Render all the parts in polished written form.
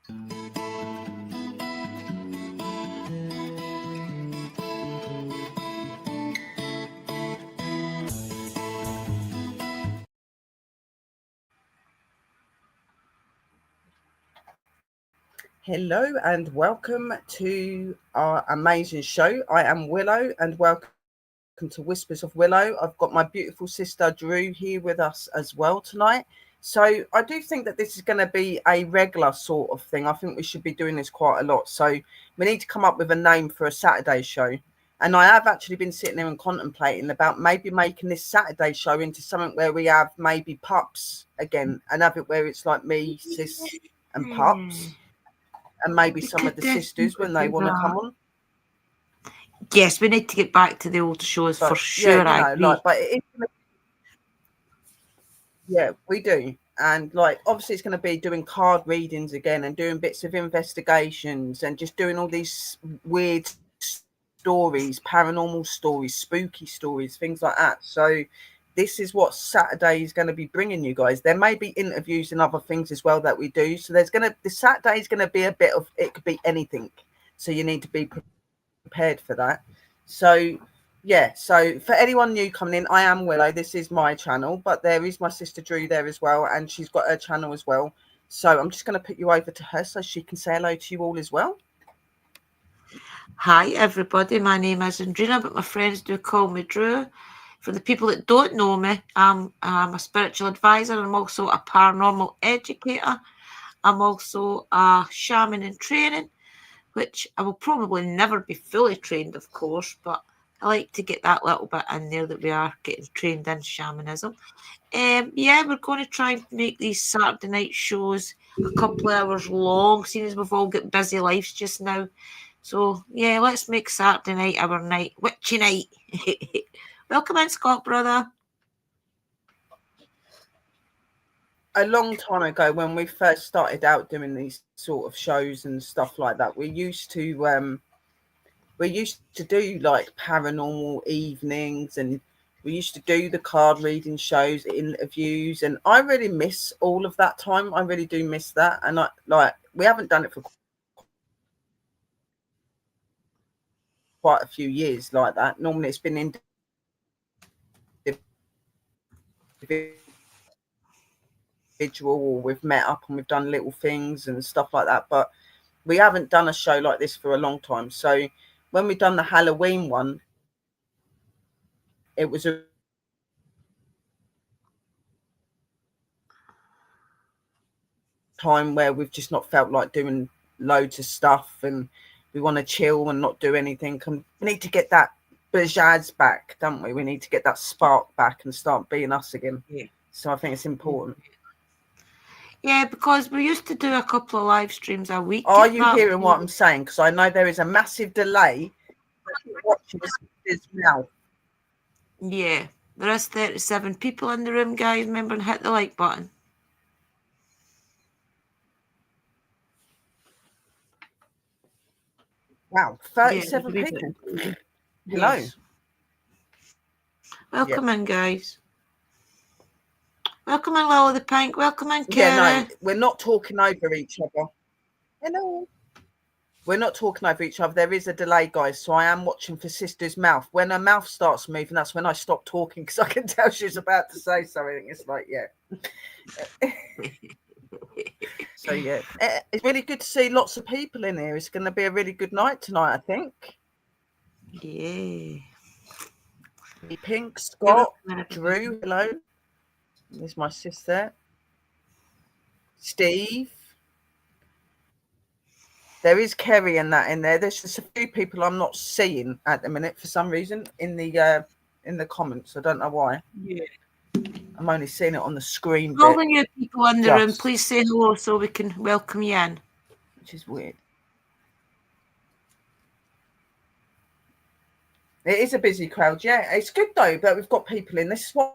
Hello and welcome to our amazing show. I am Willow and welcome to Whispers of Willow. I've got my beautiful sister Drew here with us as well tonight. So I do think that this is going to be a regular sort of thing. I think we should be doing this quite a lot. So we need to come up with a name for a Saturday show. And I have actually been sitting there and contemplating about maybe making this Saturday show into something where we have maybe pups again and have it where it's like me, sis and pups. And maybe some of the sisters when they want to come on. Yes, we need to get back to the old shows for sure. Yeah, I agree. Yeah, we do. And like obviously it's going to be doing card readings again and doing bits of investigations and just doing all these weird stories, paranormal stories, spooky stories, things like that. So this is what Saturday is going to be bringing you guys. There may be interviews and other things as well that we do. So the Saturday is going to be a bit of, it could be anything. So you need to be prepared for that. So yeah, so for anyone new coming in, I am Willow. This is my channel, but there is my sister Drew there as well. And she's got her channel as well. So I'm just going to put you over to her so she can say hello to you all as well. Hi, everybody. My name is Andrina, but my friends do call me Drew. For the people that don't know me, I'm a spiritual advisor. I'm also a paranormal educator. I'm also a shaman in training, which I will probably never be fully trained, of course, but I like to get that little bit in there that we are getting trained in shamanism. Yeah, we're going to try and make these Saturday night shows a couple of hours long, seeing as we've all got busy lives just now. So, yeah, let's make Saturday night our night, witchy night. Welcome in, Scott, brother. A long time ago when we first started out doing these sort of shows and stuff like that, we used to do like paranormal evenings and we used to do the card reading shows, interviews, and I really miss all of that time. I really do miss that. And we haven't done it for quite a few years like that. Normally it's been individual or we've met up and we've done little things and stuff like that, but we haven't done a show like this for a long time. So when we done the Halloween one, it was a time where we've just not felt like doing loads of stuff and we want to chill and not do anything. And we need to get that bajazz back, don't we? We need to get that spark back and start being us again. Yeah. So I think it's important. Yeah, because we used to do a couple of live streams a week. Are you hearing what I'm saying? Because I know there is a massive delay watching this now. Yeah, there is 37 people in the room, guys. Remember and hit the like button. Wow, 37 people. Hello. Yes. Welcome in, guys. Welcome in, Willow the Pink. Welcome in, Kara. Yeah, no, we're not talking over each other. Hello. We're not talking over each other. There is a delay, guys. So I am watching for Sister's mouth. When her mouth starts moving, that's when I stop talking because I can tell she's about to say something. It's like, yeah. So, yeah. It's really good to see lots of people in here. It's going to be a really good night tonight, I think. Yeah. Pink, Scott, Drew, hello. There's my sister. Steve. There is Kerry and that in there. There's just a few people I'm not seeing at the minute for some reason in the comments. I don't know why. Yeah. I'm only seeing it on the screen. All the new people in the room, please say hello so we can welcome you in. Which is weird. It is a busy crowd, yeah. It's good though, but we've got people in. This is what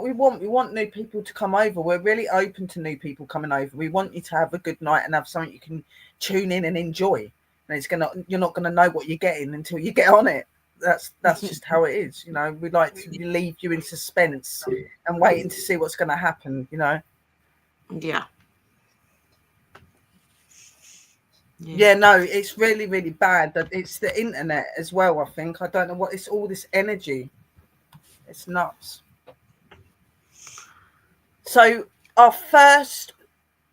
we want. We want new people to come over. We're really open to new people coming over. We want you to have a good night and have something you can tune in and enjoy. And you're not gonna know what you're getting until you get on it. That's just how it is, you know. We like to leave you in suspense and waiting to see what's gonna happen, you know. Yeah. Yeah. Yeah, no, it's really, really bad. That it's the internet as well. I think I don't know what it's all this energy. It's nuts. So our first,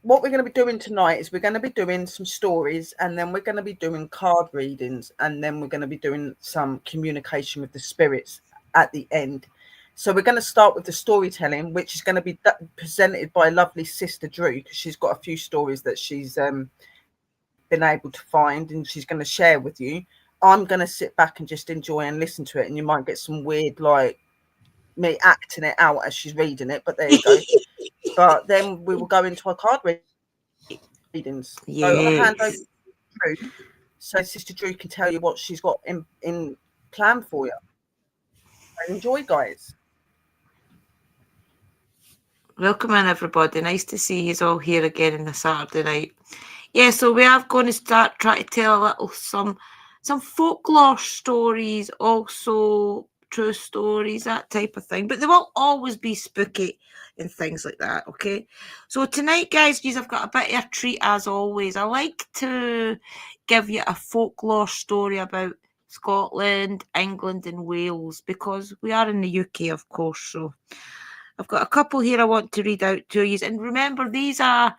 what we're going to be doing tonight is we're going to be doing some stories, and then we're going to be doing card readings, and then we're going to be doing some communication with the spirits at the end. So we're going to start with the storytelling, which is going to be presented by lovely Sister Drew, because she's got a few stories that she's been able to find and she's going to share with you. I'm going to sit back and just enjoy and listen to it, and you might get some weird, like me acting it out as she's reading it, but there you go. But then we will go into our card readings. So I'm going to hand over to Yes. Drew, so Sister Drew can tell you what she's got in plan for you. Enjoy, guys. Welcome in, everybody. Nice to see you all here again on the Saturday night. Yeah, so we are going to start trying to tell a little some folklore stories, also true stories, that type of thing. But they will always be spooky and things like that, okay? So tonight, guys, I've got a bit of a treat as always. I like to give you a folklore story about Scotland, England, and Wales because we are in the UK, of course. So I've got a couple here I want to read out to you. And remember, these are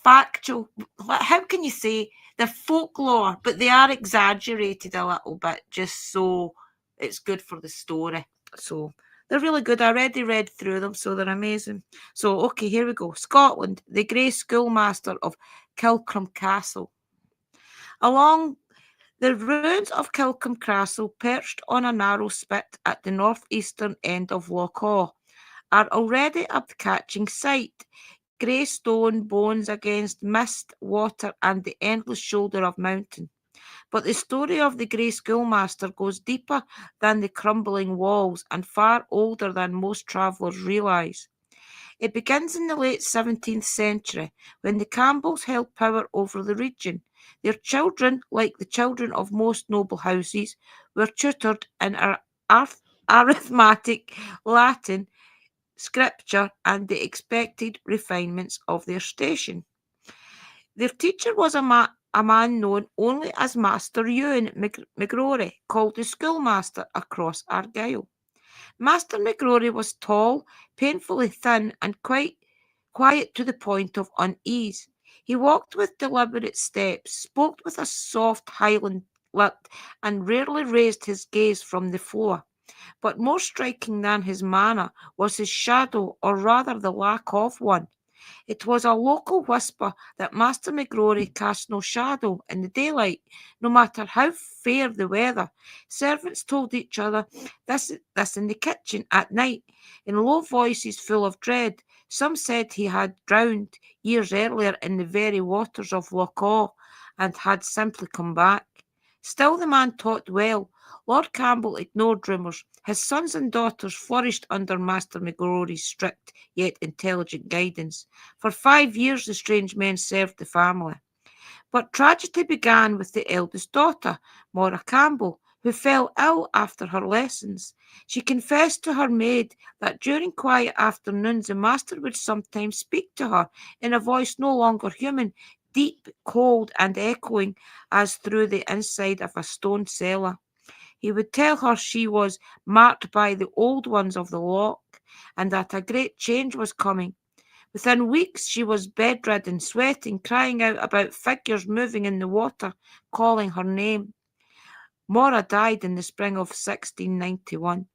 factual. How can you say they're folklore, but they are exaggerated a little bit just so it's good for the story. So they're really good. I already read through them, so they're amazing. So, okay, here we go. Scotland, the Grey Schoolmaster of Kilcrum Castle. Along the ruins of Kilcrum Castle, perched on a narrow spit at the northeastern end of Loch Awe, are already a catching sight. Grey stone bones against mist, water, and the endless shoulder of mountain. But the story of the Grey Schoolmaster goes deeper than the crumbling walls and far older than most travellers realise. It begins in the late 17th century when the Campbells held power over the region. Their children, like the children of most noble houses, were tutored in arithmetic, Latin, scripture, and the expected refinements of their station. Their teacher was a man known only as Master Ewan McGrory, called the schoolmaster across Argyll. Master McGrory was tall, painfully thin, and quite quiet to the point of unease. He walked with deliberate steps, spoke with a soft Highland lilt, and rarely raised his gaze from the floor. But more striking than his manner was his shadow, or rather the lack of one. It was a local whisper that Master McGrory cast no shadow in the daylight, no matter how fair the weather. Servants told each other this in the kitchen at night, in low voices full of dread. Some said he had drowned years earlier in the very waters of Loch Awe and had simply come back. Still, the man taught well. Lord Campbell ignored rumours. His sons and daughters flourished under Master McGrory's strict yet intelligent guidance. For 5 years the strange men served the family. But tragedy began with the eldest daughter, Maura Campbell, who fell ill after her lessons. She confessed to her maid that during quiet afternoons the master would sometimes speak to her in a voice no longer human, deep, cold, and echoing as through the inside of a stone cellar. He would tell her she was marked by the old ones of the loch, and that a great change was coming. Within weeks she was bedridden, sweating, crying out about figures moving in the water, calling her name. Maura died in the spring of 1691.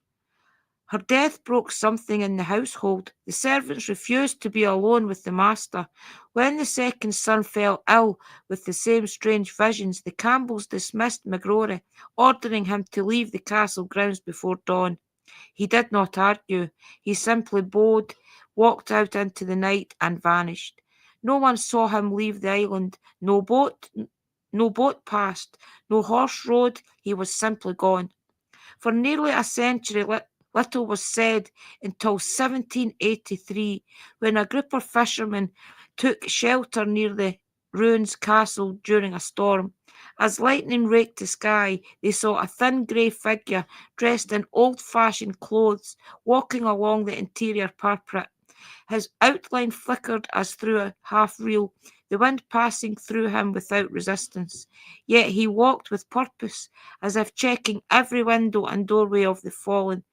Her death broke something in the household. The servants refused to be alone with the master. When the second son fell ill with the same strange visions, the Campbells dismissed McGrory, ordering him to leave the castle grounds before dawn. He did not argue. He simply bowed, walked out into the night, and vanished. No one saw him leave the island. No boat passed. No horse rode. He was simply gone. For nearly a century, little was said until 1783, when a group of fishermen took shelter near the ruins castle during a storm. As lightning raked the sky, they saw a thin grey figure dressed in old-fashioned clothes walking along the interior parapet. His outline flickered as through a half-reel, the wind passing through him without resistance. Yet he walked with purpose, as if checking every window and doorway of the fallen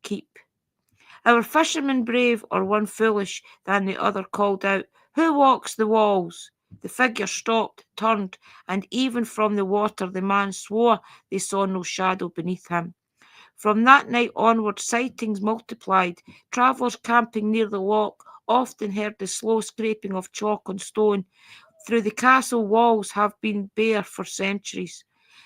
keep. Our fishermen brave, or one foolish than the other, called out, "Who walks the walls?" The figure stopped, turned, and even from the water the man swore they saw no shadow beneath him. From that night onward sightings multiplied. Travellers camping near the loch often heard the slow scraping of chalk on stone. Through the castle walls have been bare for centuries.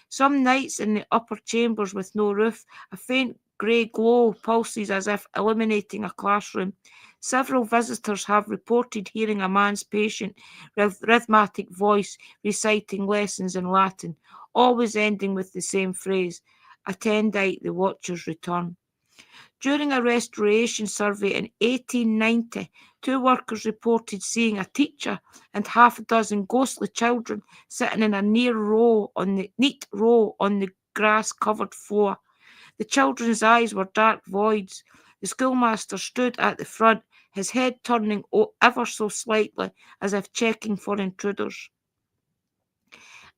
Some nights in the upper chambers with no roof, a faint grey glow pulses as if illuminating a classroom. Several visitors have reported hearing a man's patient, rhythmic voice reciting lessons in Latin, always ending with the same phrase, "Attendite the Watcher's return." During a restoration survey in 1890, 2 workers reported seeing a teacher and half a dozen ghostly children sitting in a neat row on the grass-covered floor. The children's eyes were dark voids. The schoolmaster stood at the front, his head turning ever so slightly as if checking for intruders.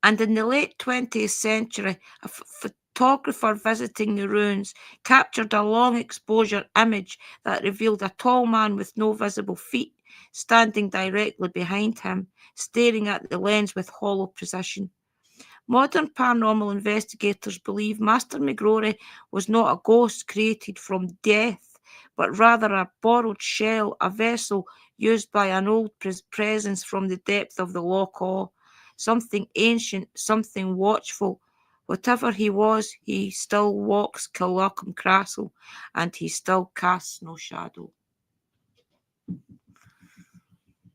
And in the late 20th century, a photographer visiting the ruins captured a long exposure image that revealed a tall man with no visible feet standing directly behind him, staring at the lens with hollow precision. Modern paranormal investigators believe Master McGrory was not a ghost created from death, but rather a borrowed shell, a vessel used by an old presence from the depth of the Loch Awe. Something ancient, something watchful. Whatever he was, he still walks Killarcombe Castle, and he still casts no shadow.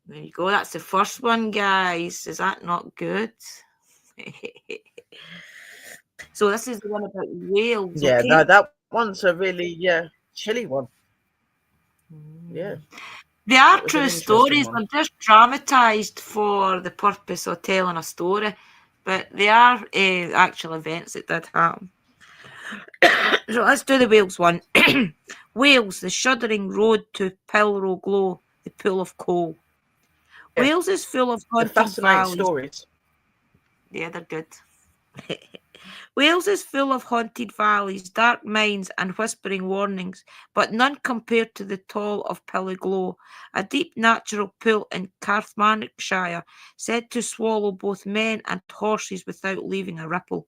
There you go. That's the first one, guys. Is that not good? So this is the one about Wales. Yeah, okay? no, that one's a really chilly one. Yeah. They are That was an true interesting stories. one. They're just dramatised for the purpose of telling a story, but they are actual events that did happen. So let's do the Wales one. Wales, the shuddering road to Pilrow Glow, the pool of coal. Yeah. Wales is full of The haunted fascinating valleys. stories. Yeah, they're good. Wales is full of haunted valleys, dark mines, and whispering warnings, but none compared to the Toll of Pilliglow, a deep natural pool in Carmarthenshire, said to swallow both men and horses without leaving a ripple.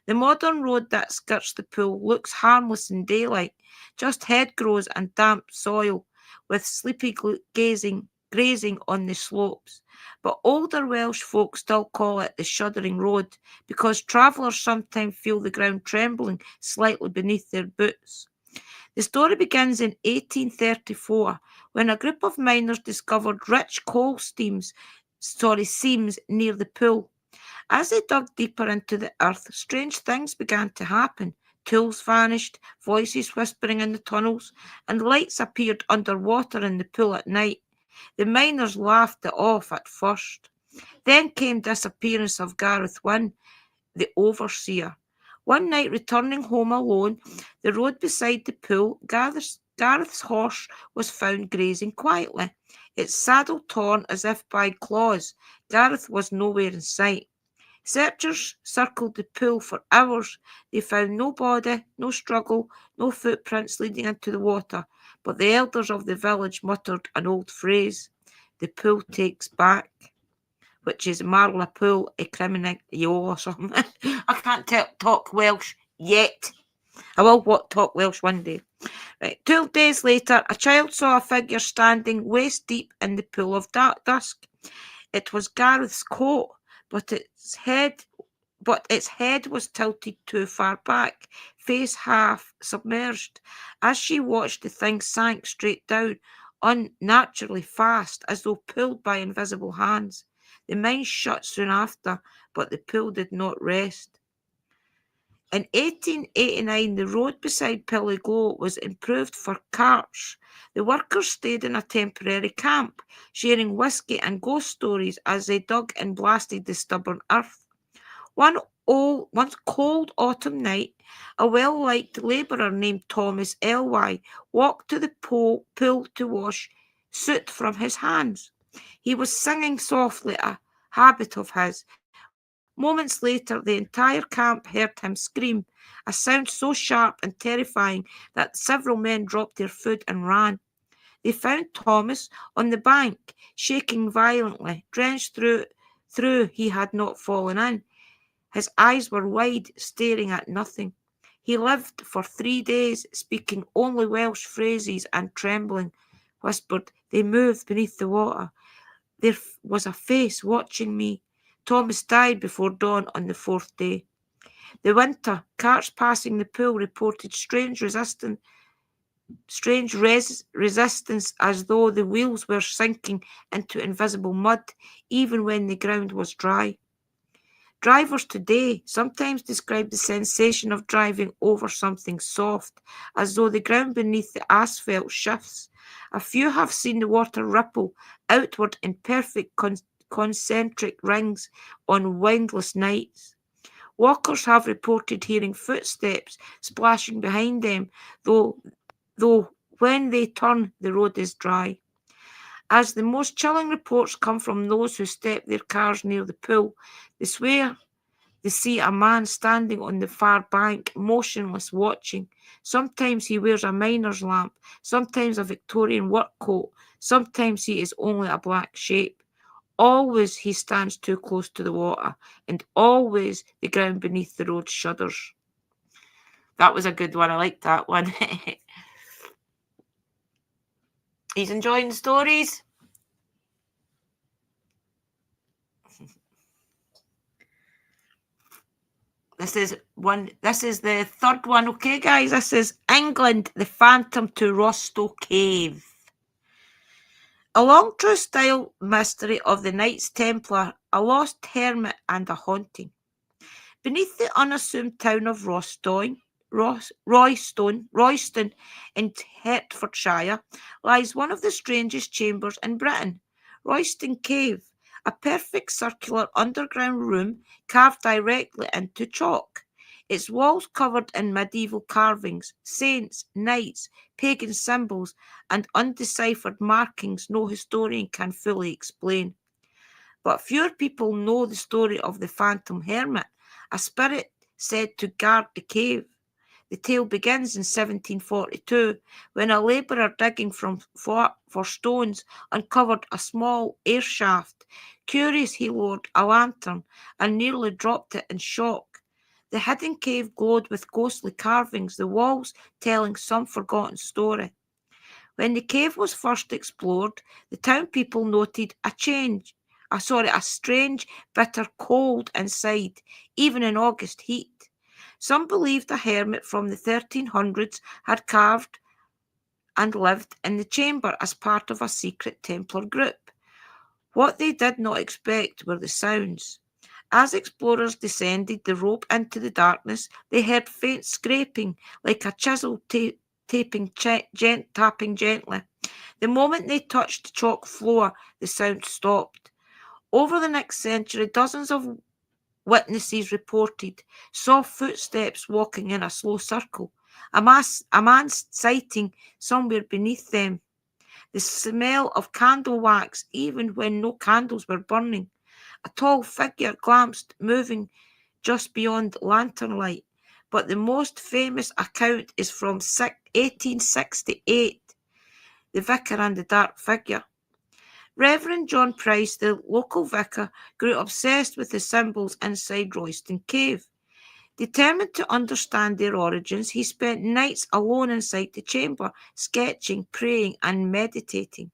The modern road that skirts the pool looks harmless in daylight, just hedgerows and damp soil, with sleepy grazing on the slopes. But older Welsh folk still call it the Shuddering Road, because travellers sometimes feel the ground trembling slightly beneath their boots. The story begins in 1834, when a group of miners discovered rich coal seams near the pool. As they dug deeper into the earth, strange things began to happen. Tools vanished, voices whispering in the tunnels, and lights appeared underwater in the pool at night. The miners laughed it off at first. Then came disappearance of Gareth Wynne, the overseer. One night, returning home alone, the road beside the pool, Gareth's horse was found grazing quietly, its saddle torn as if by claws. Gareth was nowhere in sight. Searchers circled the pool for hours. They found no body, no struggle, no footprints leading into the water, but the elders of the village muttered an old phrase, "The pool takes back," which is Marla Pool a Criminal or something. I can't talk Welsh yet. I will talk Welsh one day. Right. 12 days later, a child saw a figure standing waist deep in the pool of dusk. It was Gareth's coat, but its head was tilted too far back, face half submerged. As she watched, the thing sank straight down, unnaturally fast, as though pulled by invisible hands. The mine shut soon after, but the pool did not rest. In 1889, the road beside Pilliglow was improved for carts. The workers stayed in a temporary camp, sharing whiskey and ghost stories as they dug and blasted the stubborn earth. One cold autumn night, a well-liked labourer named Thomas Elwye walked to the pool to wash soot from his hands. He was singing softly, a habit of his. Moments later, the entire camp heard him scream, a sound so sharp and terrifying that several men dropped their food and ran. They found Thomas on the bank, shaking violently, drenched through he had not fallen in. His eyes were wide, staring at nothing. He lived for 3 days, speaking only Welsh phrases and trembling, whispered, "They move beneath the water. There was a face watching me." Thomas died before dawn on the 4th day. The winter, carts passing the pool reported strange resistance as though the wheels were sinking into invisible mud, even when the ground was dry. Drivers today sometimes describe the sensation of driving over something soft, as though the ground beneath the asphalt shifts. A few have seen the water ripple outward in perfect concentric rings on windless nights. Walkers have reported hearing footsteps splashing behind them, though when they turn, the road is dry. As the most chilling reports come from those who step their cars near the pool, they swear they see a man standing on the far bank, motionless, watching. Sometimes he wears a miner's lamp, sometimes a Victorian work coat, sometimes he is only a black shape. Always he stands too close to the water, and always the ground beneath the road shudders. That was a good one. I liked that one. He's enjoying the stories. This is the third one. Okay, guys, this is England, the Phantom to Rostow Cave. A long true style mystery of the Knights Templar, a lost hermit and a haunting. Beneath the unassumed town of Royston in Hertfordshire lies one of the strangest chambers in Britain, Royston Cave, a perfect circular underground room carved directly into chalk. Its walls covered in medieval carvings, saints, knights, pagan symbols, and undeciphered markings no historian can fully explain. But fewer people know the story of the Phantom Hermit, a spirit said to guard the cave. The tale begins in 1742, when a labourer digging for stones uncovered a small air shaft. Curious, he lowered a lantern and nearly dropped it in shock. The hidden cave glowed with ghostly carvings, the walls telling some forgotten story. When the cave was first explored, the town people noted a strange, bitter cold inside, even in August heat. Some believed a hermit from the 1300s had carved and lived in the chamber as part of a secret Templar group. What they did not expect were the sounds. As explorers descended the rope into the darkness, they heard faint scraping, like a chisel tapping gently. The moment they touched the chalk floor, the sound stopped. Over the next century, dozens of witnesses reported saw footsteps walking in a slow circle, a man sighting somewhere beneath them. The smell of candle wax, even when no candles were burning. A tall figure glanced, moving just beyond lantern light. But the most famous account is from 1868, The Vicar and the Dark Figure. Reverend John Price, the local vicar, grew obsessed with the symbols inside Royston Cave. Determined to understand their origins, he spent nights alone inside the chamber, sketching, praying, and meditating.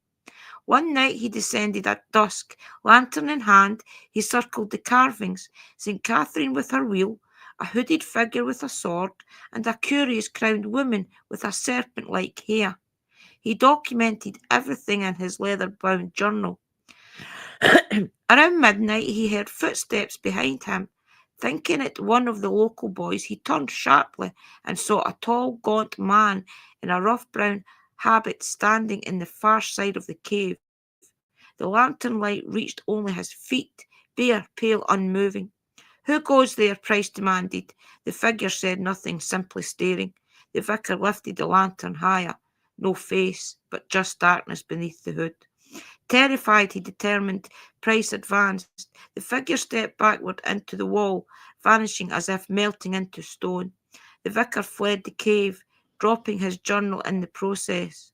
One night he descended at dusk, lantern in hand. He circled the carvings, St. Catherine with her wheel, a hooded figure with a sword, and a curious crowned woman with a serpent-like hair. He documented everything in his leather-bound journal. Around midnight, he heard footsteps behind him. Thinking it one of the local boys, he turned sharply and saw a tall, gaunt man in a rough brown habit standing in the far side of the cave. The lantern light reached only his feet, bare, pale, unmoving. "Who goes there?" Price demanded. The figure said nothing, simply staring. The vicar lifted the lantern higher. no face, but just darkness beneath the hood. Terrified, he determined Price advanced. The figure stepped backward into the wall, vanishing as if melting into stone. The vicar fled the cave, dropping his journal in the process.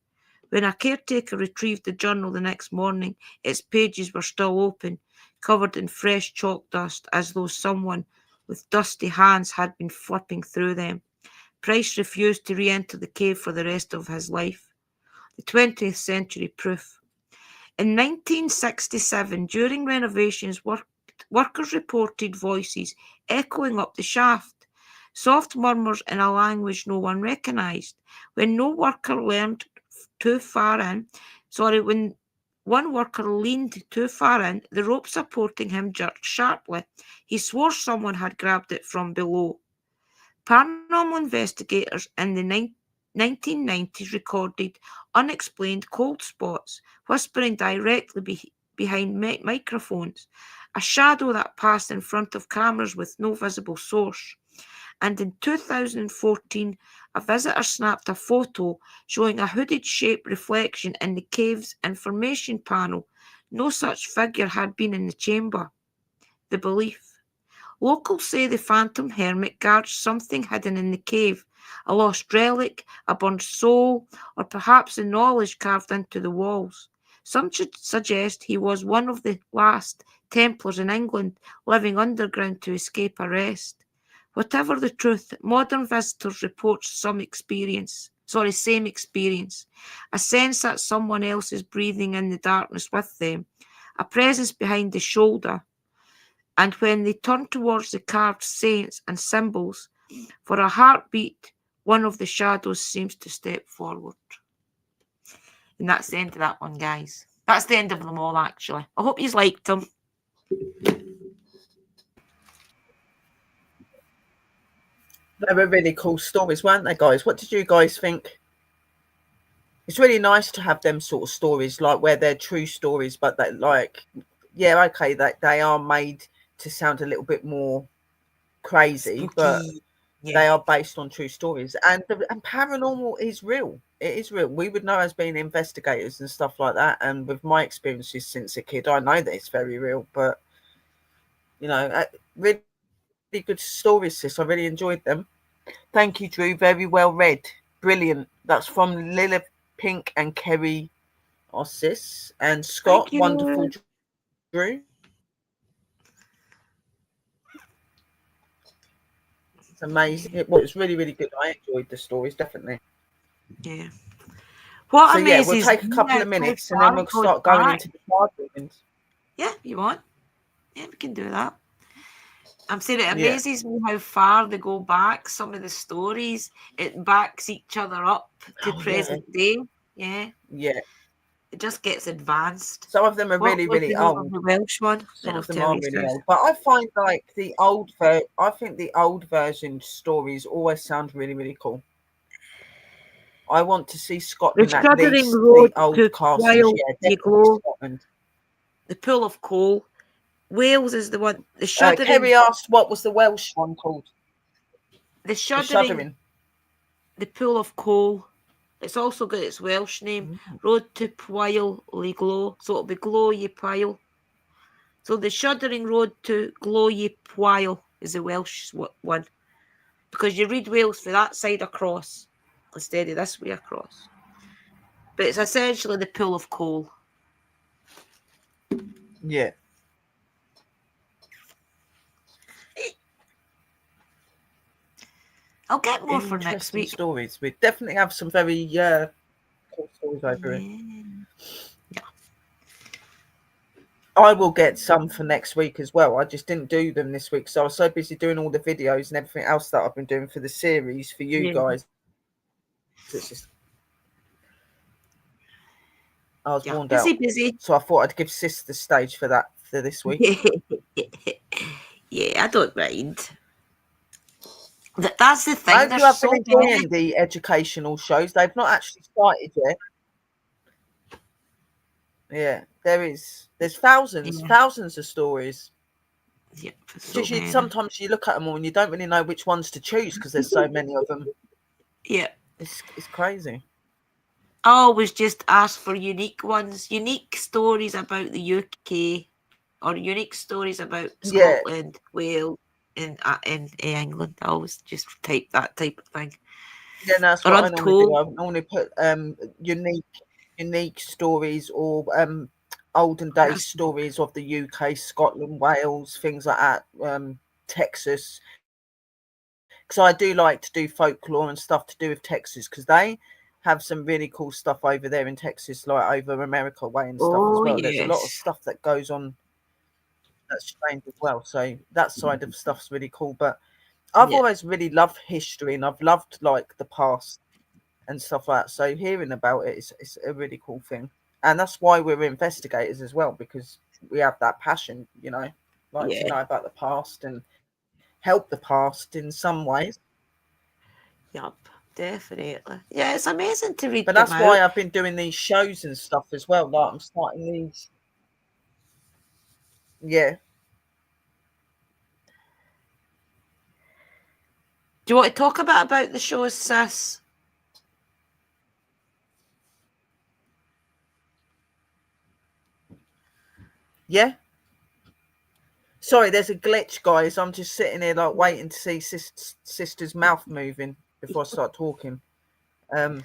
When a caretaker retrieved the journal the next morning, its pages were still open, covered in fresh chalk dust, as though someone with dusty hands had been flipping through them. Price refused to re-enter the cave for the rest of his life. The 20th century proof. In 1967, during renovations, workers reported voices echoing up the shaft, soft murmurs in a language no one recognised. When one worker leaned too far in, the rope supporting him jerked sharply. He swore someone had grabbed it from below. Paranormal investigators in the 1990s recorded unexplained cold spots, whispering directly behind microphones, a shadow that passed in front of cameras with no visible source. And in 2014, a visitor snapped a photo showing a hooded shaped reflection in the cave's information panel. No such figure had been in the chamber. The belief. Locals say the phantom hermit guards something hidden in the cave, a lost relic, a burned soul, or perhaps the knowledge carved into the walls. Some should suggest he was one of the last Templars in England living underground to escape arrest. Whatever the truth, modern visitors report same experience, a sense that someone else is breathing in the darkness with them, a presence behind the shoulder. And when they turn towards the carved saints and symbols, for a heartbeat, one of the shadows seems to step forward. And that's the end of that one, guys. That's the end of them all, actually. I hope you liked them. They were really cool stories, weren't they, guys? What did you guys think? It's really nice to have them sort of stories, like where they're true stories, but that, like, yeah, okay, that they are made to sound a little bit more crazy, Spooky. but Yeah. they are based on true stories. And paranormal is real. It is real. We would know as being investigators and stuff like that. And with my experiences since a kid, I know that it's very real. But, you know, really good stories, sis. I really enjoyed them. Thank you, Drew. Very well read. Brilliant. That's from Lilith Pink and Kerry Ossis and Scott. Wonderful, Drew. It's amazing. It was really, really good. I enjoyed the stories, definitely. Yeah. What so yeah, amazes we'll take a couple of minutes and then we'll start going into the card readings. Yeah, you want? Yeah, we can do that. I'm saying it amazes me how far they go back. Some of the stories, it backs each other up to present day. Yeah. Yeah. It just gets advanced. Some of them are really, really old. The Welsh one. Some of them are really old. But I find like I think the old version stories always sound really, really cool. I want to see Scotland at least. The old castles, definitely Scotland. The Pool of Coal. Wales is the one. The Shuddering. Kerry asked, what was the Welsh one called? The Shuddering. The Pool of Coal. It's also got its Welsh name. Road to Pwyl y Glo. So it'll be Glo y Pwyl. So the Shuddering Road to Glo y Pwyl is the Welsh one. Because you read Wales for that side across instead of this way across. But it's essentially the Pool of Coal. Yeah. I'll get more for next week. Stories. We definitely have some very cool stories over it. Yeah. I will get some for next week as well. I just didn't do them this week, so I was so busy doing all the videos and everything else that I've been doing for the series for you guys. It's just I was worn out. Busy. So I thought I'd give Sis the stage for that for this week. Yeah, I don't mind. That's the thing. I hope you have been enjoying the educational shows. They've not actually started yet. Yeah, there's thousands of stories. Yeah, sometimes you look at them all and you don't really know which ones to choose because there's so many of them. Yeah, it's crazy. I always just ask for unique ones, unique stories about the UK, or unique stories about Yeah, Scotland, Wales, in England. I always just type that type of thing. yeah, no, that's Or what I normally do. untold. I normally put unique stories or olden day That's, stories of the UK, Scotland, Wales, things like that, Texas. Because I do like to do folklore and stuff to do with Texas, because they have some really cool stuff over there in Texas, like over America way and stuff as oh well. There's a lot of yes, stuff that goes on that's strange as well. So that side of stuff's really cool. But I've yeah, always really loved history, and I've loved like the past and stuff like that. So hearing about it is a really cool thing. And that's why we're investigators as well, because we have that passion, like to yeah, know about the past and help the past in some ways. yup, definitely. Yeah, it's amazing to read But them that's out. why I've been doing these shows and stuff as well. Like I'm starting these. Yeah. Do you want to talk about the shows, sis? Yeah. Sorry, there's a glitch, guys. I'm just sitting here like waiting to see sister's mouth moving before I start talking. Um,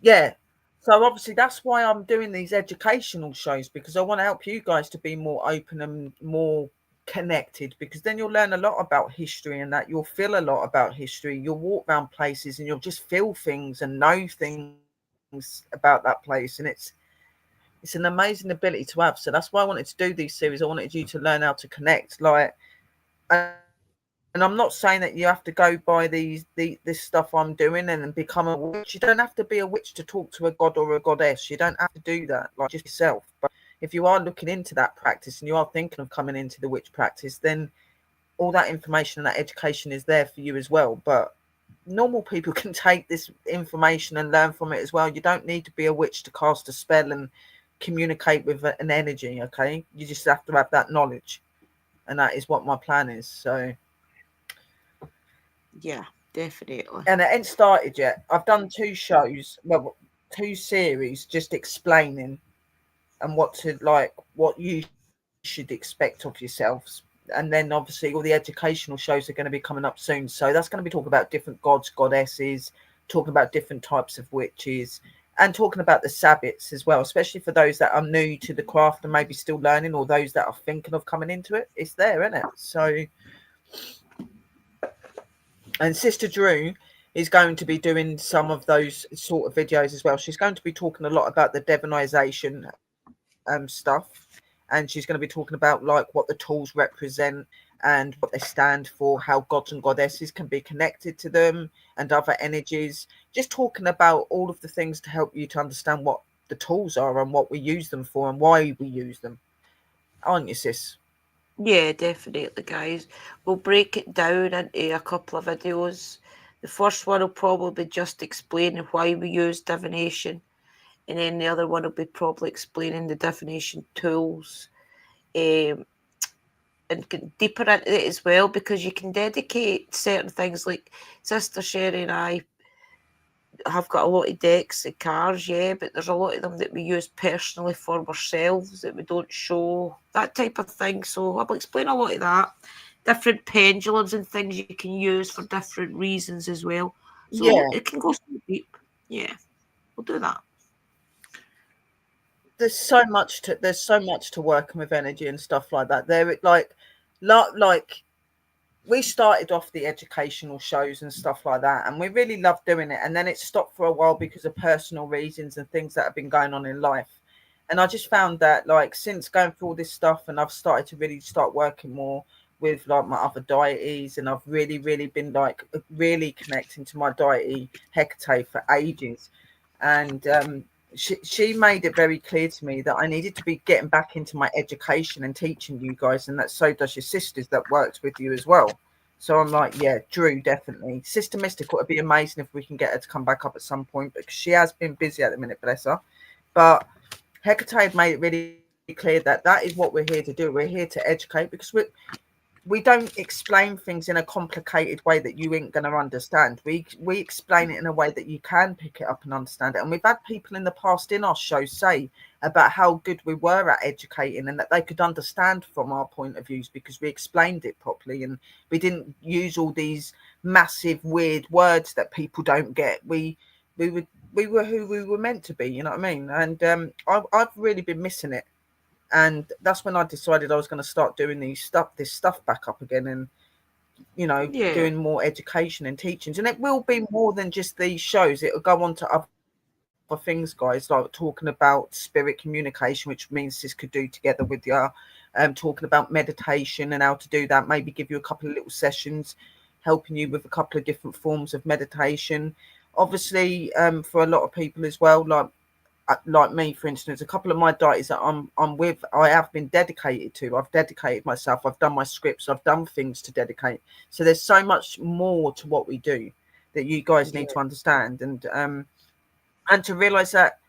yeah. So obviously that's why I'm doing these educational shows, because I want to help you guys to be more open and more connected, because then you'll learn a lot about history, and that you'll feel a lot about history. You'll walk around places and you'll just feel things and know things about that place, and it's an amazing ability to have. So that's why I wanted to do these series. I wanted you to learn how to connect, like, and I'm not saying that you have to go by this stuff I'm doing and then become a witch. You don't have to be a witch to talk to a god or a goddess. You don't have to do that, like, just yourself. But if you are looking into that practice and you are thinking of coming into the witch practice, then all that information and that education is there for you as well. But normal people can take this information and learn from it as well. You don't need to be a witch to cast a spell and communicate with an energy. Okay, you just have to have that knowledge, and that is what my plan is. So, Yeah, definitely. and it ain't started yet. I've done 2 shows, well, 2 series, just explaining and what you should expect of yourselves. And then obviously all the educational shows are going to be coming up soon. So that's going to be talking about different gods, goddesses, talking about different types of witches, and talking about the Sabbats as well, especially for those that are new to the craft and maybe still learning, or those that are thinking of coming into it. It's there, isn't it? So, and Sister Drew is going to be doing some of those sort of videos as well. She's going to be talking a lot about the divinization stuff, and she's going to be talking about like what the tools represent and what they stand for, how gods and goddesses can be connected to them, and other energies. Just talking about all of the things to help you to understand what the tools are and what we use them for and why we use them, aren't you, sis? Yeah, definitely, guys. We'll break it down into a couple of videos. The first one will probably be just explaining why we use divination, and then the other one will be probably explaining the divination tools, um, and get deeper into it as well, because you can dedicate certain things. Like Sister Sherry and I have got a lot of decks of cards, yeah, but there's a lot of them that we use personally for ourselves that we don't show, that type of thing. So I'll explain a lot of that. Different pendulums and things you can use for different reasons as well. So Yeah, it can go so deep. Yeah, we'll do that. there's so much to working with energy and stuff like that. There, like we started off the educational shows and stuff like that, and we really loved doing it, and then it stopped for a while because of personal reasons and things that have been going on in life. And I just found that, like, since going through all this stuff, and I've started to really start working more with like my other deities, and I've really been like really connecting to my deity Hecate for ages. And she made it very clear to me that I needed to be getting back into my education and teaching you guys, and that so does your sisters that worked with you as well. So I'm like, yeah, Drew, definitely. Sister Mystical, it'd be amazing if we can get her to come back up at some point, because she has been busy at the minute, bless her. But Hecate made it really clear that that is what we're here to do. We're here to educate, because we don't explain things in a complicated way that you ain't going to understand. We explain it in a way that you can pick it up and understand it. And we've had people in the past in our show say about how good we were at educating and that they could understand from our point of views because we explained it properly and we didn't use all these massive weird words that people don't get. We were who we were meant to be, you know what I mean? And I've really been missing it. And that's when I decided I was going to start doing this stuff back up again, and Yeah. doing more education and teachings. And it will be more than just these shows. It'll go on to other things, guys, like talking about spirit communication, which means this could do together with your talking about meditation and how to do that. Maybe give you a couple of little sessions, helping you with a couple of different forms of meditation. Obviously, for a lot of people as well, like me, for instance, a couple of my deities that I'm with, I have been dedicated to. I've dedicated myself. I've done my scripts. I've done things to dedicate. So there's so much more to what we do that you guys need to understand, and to realize that,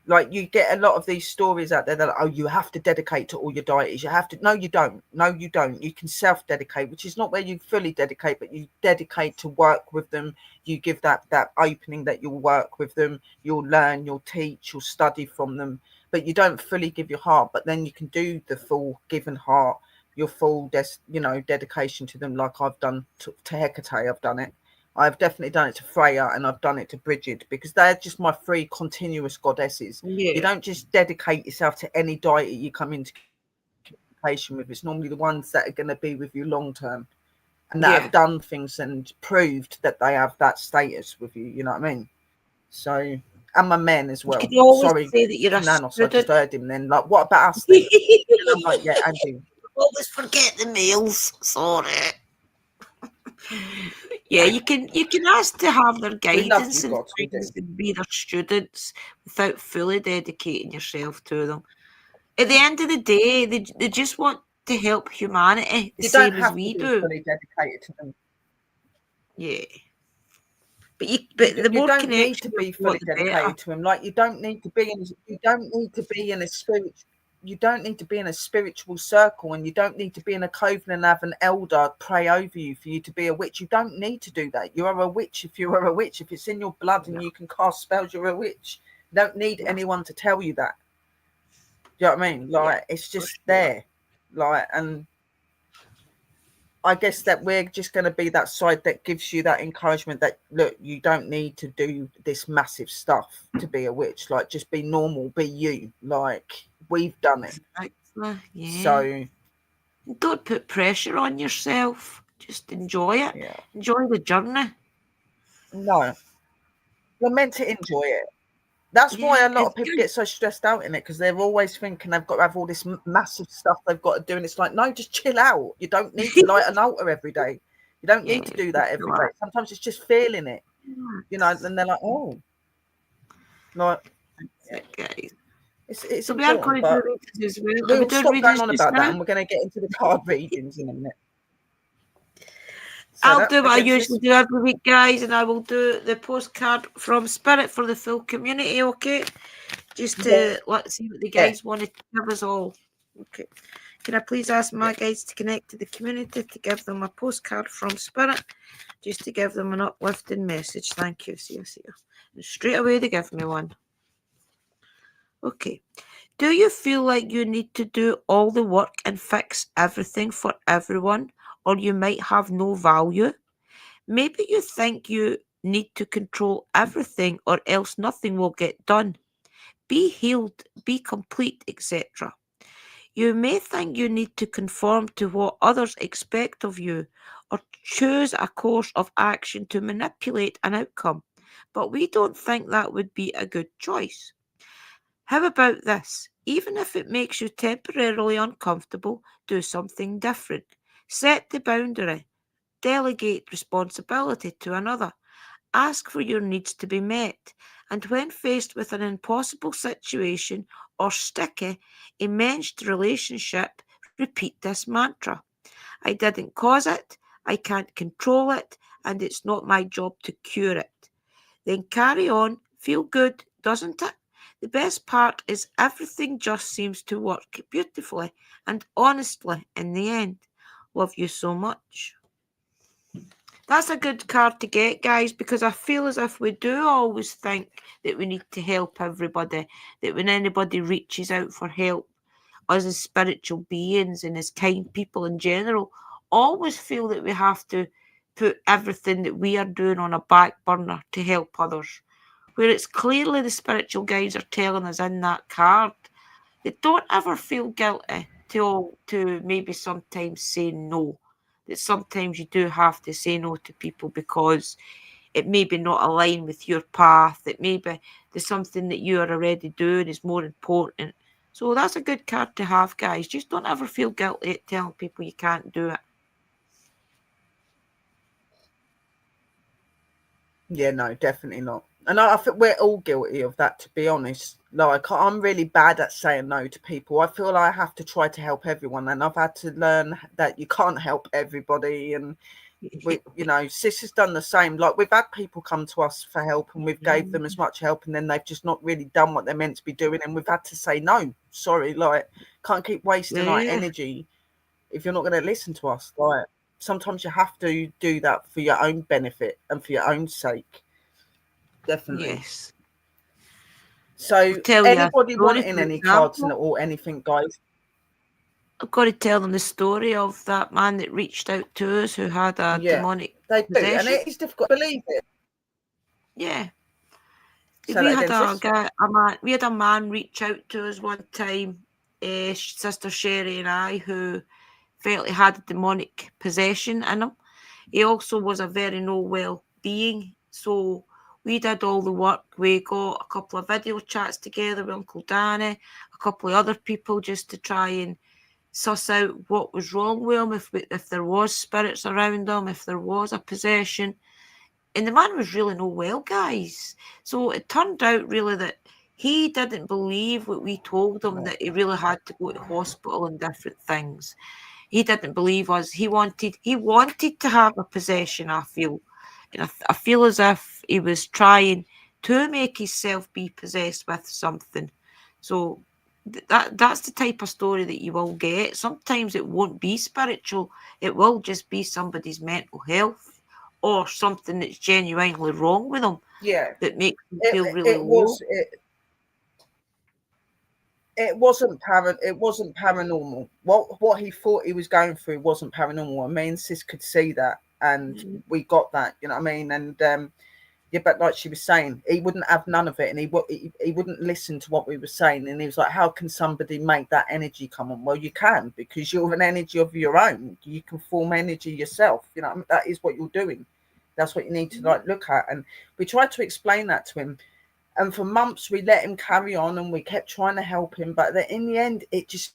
like, you get a lot of these stories out there that, oh, you have to dedicate to all your deities. You have to. No, you don't. No, you don't. You can self-dedicate, which is not where you fully dedicate, but you dedicate to work with them. You give that opening that you'll work with them. You'll learn, you'll teach, you'll study from them, but you don't fully give your heart. But then you can do the full given heart, your full, dedication to them, like I've done to Hecate. I've done it. I've definitely done it to Freya, and I've done it to Bridget, because they're just my three continuous goddesses. Yeah. You don't just dedicate yourself to any deity you come into communication with. It's normally the ones that are going to be with you long term, and that have done things and proved that they have that status with you. You know what I mean? So, and my men as well. You can always Sorry, say that you're a Nanos, I student. just heard him then. Like, what about us then? And I'm like, yeah, Andy. Always forget the males. Sorry. Yeah, you can ask to have their guidance you, and God, we do. things and be their students without fully dedicating yourself to them. At the end of the day, they just want to help humanity the You same don't as have we to be do. fully dedicated to them. Yeah. But the more you don't need connection to be you've fully got, the better. dedicated to him. Like, you don't need to be in a spirit. You don't need to be in a spiritual circle, and you don't need to be in a coven and have an elder pray over you for you to be a witch. You don't need to do that. You are a witch if you are a witch. If it's in your blood and you can cast spells, you're a witch. You don't need anyone to tell you that. Do you know what I mean? Like, it's just there. Like, and I guess that we're just going to be that side that gives you that encouragement that, look, you don't need to do this massive stuff to be a witch. Like, just be normal, be you. Like, we've done it. Exactly. Yeah. So don't put pressure on yourself. Just enjoy it. Yeah. Enjoy the journey. No, you're meant to enjoy it. That's why a lot of people get so stressed out in it, because they're always thinking they've got to have all this massive stuff they've got to do, and it's like, no, just chill out. You don't need to light an altar every day. You don't need to do that every day. Sometimes it's just feeling it, and they're like, oh, like, guys. It's so we are going to do readings as well. We'll stop going on about that, and we're going to get into the card readings in a minute. So I'll do what I usually do every week, guys, and I will do the postcard from Spirit for the full community, okay? Just to let's see what the guys wanted to give us all. Okay. Can I please ask my guys to connect to the community to give them a postcard from Spirit, just to give them an uplifting message? Thank you. See you. And straight away they give me one. Okay. Do you feel like you need to do all the work and fix everything for everyone, or you might have no value? Maybe you think you need to control everything, or else nothing will get done. Be healed, be complete, etc. You may think you need to conform to what others expect of you, or choose a course of action to manipulate an outcome, but we don't think that would be a good choice. How about this? Even if it makes you temporarily uncomfortable, do something different. Set the boundary. Delegate responsibility to another. Ask for your needs to be met. And when faced with an impossible situation or sticky, enmeshed relationship, repeat this mantra. I didn't cause it, I can't control it, and it's not my job to cure it. Then carry on. Feel good, doesn't it? The best part is everything just seems to work beautifully and honestly in the end. Love you so much. That's a good card to get, guys, because I feel as if we do always think that we need to help everybody, that when anybody reaches out for help, us as spiritual beings and as kind people in general, always feel that we have to put everything that we are doing on a back burner to help others. Where it's clearly the spiritual guides are telling us in that card that don't ever feel guilty to maybe sometimes say no. That sometimes you do have to say no to people because it may be not aligned with your path. That maybe there's something that you are already doing is more important. So that's a good card to have, guys. Just don't ever feel guilty at telling people you can't do it. Yeah, no, definitely not. And I think we're all guilty of that, to be honest. Like, I'm really bad at saying no to people. I feel like I have to try to help everyone, and I've had to learn that you can't help everybody. And we, Sis has done the same. Like, we've had people come to us for help, and we've gave them as much help, and then they've just not really done what they're meant to be doing, and we've had to say no. Sorry, like, can't keep wasting our energy if you're not going to listen to us. Like, sometimes you have to do that for your own benefit and for your own sake. Definitely. Yes. So, anybody wanting any cards or anything, guys? I've got to tell them the story of that man that reached out to us who had a demonic possession. They do, and it is difficult to believe it. Yeah. So we had a man reach out to us one time, Sister Sherry and I, who felt he had a demonic possession in him. He also was a very no-well being, so we did all the work. We got a couple of video chats together with Uncle Danny, a couple of other people, just to try and suss out what was wrong with him, if there was spirits around him, if there was a possession. And the man was really no well, guys. So it turned out really that he didn't believe what we told him, that he really had to go to hospital and different things. He didn't believe us. He wanted to have a possession, I feel. And I feel as if he was trying to make himself be possessed with something. So that's the type of story that you will get. Sometimes it won't be spiritual. It will just be somebody's mental health or something that's genuinely wrong with them. Yeah. That makes them feel really low. It wasn't paranormal. What he thought he was going through wasn't paranormal. I mean, Sis could see that, and we got that. You know what I mean? And but like she was saying, he wouldn't have none of it, and he wouldn't listen to what we were saying. And he was like, "How can somebody make that energy come on?" Well, you can, because you're an energy of your own. You can form energy yourself. You know, I mean, that is what you're doing. That's what you need to look at. And we tried to explain that to him. And for months, we let him carry on, and we kept trying to help him. But in the end, it just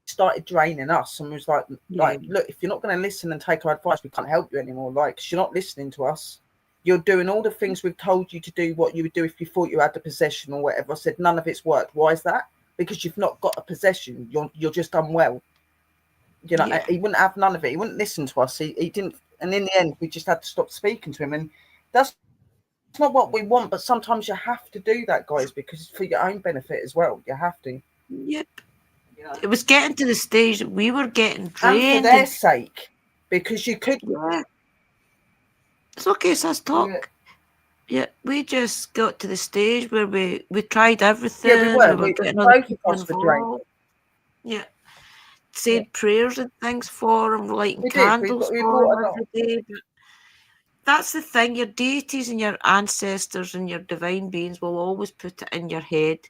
started draining us. And was like, look, if you're not going to listen and take our advice, we can't help you anymore. Like, 'cause you're not listening to us. You're doing all the things we've told you to do, what you would do if you thought you had the possession or whatever. I said, none of it's worked. Why is that? Because you've not got a possession. You're just unwell. He wouldn't have none of it. He wouldn't listen to us. He didn't. And in the end, we just had to stop speaking to him. And that's not what we want. But sometimes you have to do that, guys, because it's for your own benefit as well. You have to. Yep. Yeah. It was getting to the stage that we were getting drained. And for their sake, because you could. Yeah. It's okay, sis, talk. Yeah, we just got to the stage where we tried everything. Yeah, we were getting other people involved. Yeah. Said prayers and things for them, lighting candles for them every day. But that's the thing, your deities and your ancestors and your divine beings will always put it in your head.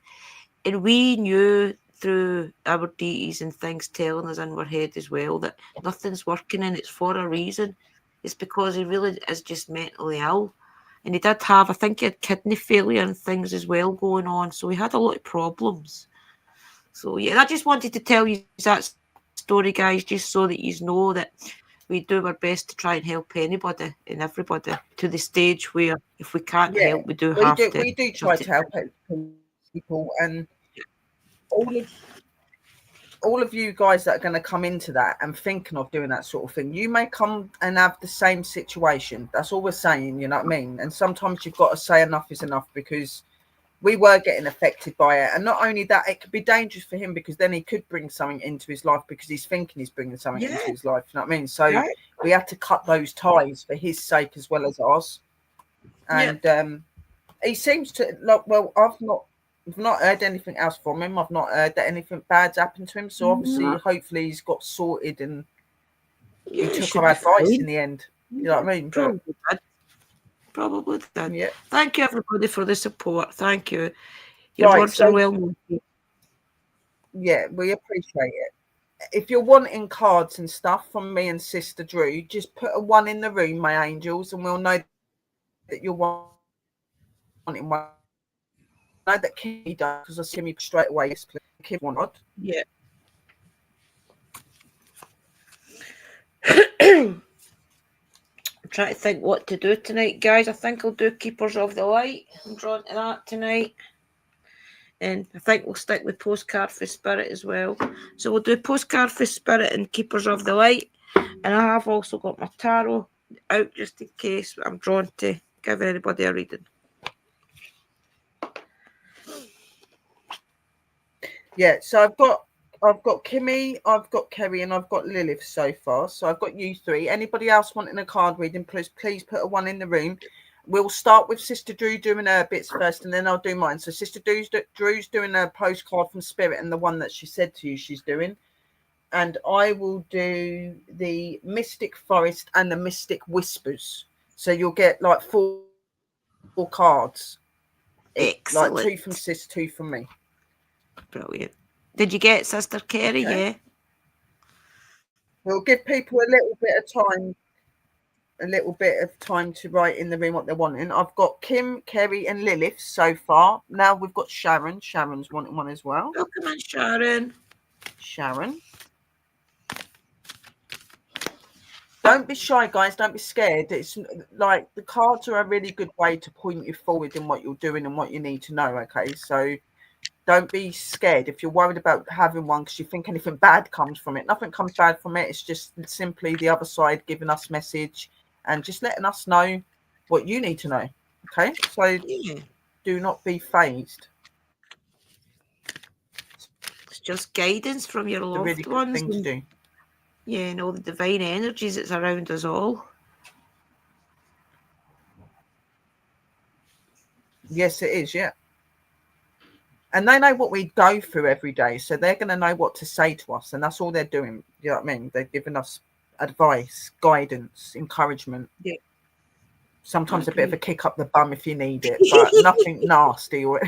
And we knew through our deities and things telling us in our head as well that nothing's working and it's for a reason. It's because he really is just mentally ill. And he did have, I think he had kidney failure and things as well going on. So he had a lot of problems. So yeah, I just wanted to tell you that story, guys, just so that you know that we do our best to try and help anybody and everybody to the stage where if we can't help, we do have to. We do try to help people, and all of you guys that are going to come into that and thinking of doing that sort of thing, you may come and have the same situation. That's all we're saying, you know what I mean? And sometimes you've got to say enough is enough, because we were getting affected by it. And not only that, it could be dangerous for him because then he could bring something into his life because he's thinking he's bringing something into his life. You know what I mean? So we had to cut those ties for his sake as well as ours. And he seems to like. Well, I've not heard anything else from him. I've not heard that anything bad's happened to him. So obviously, hopefully, he's got sorted and he took our advice in the end. You know what I mean? Probably did. Yeah. Thank you, everybody, for the support. Thank you. Your words are well noted. Yeah, we appreciate it. If you're wanting cards and stuff from me and Sister Drew, just put a 1 in the room, my angels, and we'll know that you're wanting one. I know that Kimmy does because I see me straight away. Kim wanted. Yeah. I'm trying to think what to do tonight, guys. I think I'll do Keepers of the Light. I'm drawn to that tonight. And I think we'll stick with Postcard for Spirit as well. So we'll do Postcard for Spirit and Keepers of the Light. And I have also got my tarot out just in case I'm drawn to give anybody a reading. Yeah, so I've got Kimmy, I've got Kerry, and I've got Lilith so far. So I've got you 3. Anybody else wanting a card reading, please put a 1 in the room. We'll start with Sister Drew doing her bits first, and then I'll do mine. So Sister Drew's doing a postcard from Spirit, and the one that she said to you she's doing. And I will do the Mystic Forest and the Mystic Whispers. So you'll get like 4 cards. Excellent. Like 2 from Sis, 2 from me. Brilliant. Did you get Sister Kerry? Okay. Yeah. We'll give people a little bit of time to write in the room what they're wanting. I've got Kim, Kerry, and Lilith so far. Now we've got Sharon. Sharon's wanting one as well. Welcome on, Sharon. Sharon. Don't be shy, guys. Don't be scared. It's like the cards are a really good way to point you forward in what you're doing and what you need to know. Okay, so don't be scared if you're worried about having one because you think anything bad comes from it. Nothing comes bad from it. It's just simply the other side giving us message and just letting us know what you need to know. Okay, so do not be phased. It's just guidance from your loved really good ones. Thing to do. Yeah, and all the divine energies that's around us all. Yes, it is. Yeah. And they know what we go through every day, so they're going to know what to say to us, and that's all they're doing. You know what I mean? They're giving us advice, guidance, encouragement. Yeah. Sometimes a bit of a kick up the bum if you need it, but nothing nasty or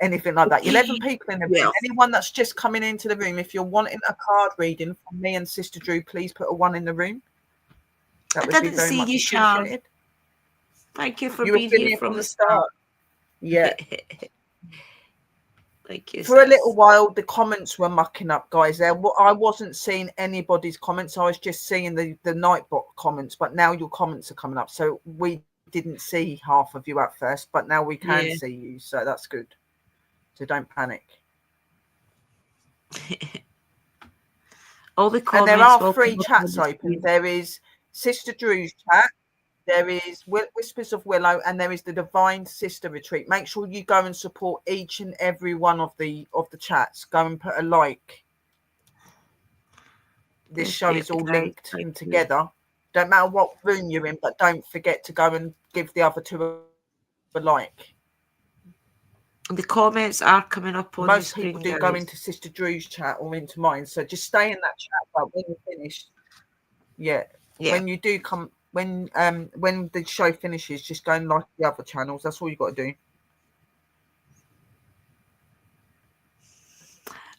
anything like that. 11 people in the room. Yeah. Anyone that's just coming into the room, if you're wanting a card reading from me and Sister Drew, please put a 1 in the room. That would be very much appreciated. Thank you for being here from the start. Yeah. Thank you. For a little while, the comments were mucking up, guys. I wasn't seeing anybody's comments. I was just seeing the Nightbot comments, but now your comments are coming up. So we didn't see half of you at first, but now we can see you. So that's good. So don't panic. All the comments. And there are 3 chats open. There is Sister Drew's chat. There is Whispers of Willow, and there is the Divine Sister Retreat. Make sure you go and support each and every one of the chats. Go and put a like. This show is all linked in together. Don't matter what room you're in, but don't forget to go and give the other 2 a like. The comments are coming up on Most the screen. Most people do go into Sister Drew's chat or into mine, so just stay in that chat. But when you're finished, when you do come. When the show finishes, just go and like the other channels. That's all you got to do.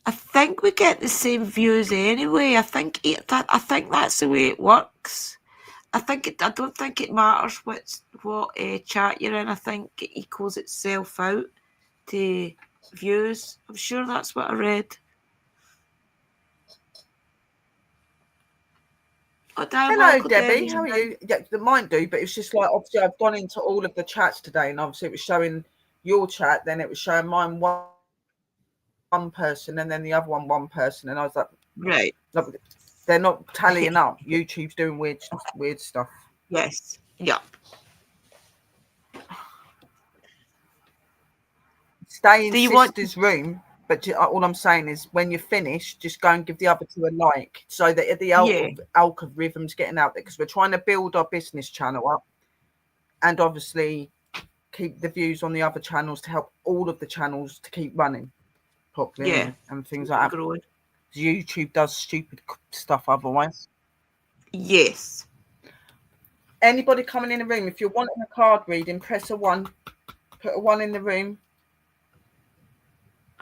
I think we get the same views anyway. I think that's the way it works. I don't think it matters what chat you're in. I think it equals itself out to views. I'm sure that's what I read. Hello, Debbie. How are you? Yeah, the mine do, but it's just like obviously I've gone into all of the chats today, and obviously it was showing your chat, then it was showing mine one person, and then the other one person, and I was like, right, they're not tallying up. YouTube's doing weird stuff. Yes. Yeah. Stay in Do you want? sister's room, but all I'm saying is when you're finished, just go and give the other two a like, so that the Yeah, algorithm's getting out there, because we're trying to build our business channel up, and obviously keep the views on the other channels to help all of the channels to keep running properly yeah. and things like that. Growing. YouTube does stupid stuff otherwise. Yes. Anybody coming in the room, if you're wanting a card reading, press a 1. Put a 1 in the room.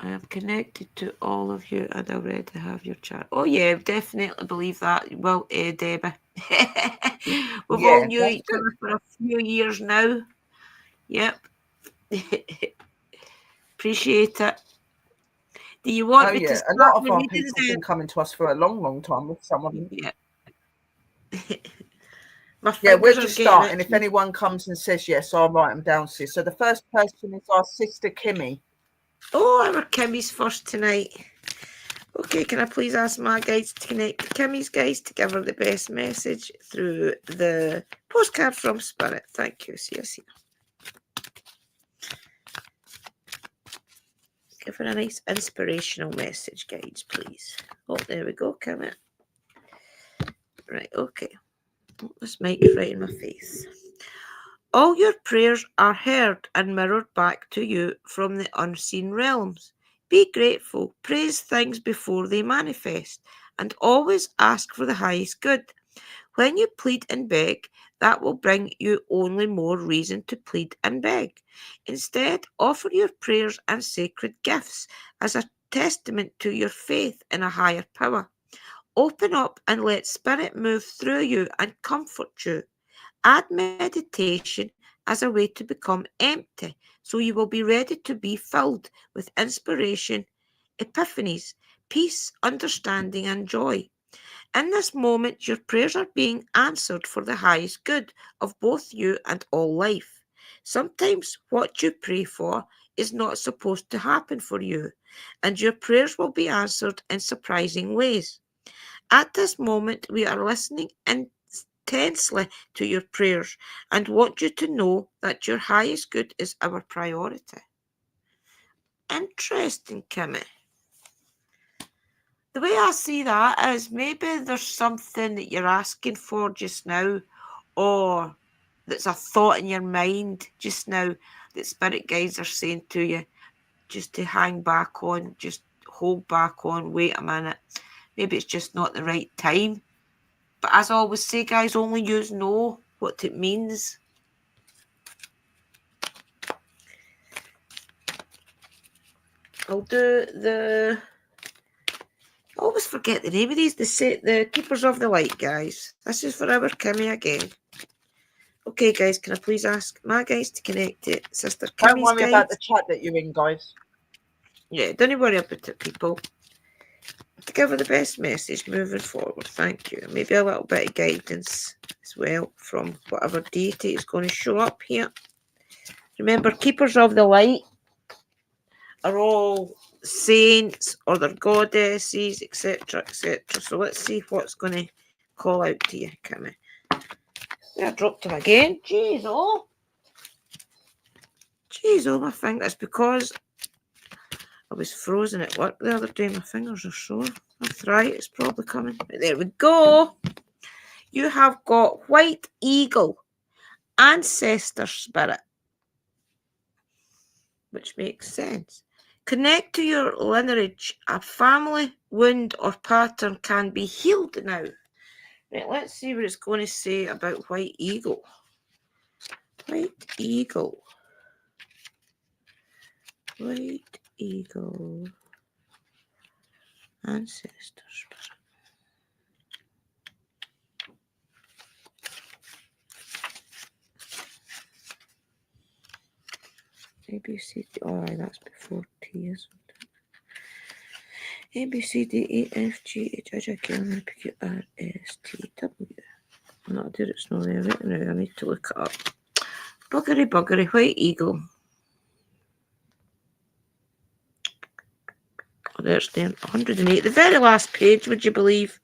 I am connected to all of you and already have your chat. Oh yeah, definitely believe that. Well, Debbie. We've all knew each other for a few years now. Yep. Appreciate it. Do you want me to start? A lot of our people have been coming to us for a long, long time with some of them. Yeah. We're just starting. If anyone comes and says yes, I'll write them down, sis. So the first person is our sister Kimmy. Oh, our Kimmy's first tonight. Okay, can I please ask my guides to connect to Kimmy's guys to give her the best message through the postcard from Spirit? Thank you. See you soon. Give her a nice inspirational message, guides, please. Oh, there we go, Kimmy. Right, okay. Oh, this mic is right in my face. All your prayers are heard and mirrored back to you from the unseen realms. Be grateful, praise things before they manifest, and always ask for the highest good. When you plead and beg, that will bring you only more reason to plead and beg. Instead, offer your prayers and sacred gifts as a testament to your faith in a higher power. Open up and let Spirit move through you and comfort you. Add meditation as a way to become empty, so you will be ready to be filled with inspiration, epiphanies, peace, understanding, and joy. In this moment, your prayers are being answered for the highest good of both you and all life. Sometimes what you pray for is not supposed to happen for you, and your prayers will be answered in surprising ways. At this moment, we are listening intensely to your prayers and want you to know that your highest good is our priority. Interesting, Kimmy. The way I see that is maybe there's something that you're asking for just now, or that's a thought in your mind just now that spirit guides are saying to you just to hang back on, just hold back on, wait a minute. Maybe it's just not the right time. But as I always say, guys, only you know what it means. I'll do the... I always forget the name of these. The Keepers of the Light, guys. This is for our Kimmy again. Okay, guys, can I please ask my guys to connect it? Sister Kimmy's Don't worry about the chat that you're in, guys. Yeah, don't worry about it, people. To give her the best message moving forward. Thank you. Maybe a little bit of guidance as well from whatever deity is going to show up here. Remember, Keepers of the Light are all saints or their goddesses, etc., etc. So let's see what's going to call out to you, Kimmy. I dropped him again. Jeez, oh. Jeez, oh, my finger. It's because I was frozen at work the other day. My fingers are sore. Arthritis probably coming. But there we go. You have got White Eagle, Ancestor Spirit, which makes sense. Connect to your lineage. A family wound or pattern can be healed now. Right, let's see what it's going to say about White Eagle. White Eagle. White Eagle. Ancestor Spirit. ABC. Oh, that's before T, isn't it? A, B, C, D, E, F, G, H, I, J, K, L, M, N, P, Q, R, S, T, W. No, dear, it's not there right now. I need to look it up. Buggery, White Eagle. Oh, there's there. 108. The very last page, would you believe?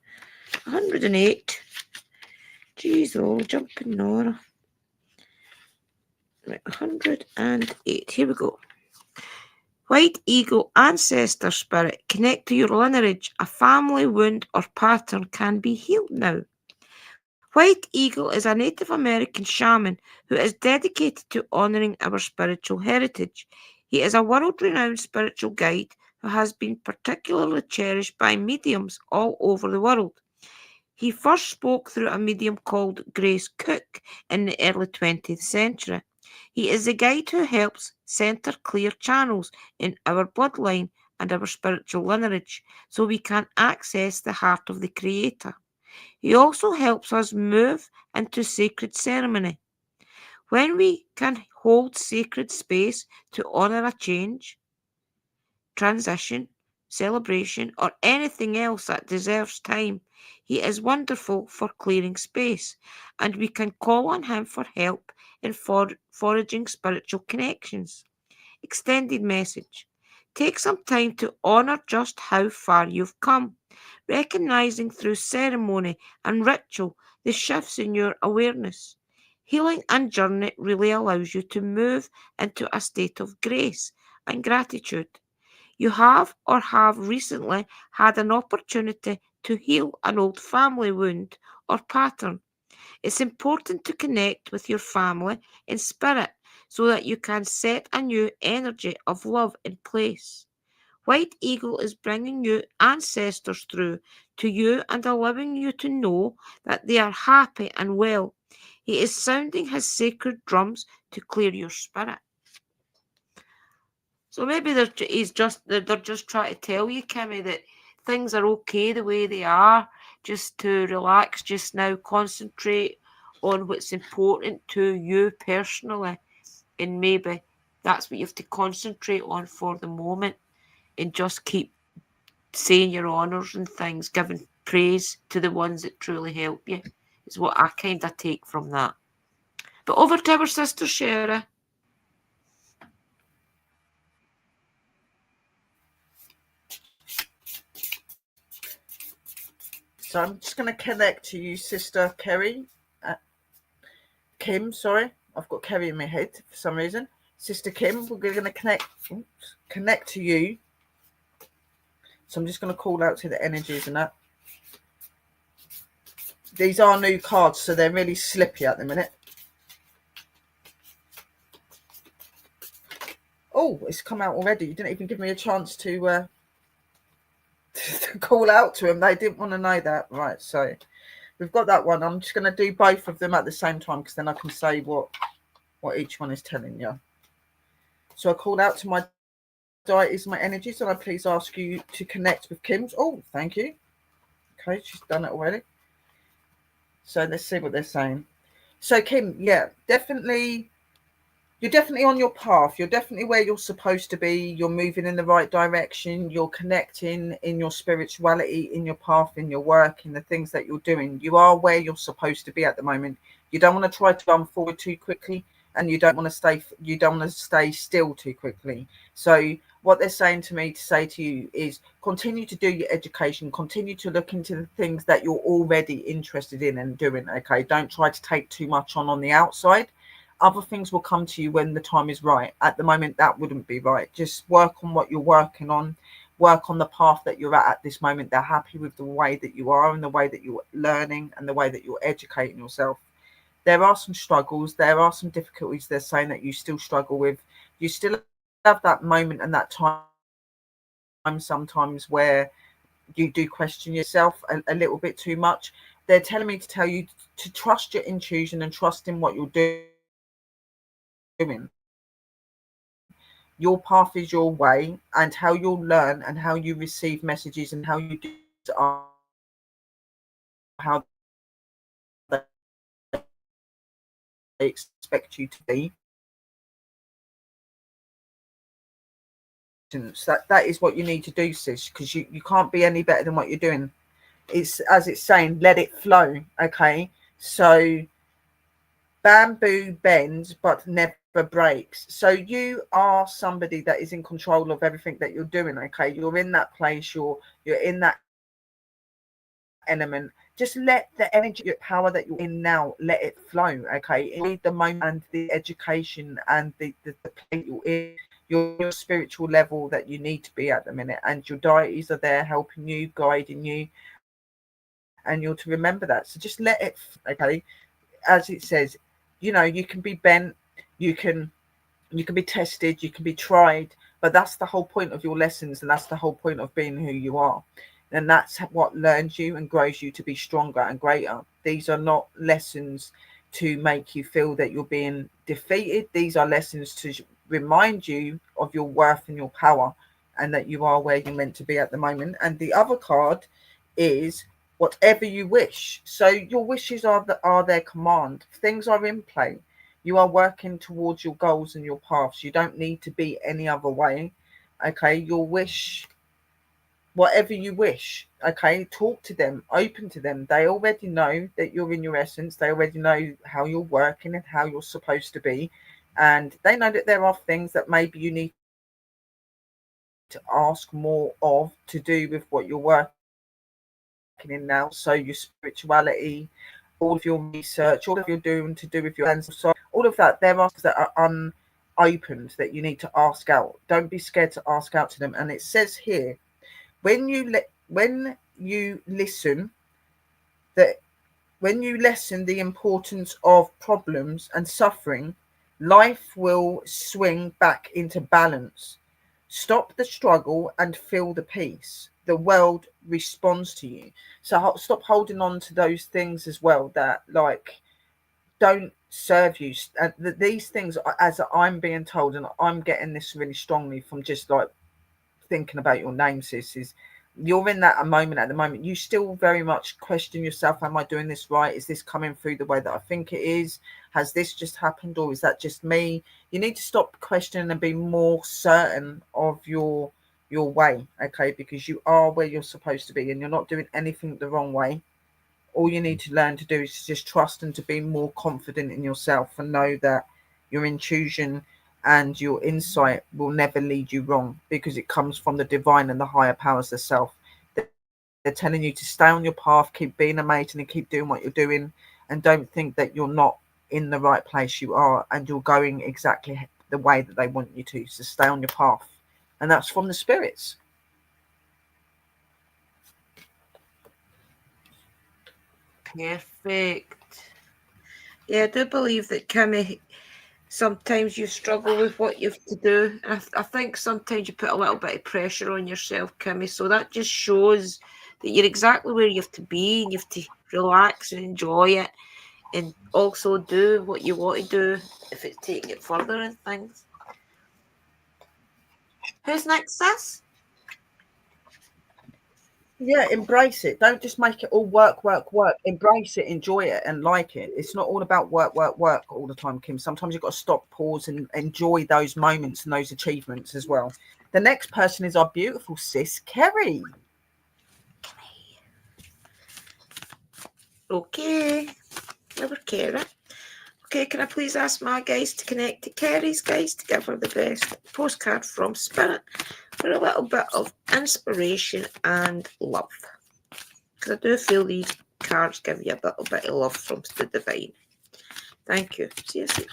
108. Jeez, oh, jumping Nora. Right, 108. Here we go. White Eagle Ancestor Spirit, connect to your lineage. A family wound or pattern can be healed now. White Eagle is a Native American shaman who is dedicated to honouring our spiritual heritage. He is a world-renowned spiritual guide who has been particularly cherished by mediums all over the world. He first spoke through a medium called Grace Cook in the early 20th century. He is the guide who helps center clear channels in our bloodline and our spiritual lineage so we can access the heart of the Creator. He also helps us move into sacred ceremony. When we can hold sacred space to honor a change, transition, celebration, or anything else that deserves time, he is wonderful for clearing space, and we can call on him for help in foraging spiritual connections. Extended message. Take some time to honor just how far you've come, recognizing through ceremony and ritual the shifts in your awareness. Healing and journey really allows you to move into a state of grace and gratitude. You have or have recently had an opportunity to heal an old family wound or pattern. It's important to connect with your family in spirit so that you can set a new energy of love in place. White Eagle is bringing you ancestors through to you and allowing you to know that they are happy and well. He is sounding his sacred drums to clear your spirit. So maybe they're just trying to tell you, Kimmy, that things are okay the way they are. Just to relax, just now concentrate on what's important to you personally, and maybe that's what you have to concentrate on for the moment, and just keep saying your honours and things, giving praise to the ones that truly help you, is what I kind of take from that. But over to our sister Shara. So I'm just going to connect to you, Sister Kim, sorry. I've got Kerry in my head for some reason. Sister Kim, we're going to connect to you. So I'm just going to call out to the energies and that. These are new cards, so they're really slippy at the minute. Oh, it's come out already. You didn't even give me a chance to call out to them. They didn't want to know that. Right, so we've got that one. I'm just going to do both of them at the same time because then I can say what each one is telling you. So I called out to my deities, my energies, and I please ask you to connect with Kim's. Oh, thank you. Okay, she's done it already. So let's see what they're saying. So Kim, yeah, definitely. You're definitely on your path. You're definitely where you're supposed to be. You're moving in the right direction. You're connecting in your spirituality, in your path, in your work, in the things that you're doing. You are where you're supposed to be at the moment. You don't want to try to run forward too quickly, and you don't want to stay still too quickly. So what they're saying to me to say to you is continue to do your education, continue to look into the things that you're already interested in and doing. Okay, don't try to take too much on the outside. Other things will come to you when the time is right. At the moment, that wouldn't be right. Just work on what you're working on, work on the path that you're at this moment. They're happy with the way that you are and the way that you're learning and the way that you're educating yourself. There are some struggles. There are some difficulties they're saying that you still struggle with. You still have that moment and that time sometimes where you do question yourself a little bit too much. They're telling me to tell you to trust your intuition and trust in what you're doing. Your path is your way, and how you'll learn and how you receive messages and how you do how they expect you to be. That is what you need to do, sis, because you can't be any better than what you're doing. It's as it's saying, let it flow. Okay, so bamboo bends but never breaks. So you are somebody that is in control of everything that you're doing. Okay, you're in that place, you're in that element. Just let the energy, your power that you're in now, let it flow. Okay, enjoy the moment and the education and the place you're in. you're your spiritual level that you need to be at the minute, and your deities are there helping you, guiding you, and you're to remember that. So just let it, okay? As it says, you can be bent, you can be tested, you can be tried, but that's the whole point of your lessons, and that's the whole point of being who you are. And that's what learns you and grows you to be stronger and greater. These are not lessons to make you feel that you're being defeated. These are lessons to remind you of your worth and your power, and that you are where you're meant to be at the moment. And the other card is whatever you wish. So your wishes are their command. Things are in play. You are working towards your goals and your paths. You don't need to be any other way. Okay, your wish, whatever you wish. Okay, talk to them, open to them. They already know that you're in your essence. They already know how you're working and how you're supposed to be. And they know that there are things that maybe you need to ask more of to do with what you're working in now. So your spirituality, all of your research, all of your doing to do with your plans, all of that. There are things that are unopened that you need to ask out. Don't be scared to ask out to them. And it says here, when you that when you lessen the importance of problems and suffering, life will swing back into balance. Stop the struggle and feel the peace. The world responds to you. So stop holding on to those things as well that like don't serve you. And these things, as I'm being told, and I'm getting this really strongly from just like thinking about your name, sis, is you're in that moment at the moment. You still very much question yourself. Am I doing this right? Is this coming through the way that I think it is? Has this just happened, or is that just me? You need to stop questioning and be more certain of your way, okay? Because you are where you're supposed to be, and you're not doing anything the wrong way. All you need to learn to do is just trust and to be more confident in yourself, and know that your intuition and your insight will never lead you wrong, because it comes from the divine and the higher powers of self. They're telling you to stay on your path, keep being amazing, and keep doing what you're doing, and don't think that you're not in the right place. You are, and you're going exactly the way that they want you to. So stay on your path, and that's from the spirits. Perfect. Yeah, I do believe that, Kimmy, sometimes you struggle with what you have to do. And I think sometimes you put a little bit of pressure on yourself, Kimmy. So that just shows that you're exactly where you have to be, and you have to relax and enjoy it, and also do what you want to do if it's taking it further and things. Who's next, sis? Yeah, embrace it. Don't just make it all work, work, work. Embrace it, enjoy it, and like it. It's not all about work, work, work all the time, Kim. Sometimes you've got to stop, pause, and enjoy those moments and those achievements as well. The next person is our beautiful sis, Kerry. Okay. Never care. Okay, can I please ask my guys to connect to Kerry's guys to give her the best postcard from Spirit for a little bit of inspiration and love? Because I do feel these cards give you a little bit of love from the divine. Thank you. See you soon.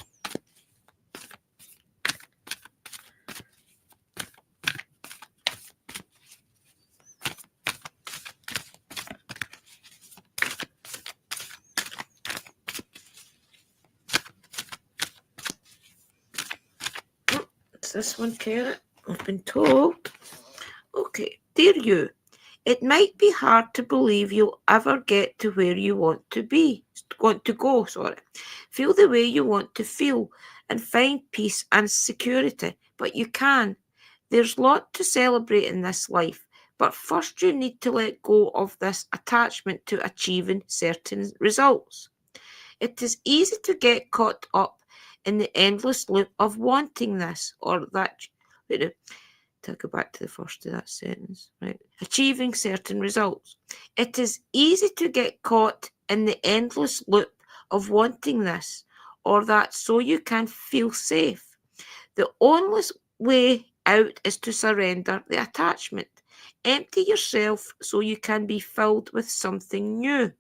This one, Carrot. I've been told. Okay, dear you, it might be hard to believe you'll ever get to where you want to go, sorry. Feel the way you want to feel and find peace and security, but you can. There's a lot to celebrate in this life, but first you need to let go of this attachment to achieving certain results. It is easy to get caught up in the endless loop of wanting this or that. Wait, to go back to the first of that sentence, right? Achieving certain results. It is easy to get caught in the endless loop of wanting this or that so you can feel safe. The only way out is to surrender the attachment. Empty yourself so you can be filled with something new.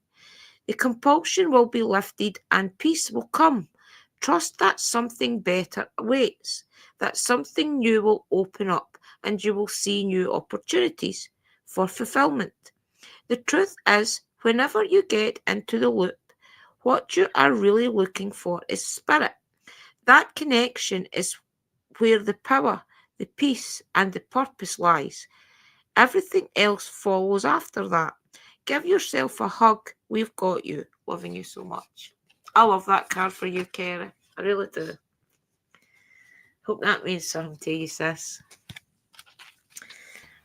The compulsion will be lifted and peace will come, Trust that something better awaits, that something new will open up and you will see new opportunities for fulfillment. The truth is, whenever you get into the loop, what you are really looking for is spirit. That connection is where the power, the peace, and the purpose lies. Everything else follows after that. Give yourself a hug. We've got you. Loving you so much. I love that card for you, Kerry. I really do. Hope that means something to you, sis.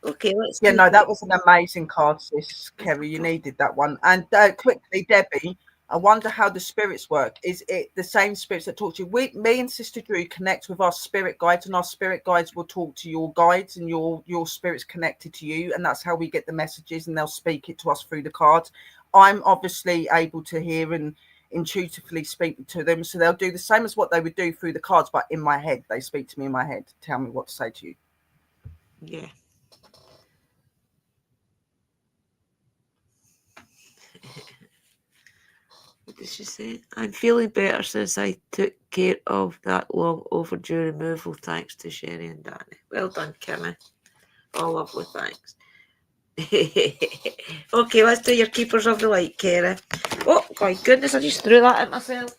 Okay, let's Yeah, do no, that was an amazing card, sis, Kerry. You needed that one. And quickly, Debbie, I wonder how the spirits work. Is it the same spirits that talk to you? Me and Sister Drew connect with our spirit guides, and our spirit guides will talk to your guides, and your spirits connected to you, and that's how we get the messages, and they'll speak it to us through the cards. I'm obviously able to hear and intuitively speak to them, so they'll do the same as what they would do through the cards, but in my head. They speak to me in my head, tell me what to say to you. Yeah. What did she say? I'm feeling better since I took care of that long overdue removal, thanks to Sherry and Danny. Well done, Kimmy. All lovely, thanks. Okay, let's do your Keepers of the Light, Kara. Oh, my goodness, I just threw that at myself.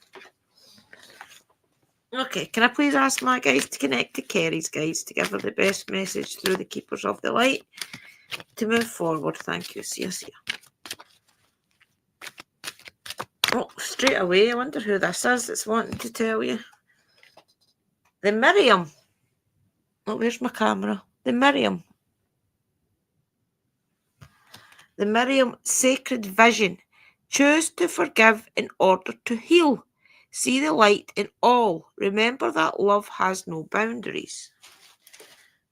Okay, can I please ask my guys to connect to Kerry's guys to give her the best message through the Keepers of the Light to move forward? Thank you. See you. Oh, straight away, I wonder who this is that's wanting to tell you. The Miriam. Oh, where's my camera? The Miriam. The Miriam Sacred Vision. Choose to forgive in order to heal. See the light in all. Remember that love has no boundaries.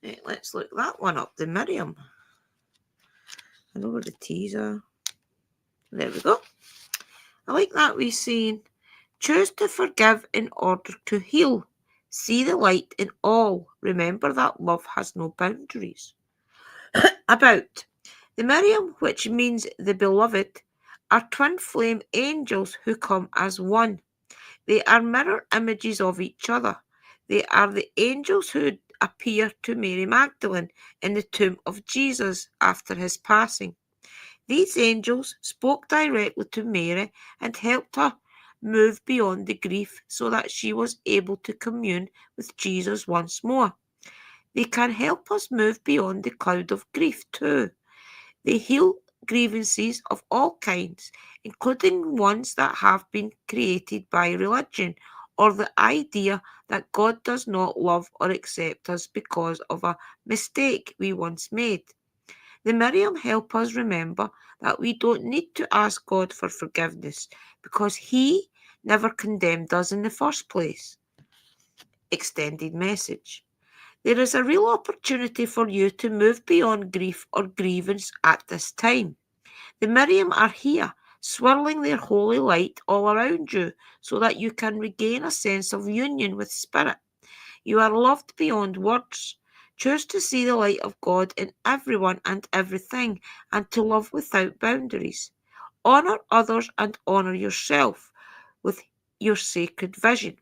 Right, let's look that one up. The Miriam. I know where the T's are. There we go. I like that wee saying. Choose to forgive in order to heal. See the light in all. Remember that love has no boundaries. About. The Miriam, which means the beloved, are twin flame angels who come as one. They are mirror images of each other. They are the angels who appear to Mary Magdalene in the tomb of Jesus after his passing. These angels spoke directly to Mary and helped her move beyond the grief so that she was able to commune with Jesus once more. They can help us move beyond the cloud of grief too. They heal grievances of all kinds, including ones that have been created by religion or the idea that God does not love or accept us because of a mistake we once made. The Miriam help us remember that we don't need to ask God for forgiveness because He never condemned us in the first place. Extended message. There is a real opportunity for you to move beyond grief or grievance at this time. The Miriam are here, swirling their holy light all around you so that you can regain a sense of union with Spirit. You are loved beyond words. Choose to see the light of God in everyone and everything and to love without boundaries. Honour others and honour yourself with your sacred vision.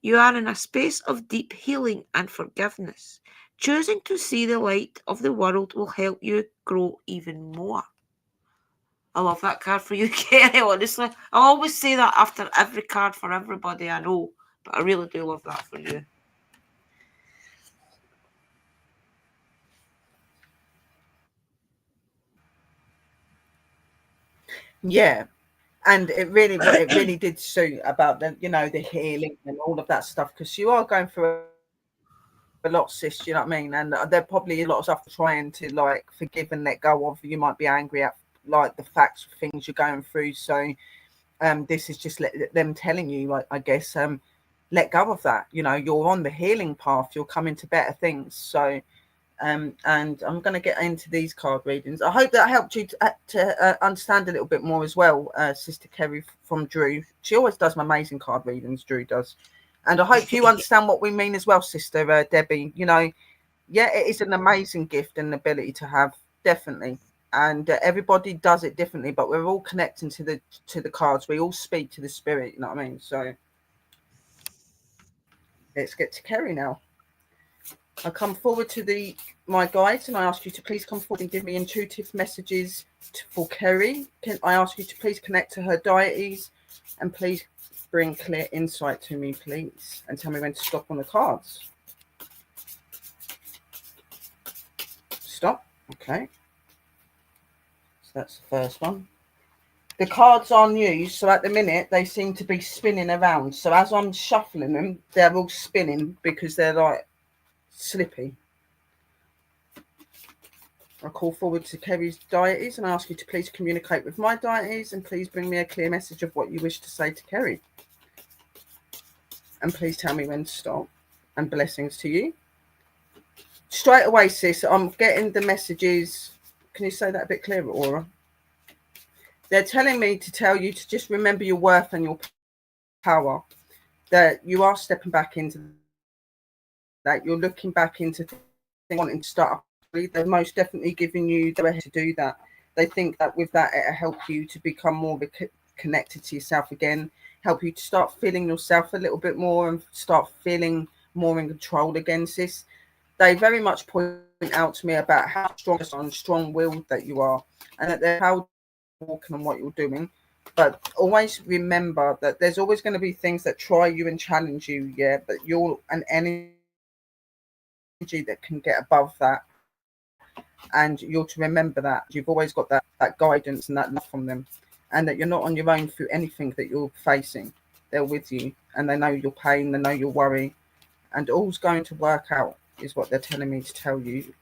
You are in a space of deep healing and forgiveness. Choosing to see the light of the world will help you grow even more. I love that card for you, Kerry, honestly. I always say that after every card for everybody I know, but I really do love that for you. Yeah, and it really did suit about the the healing and all of that stuff, because you are going through a lot, sis. You know what I mean? And there probably is a lot of stuff trying to like forgive and let go of. You might be angry at like the facts of things you're going through. So this is just them telling you, like, I guess, let go of that. You're on the healing path. You're coming to better things. So and I'm going to get into these card readings. I hope that helped you to understand a little bit more as well, Sister Kerry from Drew. She always does amazing card readings, Drew does. And I hope you understand what we mean as well, Sister Debbie. Yeah, it is an amazing gift and ability to have, definitely. And everybody does it differently, but we're all connecting to the cards. We all speak to the spirit, you know what I mean? So Let's get to Kerry now. I come forward to my guides and I ask you to please come forward and give me intuitive messages for Kerry. I ask you to please connect to her deities and please bring clear insight to me, please, and tell me when to stop on the cards. Stop. Okay. So that's the first one. The cards aren't used, so at the minute they seem to be spinning around. So as I'm shuffling them, they're all spinning because they're like slippy. I call forward to Kerry's deities and I ask you to please communicate with my deities and please bring me a clear message of what you wish to say to Kerry. And please tell me when to stop. And blessings to you. Straight away, sis, I'm getting the messages. Can you say that a bit clearer, Aura? They're telling me to tell you to just remember your worth and your power. That you are stepping back into that. You're looking back into wanting to start up. They're most definitely giving you the way to do that. They think that with that, it'll help you to become more connected to yourself again, help you to start feeling yourself a little bit more and start feeling more in control again, sis. They very much point out to me about how strong and strong-willed that you are and that they're how you're walking and what you're doing. But always remember that there's always going to be things that try you and challenge you, yeah, but you're an energy that can get above that. And you're to remember that you've always got that guidance and that love from them, and that you're not on your own through anything that you're facing. They're with you and they know your pain, they know your worry, and all's going to work out is what they're telling me to tell you.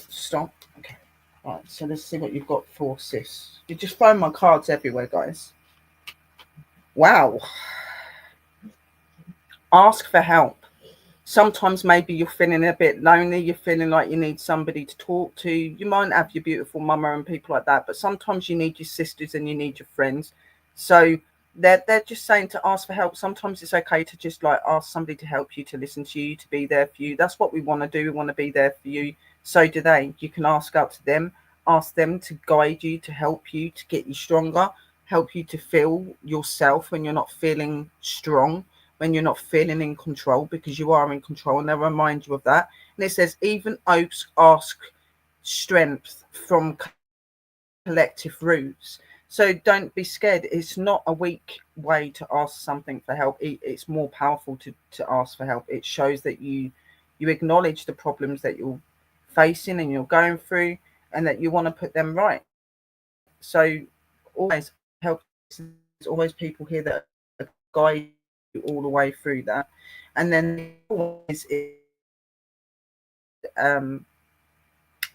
Stop. Okay. All right, so let's see what you've got for sis. You're just throwing my cards everywhere, guys. Wow. Ask for help. Sometimes maybe you're feeling a bit lonely. You're feeling like you need somebody to talk to. You might have your beautiful mama and people like that, but sometimes you need your sisters and you need your friends. So they're just saying to ask for help. Sometimes it's okay to just like ask somebody to help you, to listen to you, to be there for you. That's what we want to do. We want to be there for you. So do they. You can ask out to them, ask them to guide you, to help you, to get you stronger, help you to feel yourself when you're not feeling strong, when you're not feeling in control, because you are in control, and they'll remind you of that. And it says, even oaks ask strength from collective roots. So don't be scared. It's not a weak way to ask something for help. It's more powerful to ask for help. It shows that you acknowledge the problems that you're facing and you're going through, and that you want to put them right. So always help. There's always people here that guide you all the way through that. And then always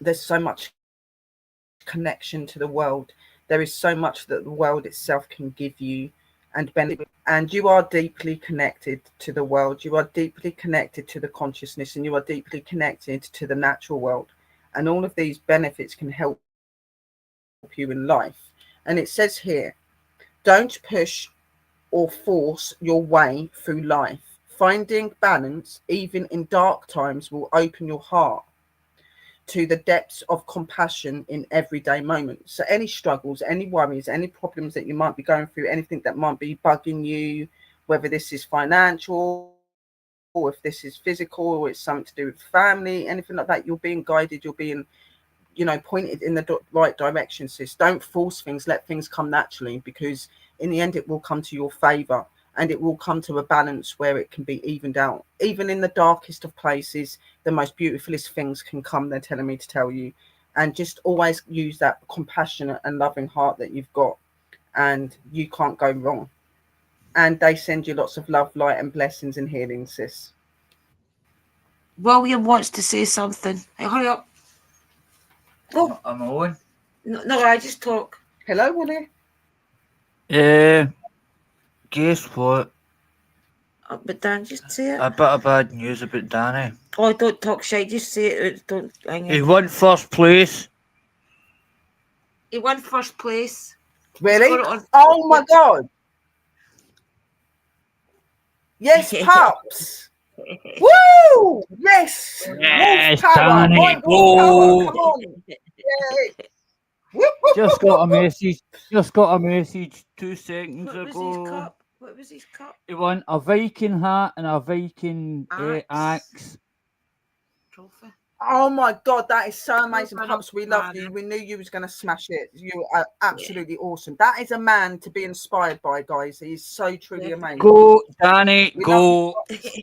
there's so much connection to the world. There is so much that the world itself can give you and benefit. And you are deeply connected to the world. You are deeply connected to the consciousness, and you are deeply connected to the natural world. And all of these benefits can help you in life. And it says here, don't push or force your way through life. Finding balance, even in dark times, will open your heart to the depths of compassion in everyday moments. So any struggles, any worries, any problems that you might be going through, anything that might be bugging you, whether this is financial or if this is physical or it's something to do with family, anything like that, you're being guided, you're being, pointed in the right direction, sis. Don't force things, let things come naturally, because in the end it will come to your favor. And it will come to a balance where it can be evened out. Even in the darkest of places, the most beautifulest things can come, they're telling me to tell you. And just always use that compassionate and loving heart that you've got, and you can't go wrong. And they send you lots of love, light and blessings and healing, sis. William wants to say something. Hey, hurry up. Oh. I'm on. No, I just talk. Hello, Willie. Guess what? But Dan, just say it. A bit of bad news about Danny. Oh, don't talk shit. Just say it. Don't hang He it. won first place. He won first place. Really? Oh my God. Yes, pups. Woo! Yes. Yes, Wolf power. Danny. Right, wolf power. Come on. Yeah. Just got a message. Just got a message 2 seconds What was his ago. cup? What was his cup? He won a Viking hat and a Viking axe. Trophy. Oh my God, that is so amazing, Well done, Pups. We love you. Darren. We knew you was going to smash it. You are absolutely awesome. That is a man to be inspired by, guys. He's so truly amazing. Go, Danny, We go. love you,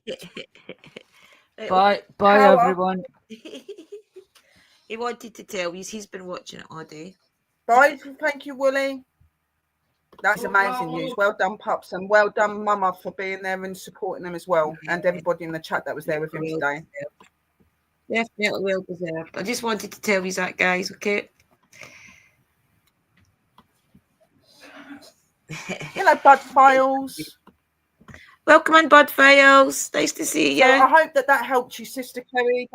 Right, Bye, okay. bye, Power. everyone. He wanted to tell you he's been watching it all day. Bye. Thank you, Willie. That's amazing news. Well done, Pups, and well done, Mama, for being there and supporting them as well, and everybody in the chat that was there with him today. Definitely well deserved. I just wanted to tell you that, guys, okay? Hello, Bud Files. Welcome in, Bud Files. Nice to see you. So I hope that helped you, Sister Kerry.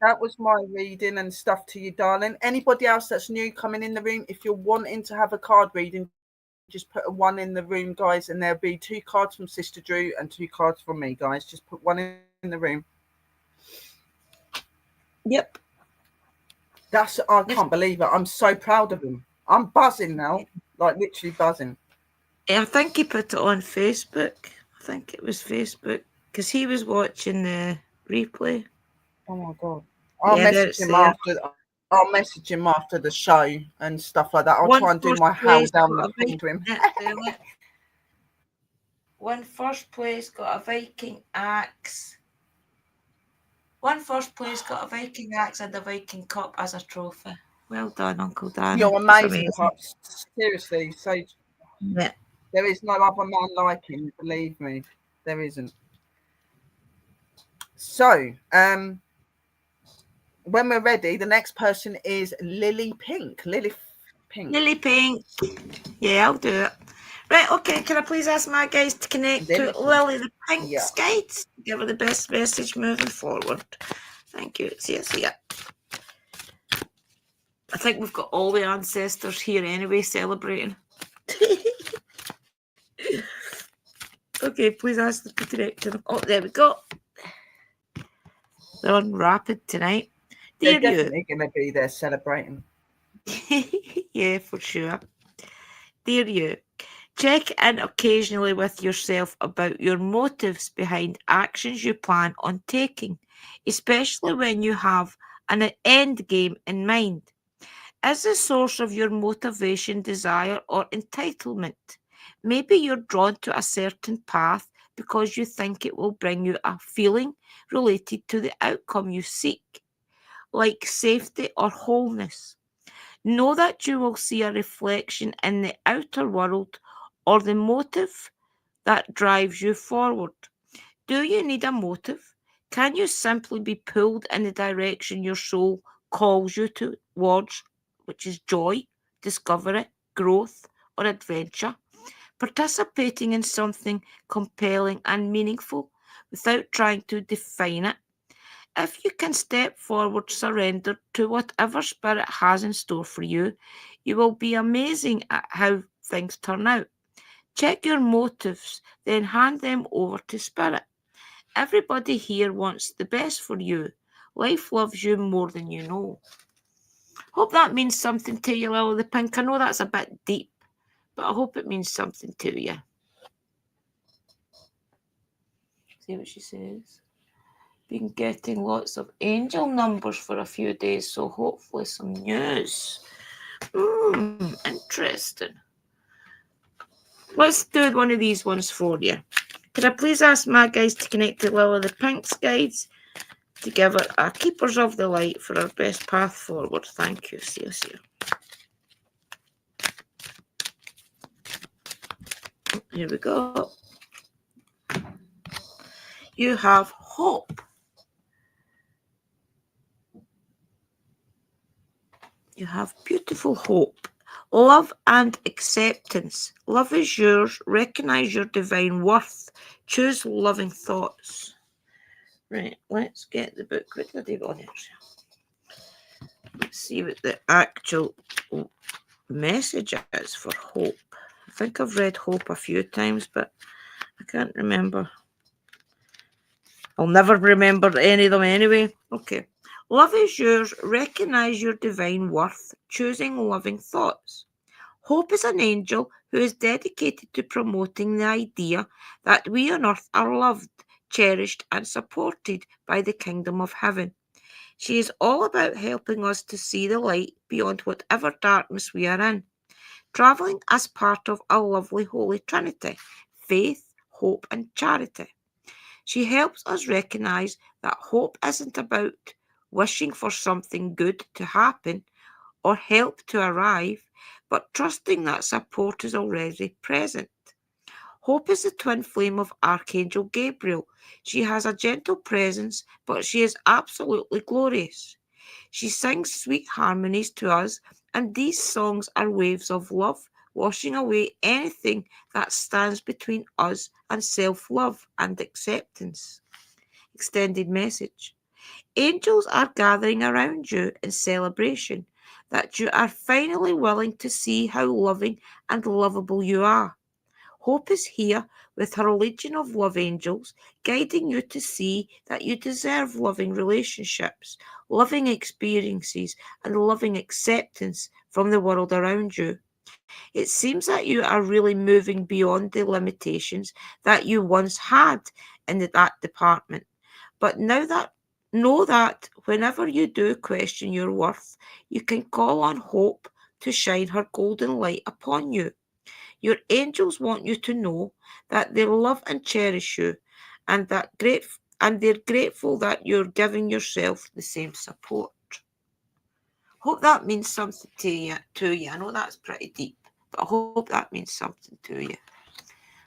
That was my reading and stuff to you, darling. Anybody else that's new coming in the room, if you're wanting to have a card reading, just put a 1 in the room, guys, and there'll be 2 cards from Sister Drew and 2 cards from me, guys. Just put 1 in the room. Yep. I can't believe it. I'm so proud of him. I'm buzzing now, like literally buzzing. I think he put it on Facebook. I think it was Facebook because he was watching the replay. Oh my God. I'll message him after the show and stuff like that. I'll try and do my howl down the thing to him. One first place got a Viking axe. One first place got a Viking axe and a Viking cup as a trophy. Well done, Uncle Dan. You're amazing, Pops. Seriously. So yeah. There is no other man like him, believe me. There isn't. So, when we're ready, the next person is Lily Pink. Lily Pink. Yeah, I'll do it. Right, okay. Can I please ask my guys to connect to Lily the Pink's guides? Give her the best message moving forward. Thank you. See ya. I think we've got all the ancestors here anyway celebrating. Okay, please ask them to connect to them. Oh, there we go. They're on rapid tonight. They're definitely going to be there celebrating. Yeah, for sure. Dear you, check in occasionally with yourself about your motives behind actions you plan on taking, especially when you have an end game in mind. Is the source of your motivation desire or entitlement? Maybe you're drawn to a certain path because you think it will bring you a feeling related to the outcome you seek, like safety or wholeness. Know that you will see a reflection in the outer world or the motive that drives you forward. Do you need a motive? Can you simply be pulled in the direction your soul calls you towards, which is joy, discovery, growth, or adventure? Participating in something compelling and meaningful without trying to define it. If you can step forward, surrender to whatever Spirit has in store for you, you will be amazing at how things turn out. Check your motives, then hand them over to Spirit. Everybody here wants the best for you. Life loves you more than you know. Hope that means something to you, Lily the Pink. I know that's a bit deep, but I hope it means something to you. See what she says. Been getting lots of angel numbers for a few days, so hopefully some news. Interesting. Let's do one of these ones for you. Could I please ask my guys to connect to Willow the Pink's guides to give her a Keepers of the Light for our best path forward? Thank you. See you. Here we go. You have hope. You have beautiful hope. Love and acceptance. Love is yours. Recognize your divine worth. Choose loving thoughts. Right, let's get the book. Where did I go there? Let's see what the actual message is for hope. I think I've read hope a few times, but I can't remember. I'll never remember any of them anyway. Okay. Love is yours. Recognize your divine worth, choosing loving thoughts. Hope is an angel who is dedicated to promoting the idea that we on earth are loved, cherished, and supported by the kingdom of heaven. She is all about helping us to see the light beyond whatever darkness we are in, travelling as part of a lovely Holy Trinity: faith, hope, and charity. She helps us recognise that hope isn't about wishing for something good to happen or help to arrive, but trusting that support is already present. Hope is the twin flame of Archangel Gabriel. She has a gentle presence, but she is absolutely glorious. She sings sweet harmonies to us, and these songs are waves of love, washing away anything that stands between us and self love and acceptance. Extended message. Angels are gathering around you in celebration that you are finally willing to see how loving and lovable you are. Hope is here with her legion of love angels, guiding you to see that you deserve loving relationships, loving experiences, and loving acceptance from the world around you. It seems that you are really moving beyond the limitations that you once had in that department. But now that know that whenever you do question your worth, you can call on hope to shine her golden light upon you. Your angels want you to know that they love and cherish you, and they're grateful that you're giving yourself the same support. Hope that means something to you. I know that's pretty deep, but I hope that means something to you.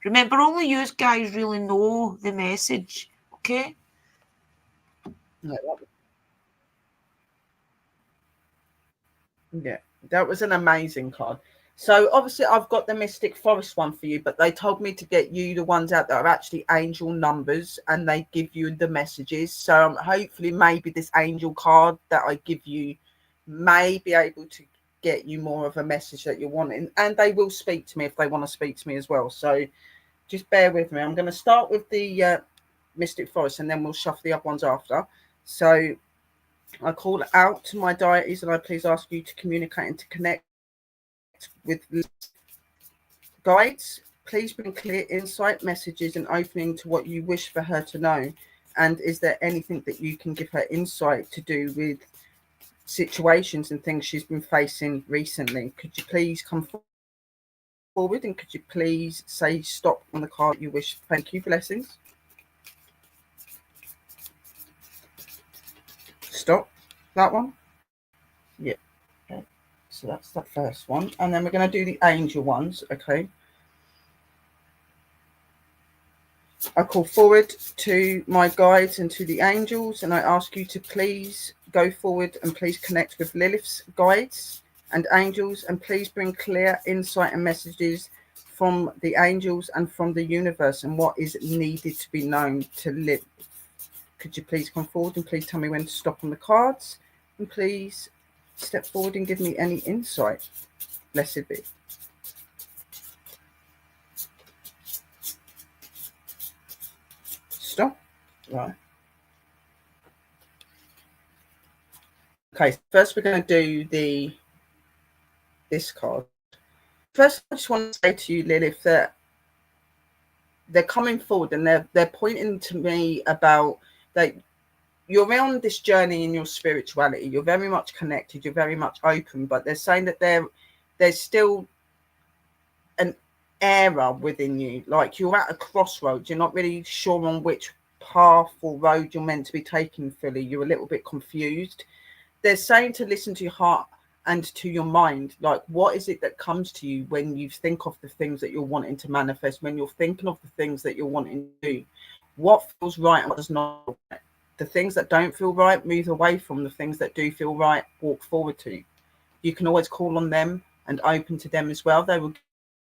Remember, only you guys really know the message, okay? Yeah, that was an amazing card. So obviously I've got the Mystic Forest one for you, but they told me to get you the ones out that are actually angel numbers and they give you the messages. So hopefully maybe this angel card that I give you may be able to get you more of a message that you're wanting. And they will speak to me if they want to speak to me as well. So just bear with me. I'm going to start with the Mystic Forest and then we'll shuffle the other ones after. So I call out to my deities and I please ask you to communicate and to connect with guides. Please bring clear insight, messages, and opening to what you wish for her to know. And is there anything that you can give her insight to do with situations and things she's been facing recently? Could you please come forward and could you please say stop on the card you wish? Thank you. Blessings. Stop. That one? Yeah. Okay. So that's the first one. And then we're going to do the angel ones. Okay. I call forward to my guides and to the angels, and I ask you to please go forward and please connect with Lilith's guides and angels, and please bring clear insight and messages from the angels and from the universe and what is needed to be known to Lilith. Could you please come forward and please tell me when to stop on the cards, and please step forward and give me any insight. Blessed be. Stop. Right. Okay, first we're going to do this card. First, I just want to say to you, Lilith, that they're coming forward and they're pointing to me about that you're on this journey in your spirituality. You're very much connected. You're very much open, but they're saying that there's still an error within you. Like you're at a crossroads. You're not really sure on which path or road you're meant to be taking fully. You're a little bit confused. They're saying to listen to your heart and to your mind. Like, what is it that comes to you when you think of the things that you're wanting to manifest, when you're thinking of the things that you're wanting to do? What feels right and what does not? The things that don't feel right, move away from. The things that do feel right, walk forward to. You can always call on them and open to them as well. They will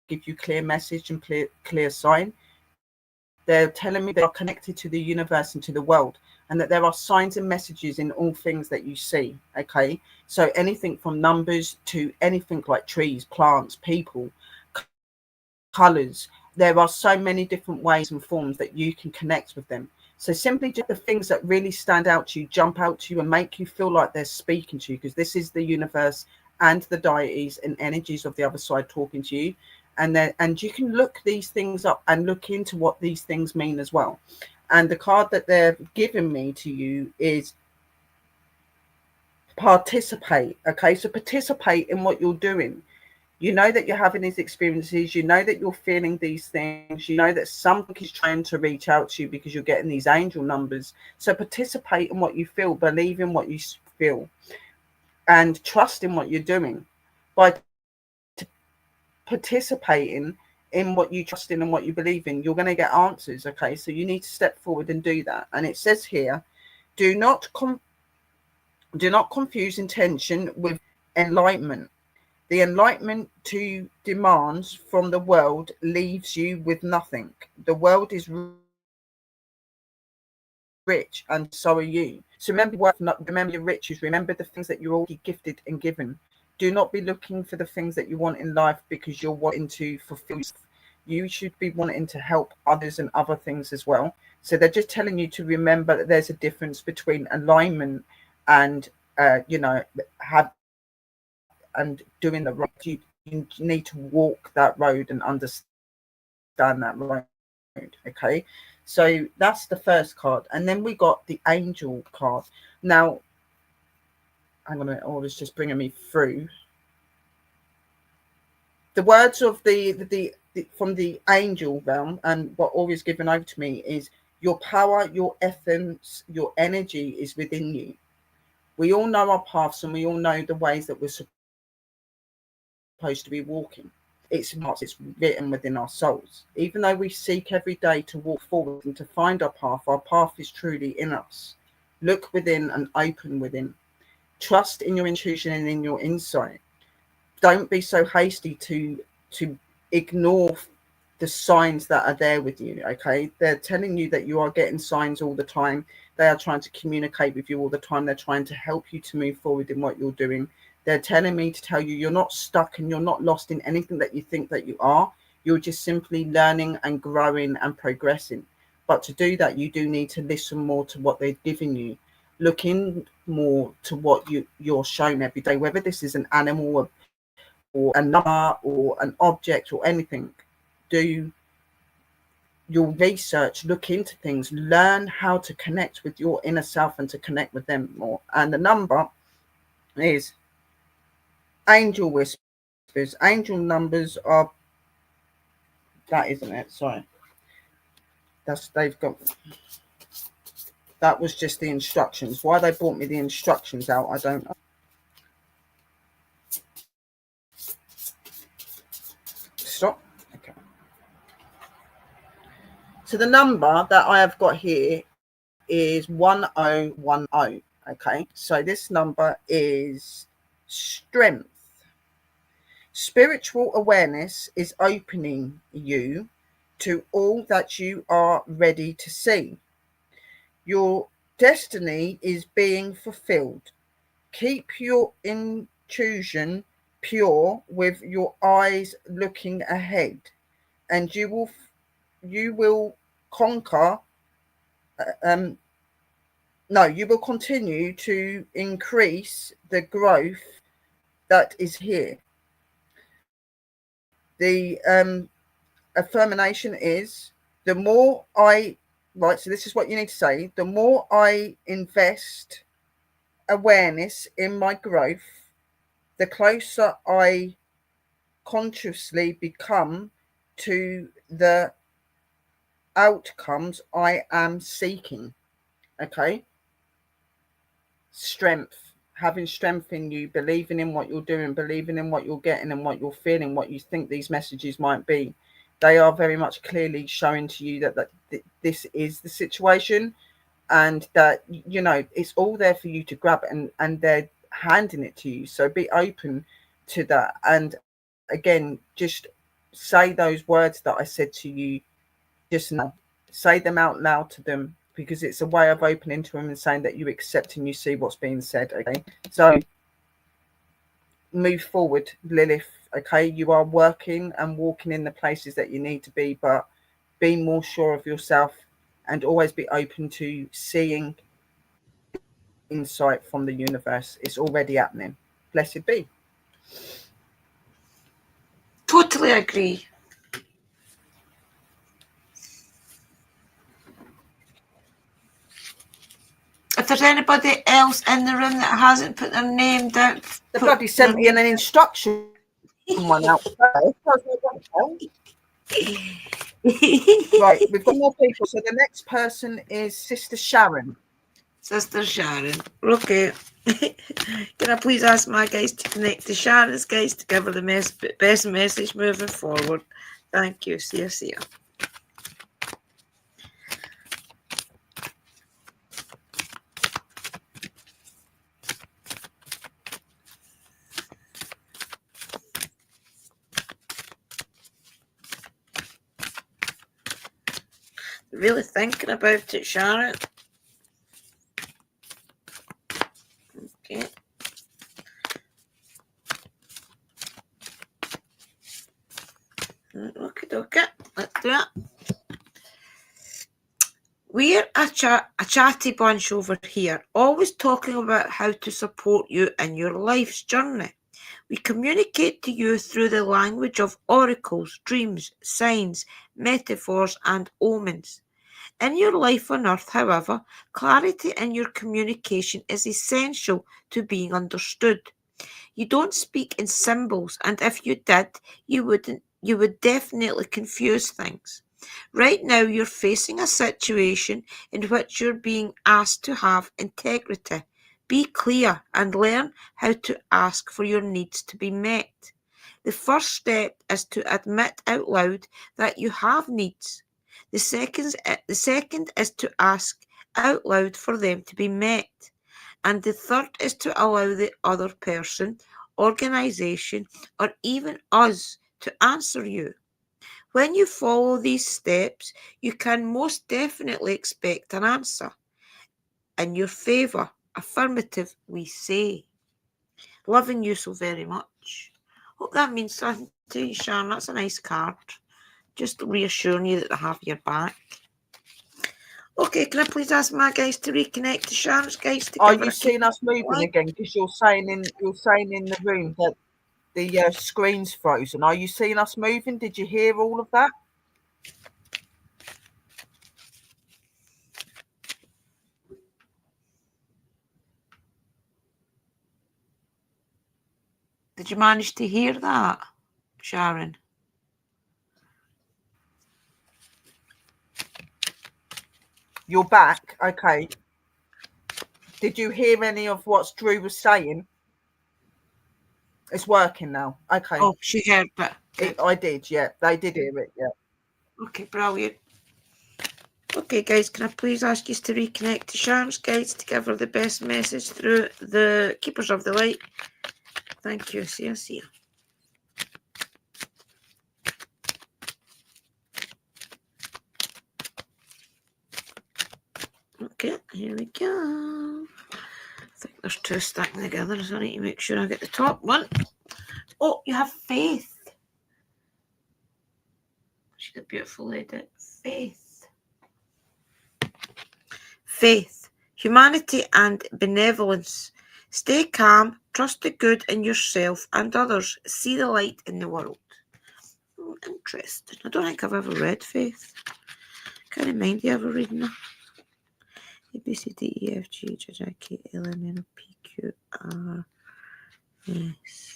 give you clear message and clear sign. They're telling me they are connected to the universe and to the world, and that there are signs and messages in all things that you see. Okay, so anything from numbers to anything like trees, plants, people, colors. There are so many different ways and forms that you can connect with them. So simply do the things that really stand out to you, jump out to you, and make you feel like they're speaking to you, because this is the universe and the deities and energies of the other side talking to you. And you can look these things up and look into what these things mean as well. And the card that they're giving me to you is participate. Okay, so participate in what you're doing. You know that you're having these experiences, you know that you're feeling these things, you know that something is trying to reach out to you because you're getting these angel numbers. So participate in what you feel, believe in what you feel, and trust in what you're doing. By participating in what you trust in and what you believe in, you're going to get answers. Okay, so you need to step forward and do that. And it says here, do not confuse intention with enlightenment. The enlightenment to demands from the world leaves you with nothing. The world is rich, and so are you. So remember your riches. Remember the things that you're already gifted and given. Do not be looking for the things that you want in life because you're wanting to fulfill yourself. You should be wanting to help others and other things as well. So they're just telling you to remember that there's a difference between alignment and doing the right. You need to walk that road and understand that road. Okay, so that's the first card, and then we got the angel card. Now hang on a minute, oh, it's just bringing me through the words of the from the angel realm, and what always given over to me is your power, your essence, your energy is within you. We all know our paths, and we all know the ways that we're supposed to be walking. It's written within our souls. Even though we seek every day to walk forward and to find our path is truly in us. Look within and open within. Trust in your intuition and in your insight. Don't be so hasty to ignore the signs that are there with you. Okay, they're telling you that you are getting signs all the time. They are trying to communicate with you all the time. They're trying to help you to move forward in what you're doing. They're telling me to tell you you're not stuck and you're not lost in anything that you think that you are. You're just simply learning and growing and progressing. But to do that, you do need to listen more to what they're giving you. Look in more to what you're shown every day, whether this is an animal or a number or an object or anything. Do your research, look into things, learn how to connect with your inner self and to connect with them more. And the number is angel whispers. Angel numbers are, that isn't it, sorry, that was just the instructions. Why they brought me the instructions out, I don't know. Stop. Okay, so the number that I have got here is 1010. Okay, so this number is strength. Spiritual awareness is opening you to all that you are ready to see. Your destiny is being fulfilled. Keep your intuition pure with your eyes looking ahead, and you will conquer. You will continue to increase the growth that is here. The affirmation is the more I, right, so this is what you need to say, the more I invest awareness in my growth, the closer I consciously become to the outcomes I am seeking. Okay, strength, having strength in you, believing in what you're doing, believing in what you're getting and what you're feeling, what you think these messages might be. They are very much clearly showing to you that this is the situation, and that, you know, it's all there for you to grab, and they're handing it to you. So be open to that. And again, just say those words that I said to you just now. Say them out loud to them, because it's a way of opening to them and saying that you accept and you see what's being said. Okay, so move forward, Lilith. Okay, you are working and walking in the places that you need to be, but be more sure of yourself and always be open to seeing insight from the universe. It's already happening. Blessed be. Totally agree. If there's anybody else in the room that hasn't put their name down, The bloody sent me an instruction one out. Right, we've got more people. So the next person is Sister Sharon. Sister Sharon. Okay. Can I please ask my guys to connect to Sharon's guys to give her the best message moving forward? Thank you. See you, see you. Really thinking about it, Sharon. Okay. Okay, let's do it. We're a chatty bunch over here, always talking about how to support you in your life's journey. We communicate to you through the language of oracles, dreams, signs, metaphors, and omens. In your life on earth, however, clarity in your communication is essential to being understood. You don't speak in symbols, and if you did, you would definitely confuse things. Right now, you're facing a situation in which you're being asked to have integrity. Be clear and learn how to ask for your needs to be met. The first step is to admit out loud that you have needs. The second is to ask out loud for them to be met. And the third is to allow the other person, organization, or even us to answer you. When you follow these steps, you can most definitely expect an answer. In your favour, affirmative, we say. Loving you so very much. Hope that means something to you, Sharon. That's a nice card. Just reassuring you that they have your back. Okay, can I please ask my guys to reconnect to Sharon's guys? Are you seeing us moving again? Because you're saying in the room that the screen's frozen. Are you seeing us moving? Did you hear all of that? Did you manage to hear that, Sharon? You're back. Okay. Did you hear any of what Drew was saying? It's working now. Okay. Oh, she heard it. I did, yeah. They did hear it, yeah. Okay, brilliant. Okay, guys, can I please ask you to reconnect to Sharon's guides to give her the best message through the Keepers of the Light? Thank you. See you. Okay, here we go. I think there's two stacking together, so I need to make sure I get the top one. Oh, you have Faith. She's a beautiful lady. Faith, humanity and benevolence. Stay calm, trust the good in yourself and others. See the light in the world. Oh, interesting. I don't think I've ever read Faith. Can't remind you ever reading that. A, B, C, D, E, F, G, H, I, K, L, M, N, O, P, Q, R, S.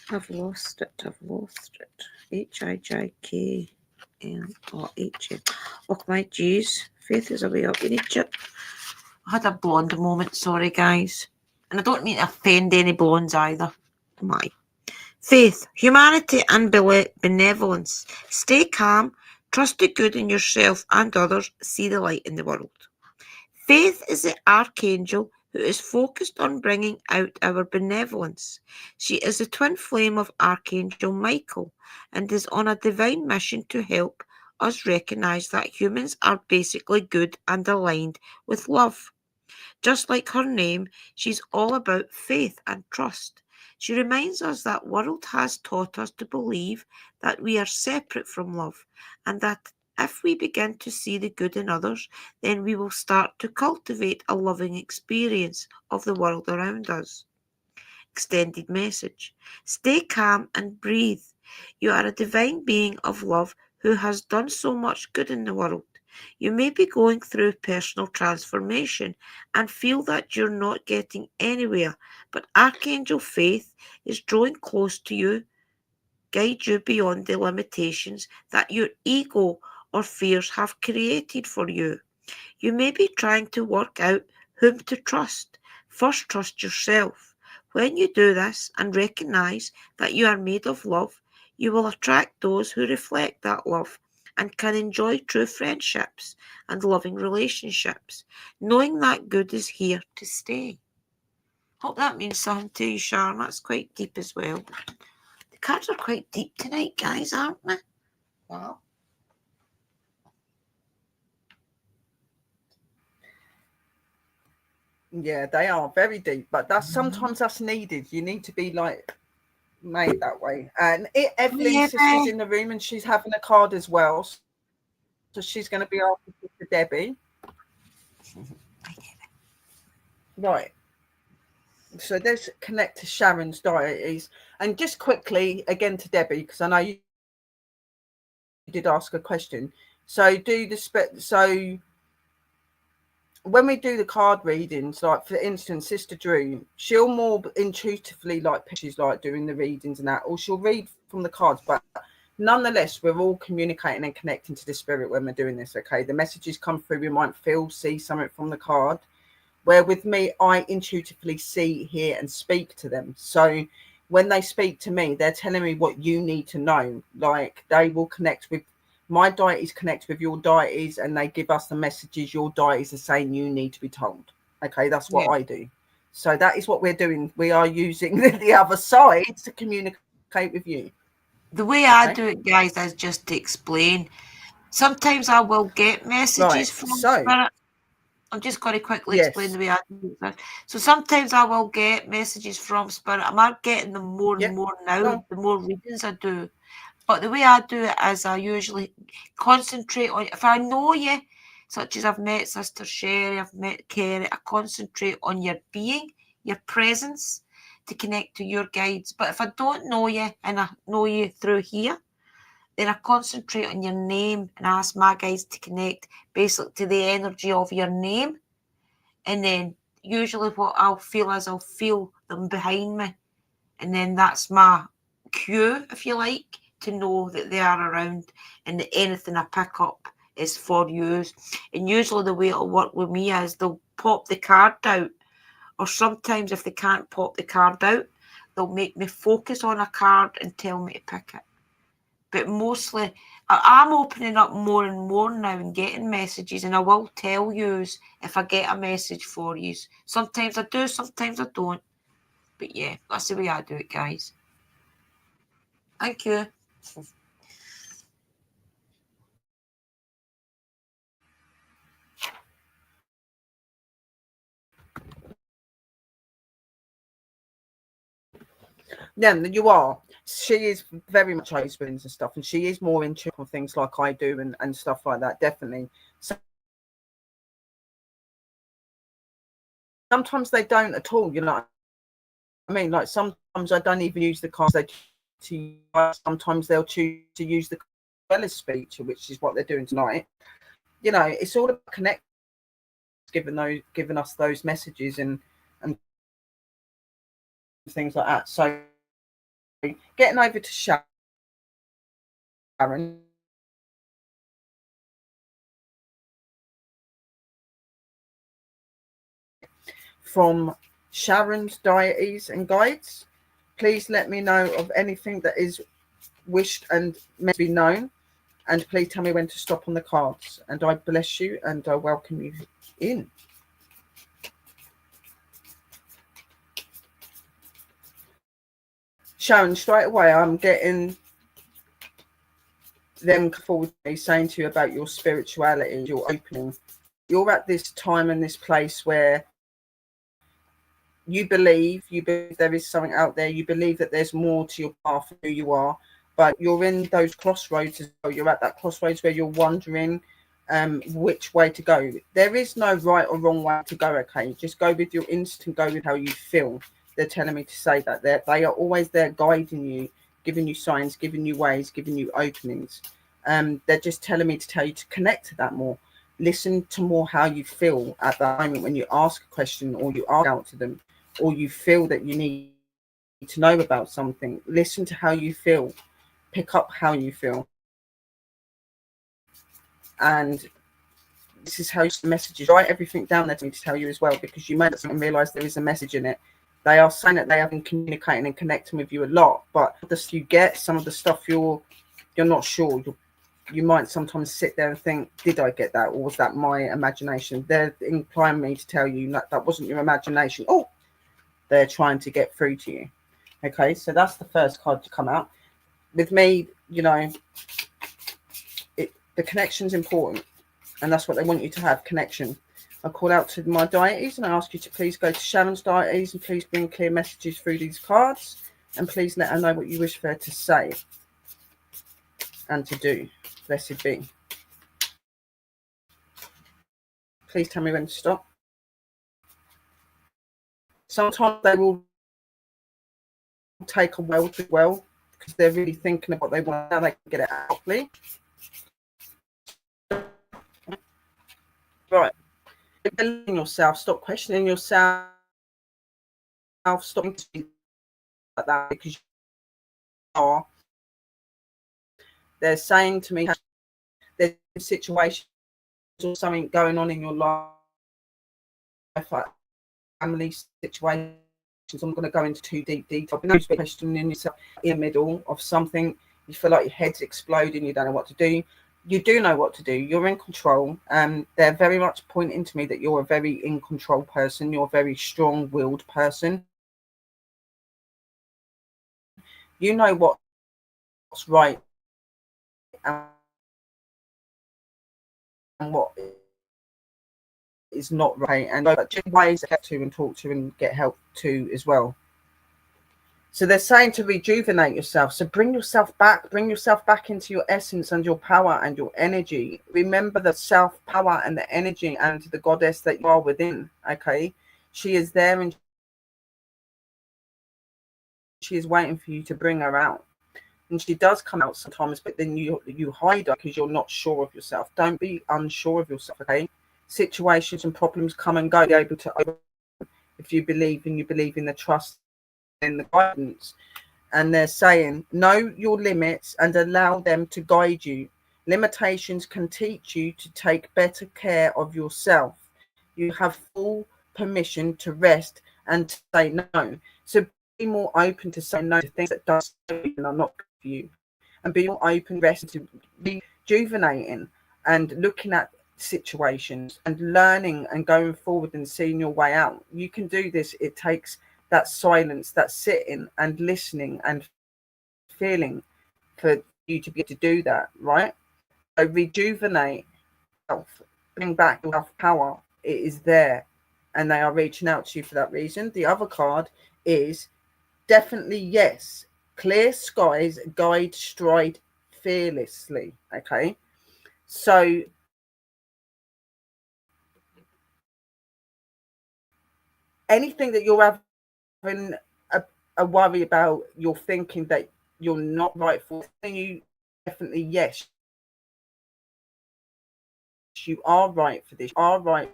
I've lost it. H-I-J-K-L-R-H. Oh, my G's. Faith is away up in Egypt. I had a blonde moment, sorry, guys. And I don't mean to offend any blondes either. My. Faith, humanity and benevolence. Stay calm, trust the good in yourself and others, see the light in the world. Faith is the archangel who is focused on bringing out our benevolence. She is the twin flame of Archangel Michael and is on a divine mission to help us recognise that humans are basically good and aligned with love. Just like her name, she's all about faith and trust. She reminds us that world has taught us to believe that we are separate from love, and that if we begin to see the good in others, then we will start to cultivate a loving experience of the world around us. Extended message. Stay calm and breathe. You are a divine being of love who has done so much good in the world. You may be going through personal transformation and feel that you're not getting anywhere, but Archangel Faith is drawing close to you, guide you beyond the limitations that your ego or fears have created for you. You may be trying to work out whom to trust. First, trust yourself. When you do this and recognize that you are made of love, you will attract those who reflect that love and can enjoy true friendships and loving relationships, knowing that good is here to stay. Hope that means something to you, Sharon. That's quite deep as well. The cards are quite deep tonight, guys, aren't they? Wow. Yeah, they are very deep, but that's sometimes that's needed. You need to be like made that way. And Evelyn's sister's in the room, and she's having a card as well, so she's going to be after Sister Debbie. Right. So let's connect to Sharon's diaries, and just quickly again to Debbie, because I know you did ask a question. So so when we do the card readings, like for instance, Sister Drew, she'll more intuitively like she's like doing the readings and that, or she'll read from the cards, but nonetheless, we're all communicating and connecting to the spirit when we're doing this. Okay, the messages come through, we might see something from the card, where with me, I intuitively see, hear, and speak to them. So when they speak to me, they're telling me what you need to know. Like they will connect with my deities, connect with your deities, and they give us the messages your deities are saying you need to be told. Okay, that's what I do. So that is what we're doing. We are using the other side to communicate with you. The way I do it, guys, is just to explain. Sometimes I will get messages from spirit. I'm just going to quickly explain the way I do it. So sometimes I will get messages from spirit. I'm getting them more and more now, the more readings I do. But the way I do it is I usually concentrate on, if I know you, such as I've met Sister Sherry, I've met Kerry, I concentrate on your being, your presence, to connect to your guides. But if I don't know you and I know you through here, then I concentrate on your name and ask my guides to connect basically to the energy of your name. And then usually what I'll feel is I'll feel them behind me. And then that's my cue, if you like, to know that they are around and that anything I pick up is for you. And usually the way it'll work with me is they'll pop the card out, or sometimes if they can't pop the card out, they'll make me focus on a card and tell me to pick it. But mostly I'm opening up more and more now and getting messages, and I will tell you if I get a message for you. Sometimes I do, sometimes I don't. But yeah, that's the way I do it, guys. Thank you. Yeah, you are. She is very much open and stuff, and she is more in tune on things like I do and stuff like that, definitely. So sometimes they don't at all, you know. I mean, like sometimes I don't even use the cards. Sometimes they'll choose to use the Bella's feature, which is what they're doing tonight. You know, it's all about connect, giving us those messages and things like that. So getting over to Sharon. From Sharon's deities and guides, please let me know of anything that is wished and meant to be known, and please tell me when to stop on the cards, and I bless you and I welcome you in. Sharon, straight away I'm getting them forward to me saying to you about your spirituality, your opening. You're at this time and this place where you believe there is something out there. You believe that there's more to your path of who you are, but you're in those crossroads as well. You're at that crossroads where you're wondering which way to go. There is no right or wrong way to go. Okay, just go with your instinct, go with how you feel. They're telling me to say that they are always there guiding you, giving you signs, giving you ways, giving you openings. They're just telling me to tell you to connect to that more. Listen to more how you feel at that moment when you ask a question or you ask out to them, or you feel that you need to know about something. Listen to how you feel. Pick up how you feel. And this is how the messages. Write everything down there to me to tell you as well, because you may not realize there is a message in it. They are saying that they have been communicating and connecting with you a lot, but the stuff you get, some of the stuff you're not sure. You might sometimes sit there and think, did I get that, or was that my imagination? They're implying me to tell you that wasn't your imagination. Oh, they're trying to get through to you. Okay, so that's the first card to come out. With me, you know, the connection's important, and that's what they want you to have, connection. I call out to my deities and I ask you to please go to Sharon's deities and please bring clear messages through these cards, and please let her know what you wish for her to say and to do. Blessed be. Please tell me when to stop. Sometimes they will take a while to well, because they're really thinking of what they want, how they can get it out properly. Right. Believe in yourself. Stop questioning yourself. Stop like that, because you are. They're saying to me, there's situations or something going on in your life, like family situations. I'm going to go into too deep detail. But no questioning yourself in the middle of something. You feel like your head's exploding. You don't know what to do. You do know what to do. You're in control. They're very much pointing to me that you're a very in control person. You're a very strong-willed person. You know what's right and what is not right, and just ways to get to and talk to and get help to as well. So they're saying to rejuvenate yourself. So bring yourself back into your essence and your power and your energy. Remember the self power and the energy and the goddess that you are within. Okay, she is there and she is waiting for you to bring her out. And she does come out sometimes, but then you hide her because you're not sure of yourself. Don't be unsure of yourself, okay? Situations and problems come and go. Be able to open if you believe, and you believe in the trust and the guidance. And they're saying, know your limits and allow them to guide you. Limitations can teach you to take better care of yourself. You have full permission to rest and to say no. So be more open to say no to things that don't serve you and are not good for you, and be more open, rest, to rejuvenating and looking at situations and learning and going forward and seeing your way out. You can do this. It takes that silence, that sitting and listening and feeling for you to be able to do that, right? So rejuvenate yourself, bring back your self-power. It is there, and they are reaching out to you for that reason. The other card is definitely yes. Clear skies, guide, stride fearlessly. Okay, so anything that you're having a worry about, you're thinking that you're not right for, you definitely yes, you are right for this. You are right.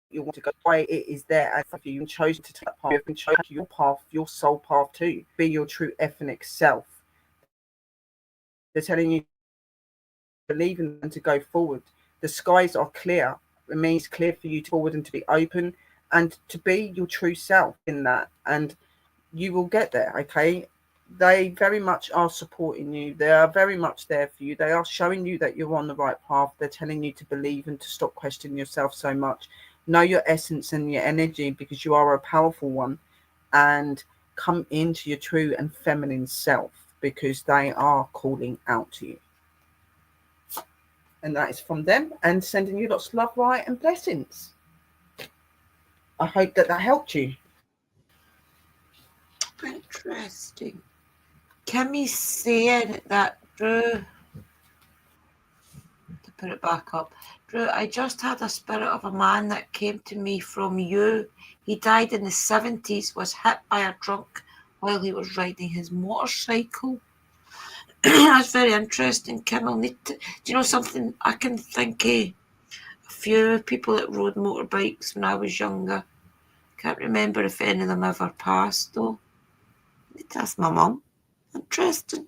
You want to go away. It is there, and for you, and chosen to take that path. You have been chosen your path, your soul path too. Be your true ethnic self. They're telling you to believe in and to go forward. The skies are clear. It means clear for you to forward and to be open and to be your true self in that, and you will get there. Okay, they very much are supporting you. They are very much there for you. They are showing you that you're on the right path. They're telling you to believe and to stop questioning yourself so much. Know your essence and your energy, because you are a powerful one, and come into your true and feminine self. because they are calling out to you. And that is from them and sending you lots of love, light, and blessings. I hope that helped you. Interesting. Kimmy's saying that, Drew, to put it back up, Drew, I just had a spirit of a man that came to me from you. He died in the 70s, was hit by a truck while he was riding his motorcycle. That's very interesting, Kim. I'll need to, do you know something? I can think of a few people that rode motorbikes when I was younger. Can't remember if any of them ever passed, though. That's my mum. Interesting.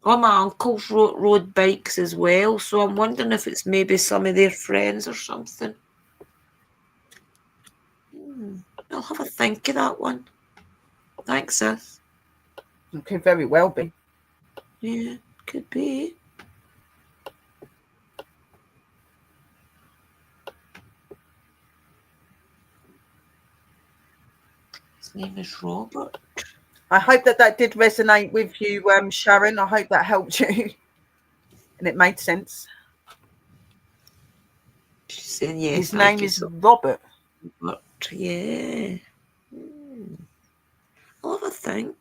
All my uncles rode bikes as well, so I'm wondering if it's maybe some of their friends or something. I'll have a think of that one. Thanks, sis. It could very well be. Yeah, could be. His name is Robert. I hope that did resonate with you, Sharon. I hope that helped you and it made sense. She's saying yes. His name is Robert. Robert, yeah. I'll have a think.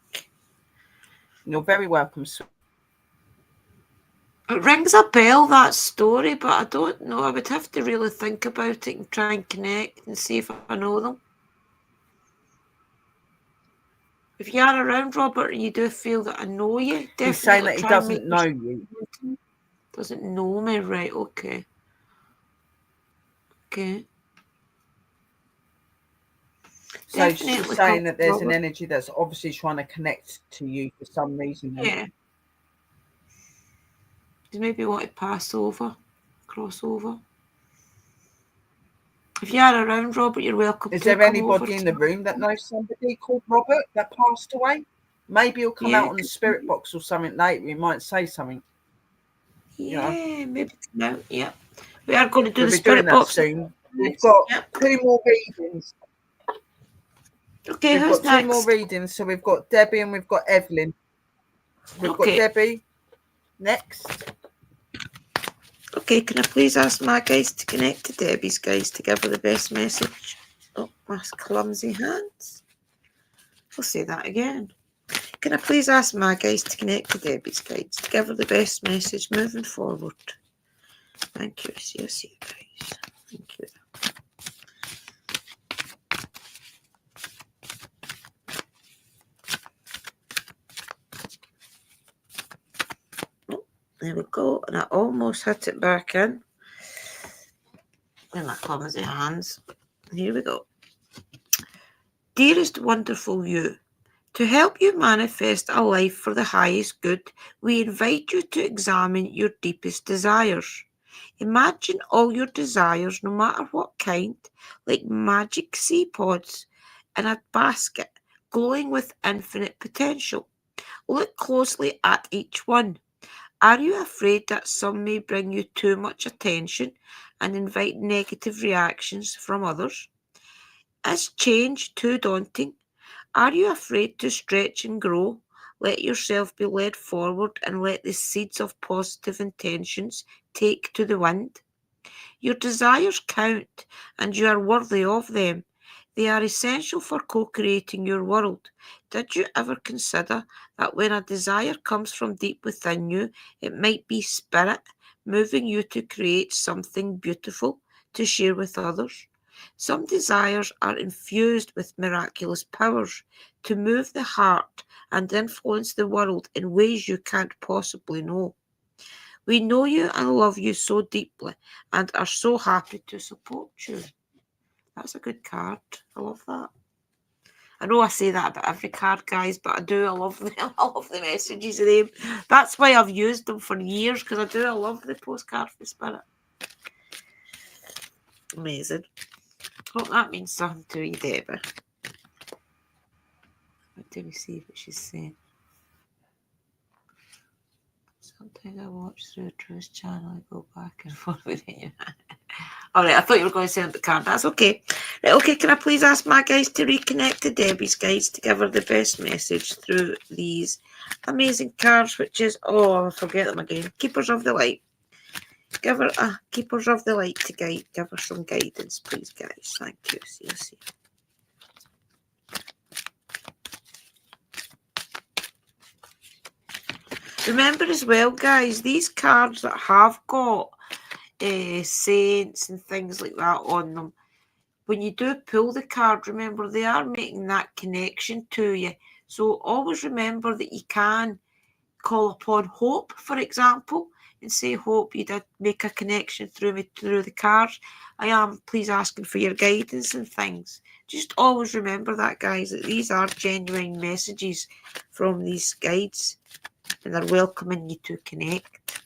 You're very welcome, sir. It rings a bell, that story, but I don't know. I would have to really think about it and try and connect and see if I know them. If you are around, Robert, and you do feel that I know you, definitely. He's saying that he doesn't know you. Doesn't know me, right? Okay. Okay. So she's saying that there's an energy that's obviously trying to connect to you for some reason. Yeah. Does maybe want to cross over. If you are around, Robert, you're welcome. Is there anybody in the room that knows somebody called Robert that passed away? Maybe he'll come out on the spirit box or something later. He might say something. Yeah, maybe no. Yeah, we are going to do we'll the spirit box soon. We've got 2 more readings. Okay, we've got next? 2 more readings. So we've got Debbie and we've got Evelyn. We've got Debbie next. Okay, can I please ask my guys to connect to Debbie's guys to give her the best message? Oh, my clumsy hands. I'll say that again. Can I please ask my guys to connect to Debbie's guys to give her the best message moving forward? Thank you. Yes, you guys. Thank you. There we go, and I almost hit it back in. In my clumsy hands. Here we go. Dearest wonderful you, to help you manifest a life for the highest good, we invite you to examine your deepest desires. Imagine all your desires, no matter what kind, like magic sea pods in a basket, glowing with infinite potential. Look closely at each one. Are you afraid that some may bring you too much attention and invite negative reactions from others? Is change too daunting? Are you afraid to stretch and grow? Let yourself be led forward and let the seeds of positive intentions take to the wind. Your desires count and you are worthy of them. They are essential for co-creating your world. Did you ever consider that when a desire comes from deep within you, it might be spirit moving you to create something beautiful to share with others? Some desires are infused with miraculous powers to move the heart and influence the world in ways you can't possibly know. We know you and love you so deeply and are so happy to support you. That's a good card. I love that. I know I say that about every card, guys, but I do. I love them. I love the messages of them. That's why I've used them for years, because I do. I love the postcard for Spirit. Amazing. Hope that means something to you, Deborah. What do we see what she's saying? Sometimes I watch through Drew's channel. I go back and forth with you. All right, I thought you were going to send the card. That's okay. Right, okay, can I please ask my guys to reconnect to Debbie's guys to give her the best message through these amazing cards, which is, I forget them again, Keepers of the Light. Give her a Keepers of the Light to guide. Give her some guidance, please, guys. Thank you. See. Remember as well, guys, these cards that have got saints and things like that on them, when you do pull the card, remember they are making that connection to you. So always remember that you can call upon Hope, for example, and say, Hope, you did make a connection through the cards. I am please asking for your guidance and things. Just always remember that, guys, that these are genuine messages from these guides, and they're welcoming you to connect.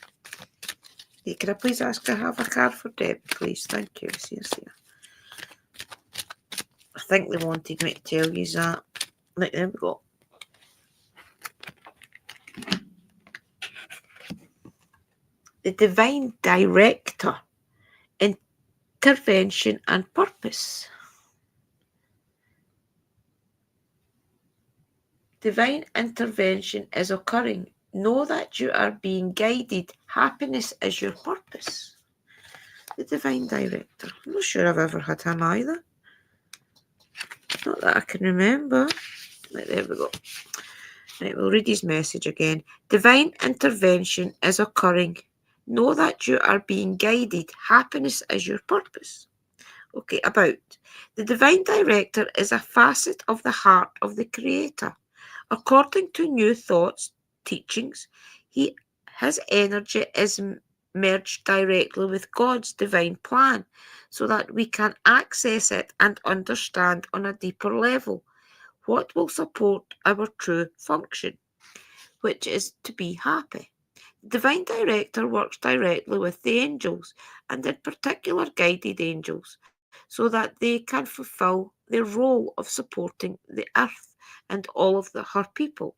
Hey, can I please ask to have a card for Deb, please? Thank you. See. I think they wanted me to tell you that. Right, there we go. The Divine Director, Intervention and Purpose. Divine intervention is occurring. Know that you are being guided. Happiness is your purpose. The Divine Director. I'm not sure I've ever had him either. Not that I can remember. Right, there we go. Right, we'll read his message again. Divine intervention is occurring. Know that you are being guided. Happiness is your purpose. Okay, about. The Divine Director is a facet of the heart of the Creator. According to New Thought's teachings, his energy is merged directly with God's divine plan so that we can access it and understand on a deeper level what will support our true function, which is to be happy. The Divine Director works directly with the angels, and in particular guided angels, so that they can fulfill their role of supporting the earth and all of her people.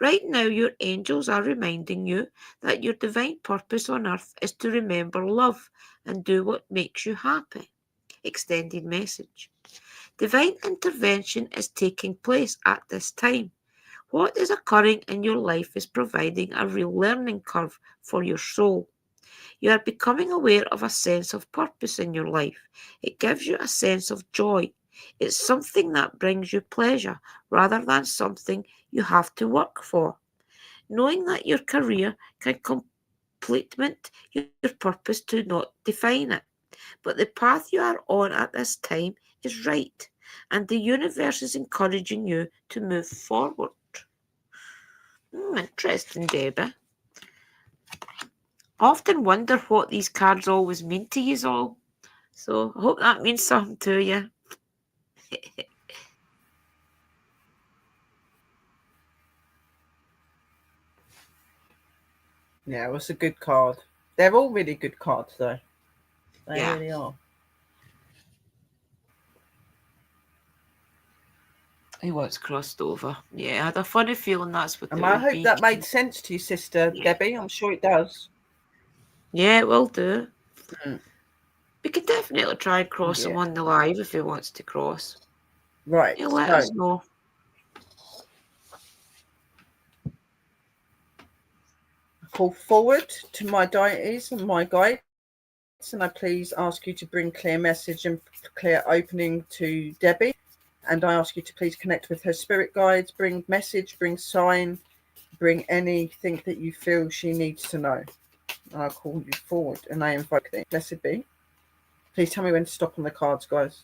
Right now, your angels are reminding you that your divine purpose on earth is to remember love and do what makes you happy. Extended message. Divine intervention is taking place at this time. What is occurring in your life is providing a real learning curve for your soul. You are becoming aware of a sense of purpose in your life. It gives you a sense of joy. It's something that brings you pleasure rather than something you have to work for. Knowing that your career can complement your purpose to not define it. But the path you are on at this time is right, and the universe is encouraging you to move forward. Interesting, Debbie. I often wonder what these cards always mean to you all. So I hope that means something to you. Yeah, it was a good card. They're all really good cards, though. They really are. He was crossed over. Yeah, I had a funny feeling that's what And it I would hope be. that made sense to you, Sister Debbie. I'm sure it does. Yeah, it will do. Mm. We can definitely try and cross him on the live if he wants to cross. Right. He'll let us know. Call forward to my deities and my guides, and I please ask you to bring clear message and clear opening to Debbie. And I ask you to please connect with her spirit guides, bring message, bring sign, bring anything that you feel she needs to know. And I'll call you forward and I invoke thee. Blessed be. Please tell me when to stop on the cards, guys.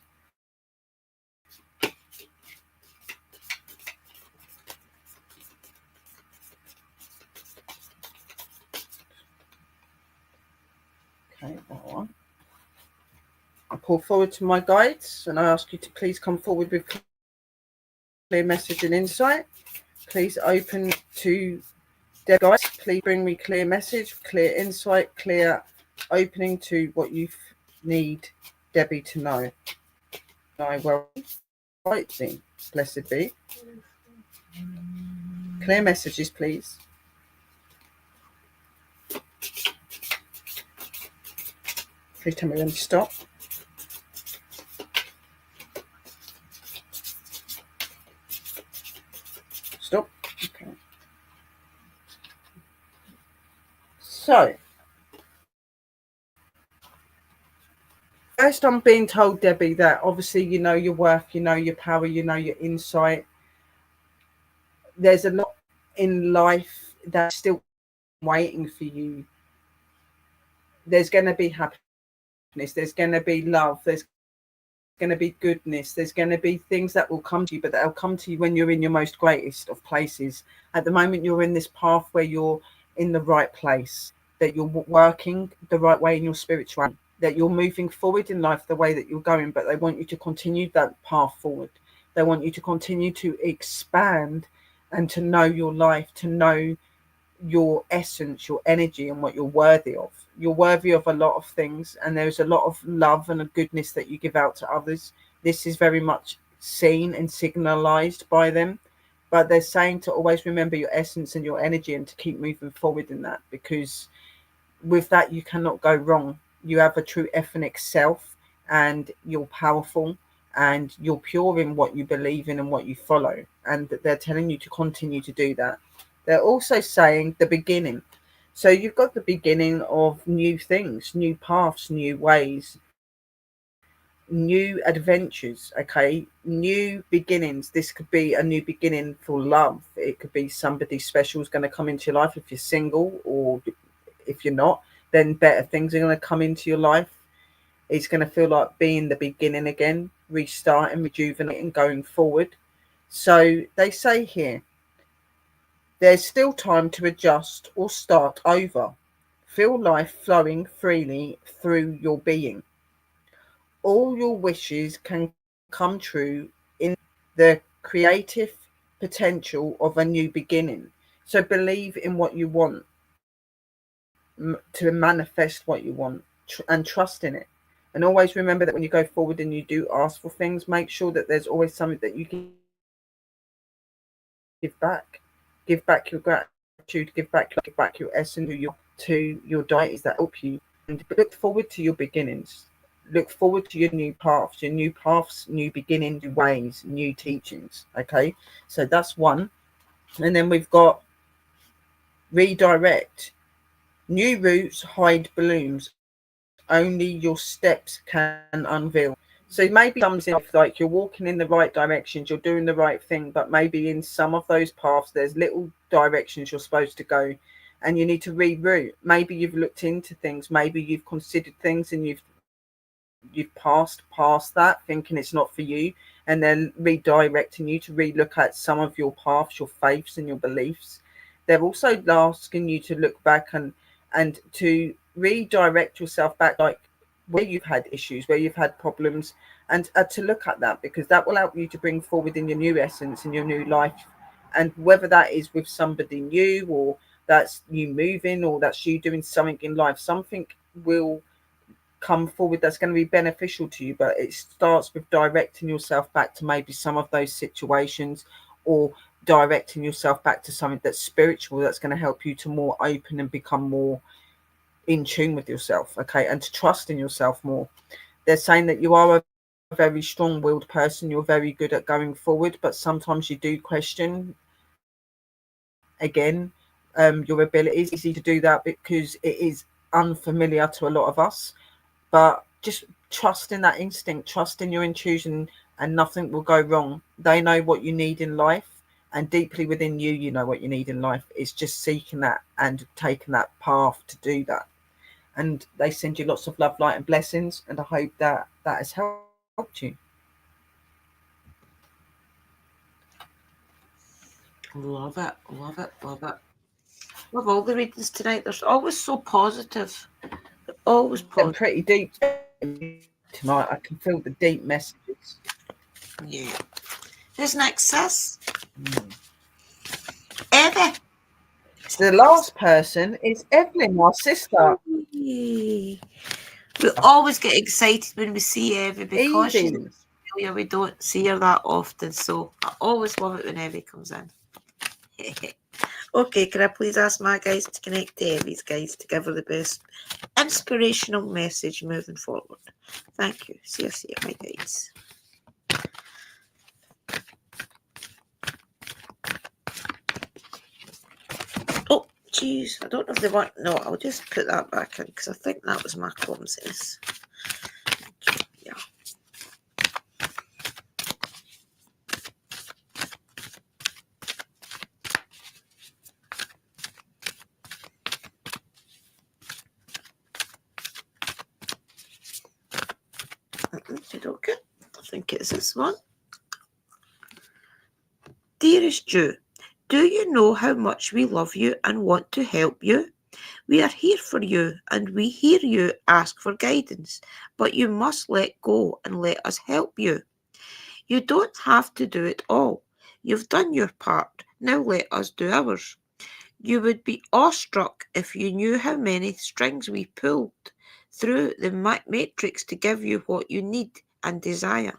Okay, that one. I call forward to my guides and I ask you to please come forward with clear message and insight. Please open to their guides. Please bring me clear message, clear insight, clear opening to what you need Debbie to know. I will write thee. Blessed be. Clear messages, please. Please tell me when to stop. So, first I'm being told, Debbie, that obviously you know your worth, you know your power, you know your insight. There's a lot in life that's still waiting for you. There's going to be happiness, there's going to be love, there's going to be goodness, there's going to be things that will come to you, but they'll come to you when you're in your most greatest of places. At the moment, you're in this path where you're in the right place, that you're working the right way in your spirituality, that you're moving forward in life the way that you're going, but they want you to continue that path forward. They want you to continue to expand and to know your life, to know your essence, your energy, and what you're worthy of. You're worthy of a lot of things, and there's a lot of love and a goodness that you give out to others. This is very much seen and signalized by them, but they're saying to always remember your essence and your energy and to keep moving forward in that, because with that you cannot go wrong. You have a true ethnic self, and you're powerful, and you're pure in what you believe in and what you follow, and they're telling you to continue to do that. They're also saying the beginning. So you've got the beginning of new things, new paths, new ways, new adventures, okay? New beginnings. This could be a new beginning for love. It could be somebody special is going to come into your life if you're single, or if you're not, then better things are going to come into your life. It's going to feel like being the beginning again, restarting, rejuvenating, going forward. So they say here, there's still time to adjust or start over. Feel life flowing freely through your being. All your wishes can come true in the creative potential of a new beginning. So believe in what you want, to manifest what you want, and trust in it. And always remember that when you go forward and you do ask for things, make sure that there's always something that you can give back. Give back your gratitude, give back your essence to your deities that help you. And look forward to your beginnings. Look forward to your new paths, new beginnings, new ways, new teachings. Okay, so that's one. And then we've got redirect. New routes hide blooms. Only your steps can unveil. So maybe something like you're walking in the right directions, you're doing the right thing, but maybe in some of those paths there's little directions you're supposed to go, and you need to reroute. Maybe you've looked into things, maybe you've considered things, and you've passed past that thinking it's not for you, and then redirecting you to relook at some of your paths, your faiths and your beliefs. They're also asking you to look back and to redirect yourself back, like where you've had issues, where you've had problems, and to look at that, because that will help you to bring forward in your new essence, in your new life. And whether that is with somebody new, or that's you moving, or that's you doing something in life, something will come forward that's going to be beneficial to you. But it starts with directing yourself back to maybe some of those situations, or directing yourself back to something that's spiritual, that's going to help you to more open and become more in tune with yourself, okay, and to trust in yourself more. They're saying that you are a very strong-willed person, you're very good at going forward, but sometimes you do question again your abilities. It's easy to do that because it is unfamiliar to a lot of us, but just trust in that instinct, trust in your intuition, and nothing will go wrong. They know what you need in life, and deeply within you, you know what you need in life. It's just seeking that and taking that path to do that. And they send you lots of love, light and blessings, and I hope that that has helped you. Love it, love it, love it. Love all the readings tonight. They're always so positive. They're always They're positive. pretty deep tonight. I can feel the deep messages. Yeah. Who's next, sis? Evie. So the last person is Evelyn, our sister. Yay. We always get excited when we see Evie because she's in Evie. Australia. We don't see her that often, so I always love it when Evie comes in. Okay, can I please ask my guys to connect to Evie's guys to give her the best inspirational message moving forward? Thank you. See you, my guys. Oh, Jeez, I don't know if they want... No, I'll just put that back in because I think that was my clumsiness. Yeah. Okay. I think it's this one. Dearest Jew, do you know how much we love you and want to help you? We are here for you and we hear you ask for guidance, but you must let go and let us help you. You don't have to do it all. You've done your part. Now let us do ours. You would be awestruck if you knew how many strings we pulled through the matrix to give you what you need and desire.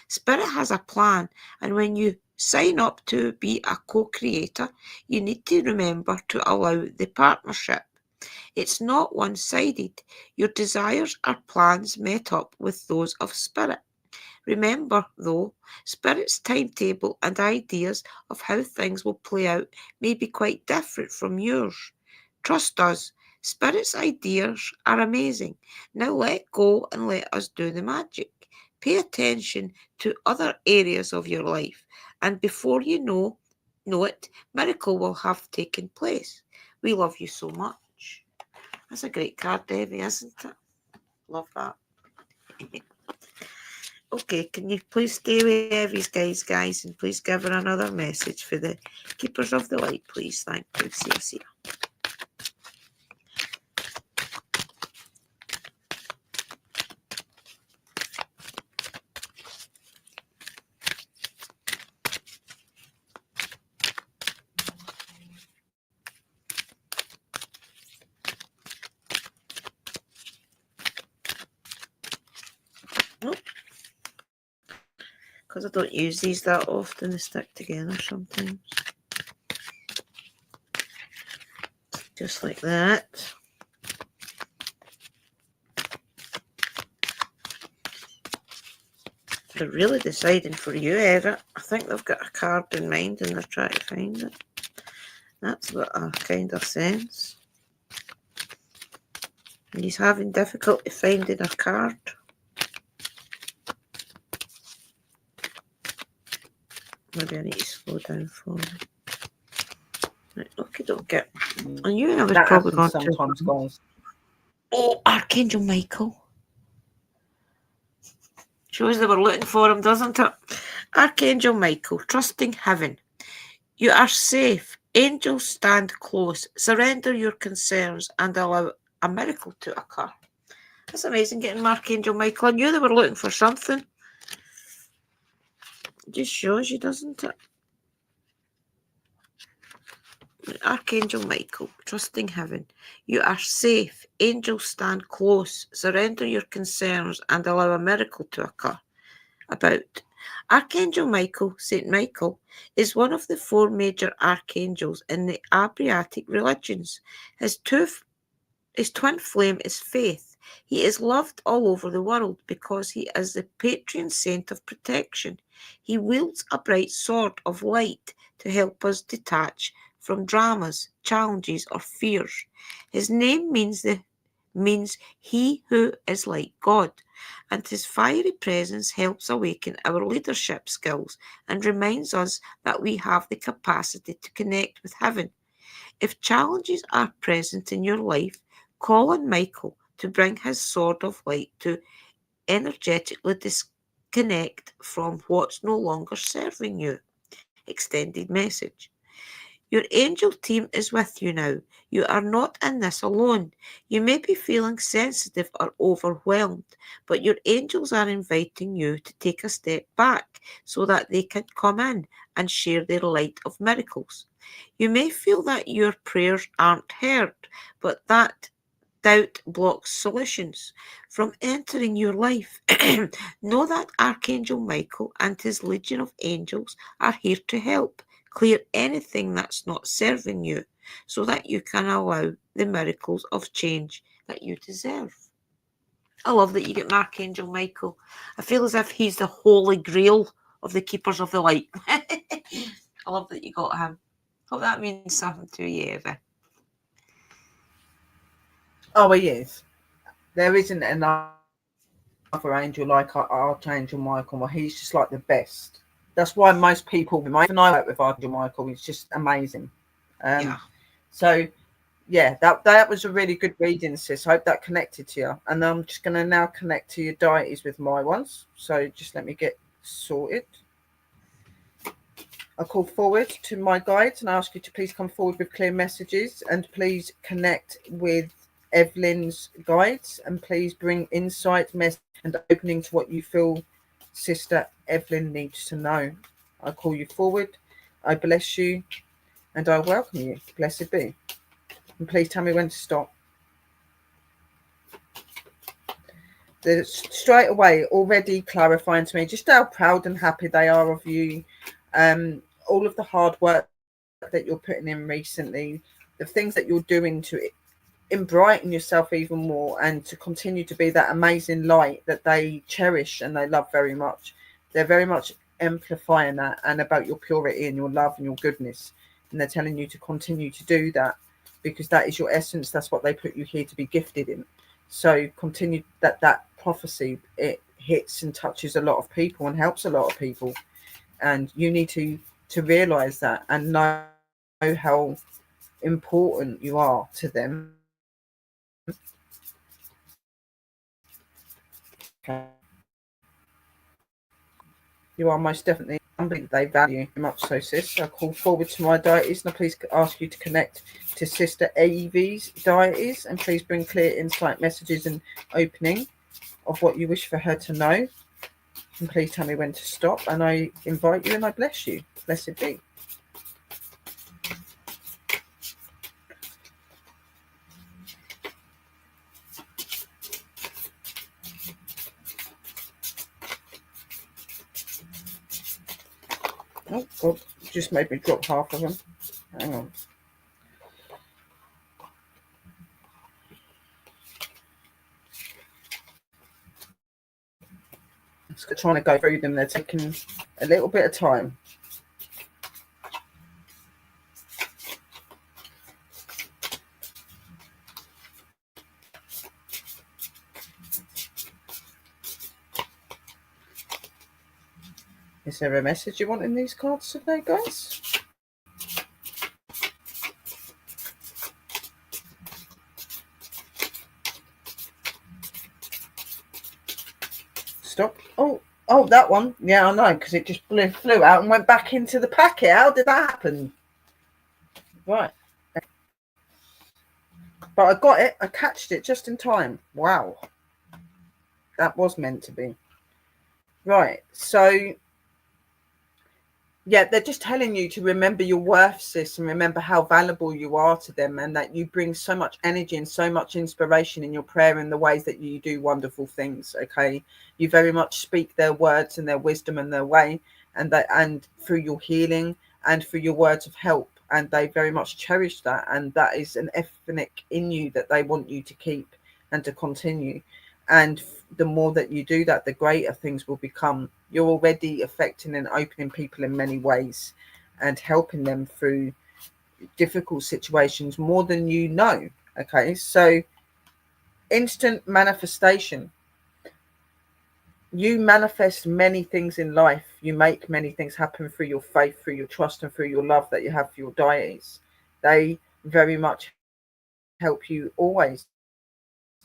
Spirit has a plan, and when you sign up to be a co-creator, you need to remember to allow the partnership. It's not one-sided. Your desires are plans met up with those of Spirit. Remember, though, Spirit's timetable and ideas of how things will play out may be quite different from yours. Trust us, Spirit's ideas are amazing. Now let go and let us do the magic. Pay attention to other areas of your life, and before you know it, miracle will have taken place. We love you so much. That's a great card, Debbie, isn't it? Love that. Okay, can you please stay with Evie's guys, and please give her another message for the Keepers of the Light, please. Thank you. See you. Nope. Because I don't use these that often, they stick together sometimes. Just like that. They're really deciding for you, Eva. I think they've got a card in mind and they're trying to find it. That's what I kind of sense. And he's having difficulty finding a card. Maybe I need to slow down for him. Right, okay. I knew I was that probably going sometimes, to. guys. Oh, Archangel Michael. Shows they were looking for him, doesn't it? Archangel Michael, trusting heaven. You are safe. Angels stand close. Surrender your concerns and allow a miracle to occur. That's amazing getting Archangel Michael. I knew they were looking for something. It just shows you, doesn't it? Archangel Michael, trusting heaven. You are safe. Angels stand close. Surrender your concerns and allow a miracle to occur. About Archangel Michael, Saint Michael, is one of the 4 major archangels in the Abrahamic religions. His twin flame is faith. He is loved all over the world because he is the patron saint of protection. He wields a bright sword of light to help us detach from dramas, challenges, or fears. His name means he who is like God, and his fiery presence helps awaken our leadership skills and reminds us that we have the capacity to connect with heaven. If challenges are present in your life, call on Michael to bring his sword of light to energetically disconnect from what's no longer serving you. Extended message. Your angel team is with you now. You are not in this alone. You may be feeling sensitive or overwhelmed, but your angels are inviting you to take a step back so that they can come in and share their light of miracles. You may feel that your prayers aren't heard, but that doubt blocks solutions from entering your life. Know that Archangel Michael and his legion of angels are here to help clear anything that's not serving you so that you can allow the miracles of change that you deserve. I love that you get Archangel Michael. I feel as if he's the holy grail of the Keepers of the Light. I love that you got him. Hope that means something to you, Eva. Oh, he is. There isn't another angel like Archangel Michael. Well, he's just like the best. That's why most people, even I work with Archangel Michael, he's just amazing. Yeah. So yeah, that was a really good reading, sis. I hope that connected to you. And I'm just going to now connect to your deities with my ones. So just let me get sorted. I call forward to my guides and ask you to please come forward with clear messages, and please connect with Evelyn's guides, and please bring insight, message, and opening to what you feel Sister Evelyn needs to know. I call you forward. I bless you and I welcome you. Blessed be. And please tell me when to stop. They're straight away already clarifying to me just how proud and happy they are of you. All of the hard work that you're putting in recently, the things that you're doing to brighten yourself even more, and to continue to be that amazing light that they cherish and they love very much. They're very much amplifying that, and about your purity and your love and your goodness. And they're telling you to continue to do that, because that is your essence. That's what they put you here to be gifted in. So continue that prophecy. It hits and touches a lot of people and helps a lot of people. And you need to realize that and know how important you are to them. Okay. You are most definitely somebody that they value very much. So, sis, I call forward to my deities, and I please ask you to connect to Sister Evie's deities, and please bring clear insight, messages, and opening of what you wish for her to know. And please tell me when to stop. And I invite you and I bless you. Blessed be. Oh, God, just made me drop half of them. Hang on. Just trying to go through them. They're taking a little bit of time. Is there a message you want in these cards today, guys? Stop. Oh, that one. Yeah, I know, because it just flew out and went back into the packet. How did that happen? Right. But I got it. I catched it just in time. Wow. That was meant to be. Right. So, yeah, they're just telling you to remember your worth, sis, and remember how valuable you are to them, and that you bring so much energy and so much inspiration in your prayer and the ways that you do wonderful things. Okay, you very much speak their words and their wisdom and their way, and through your healing and through your words of help, and they very much cherish that, and that is an ethnic in you that they want you to keep and to continue. And the more that you do that, the greater things will become. You're already affecting and opening people in many ways and helping them through difficult situations more than you know. Okay, so instant manifestation. You manifest many things in life. You make many things happen through your faith, through your trust, and through your love that you have for your deities. They very much help you always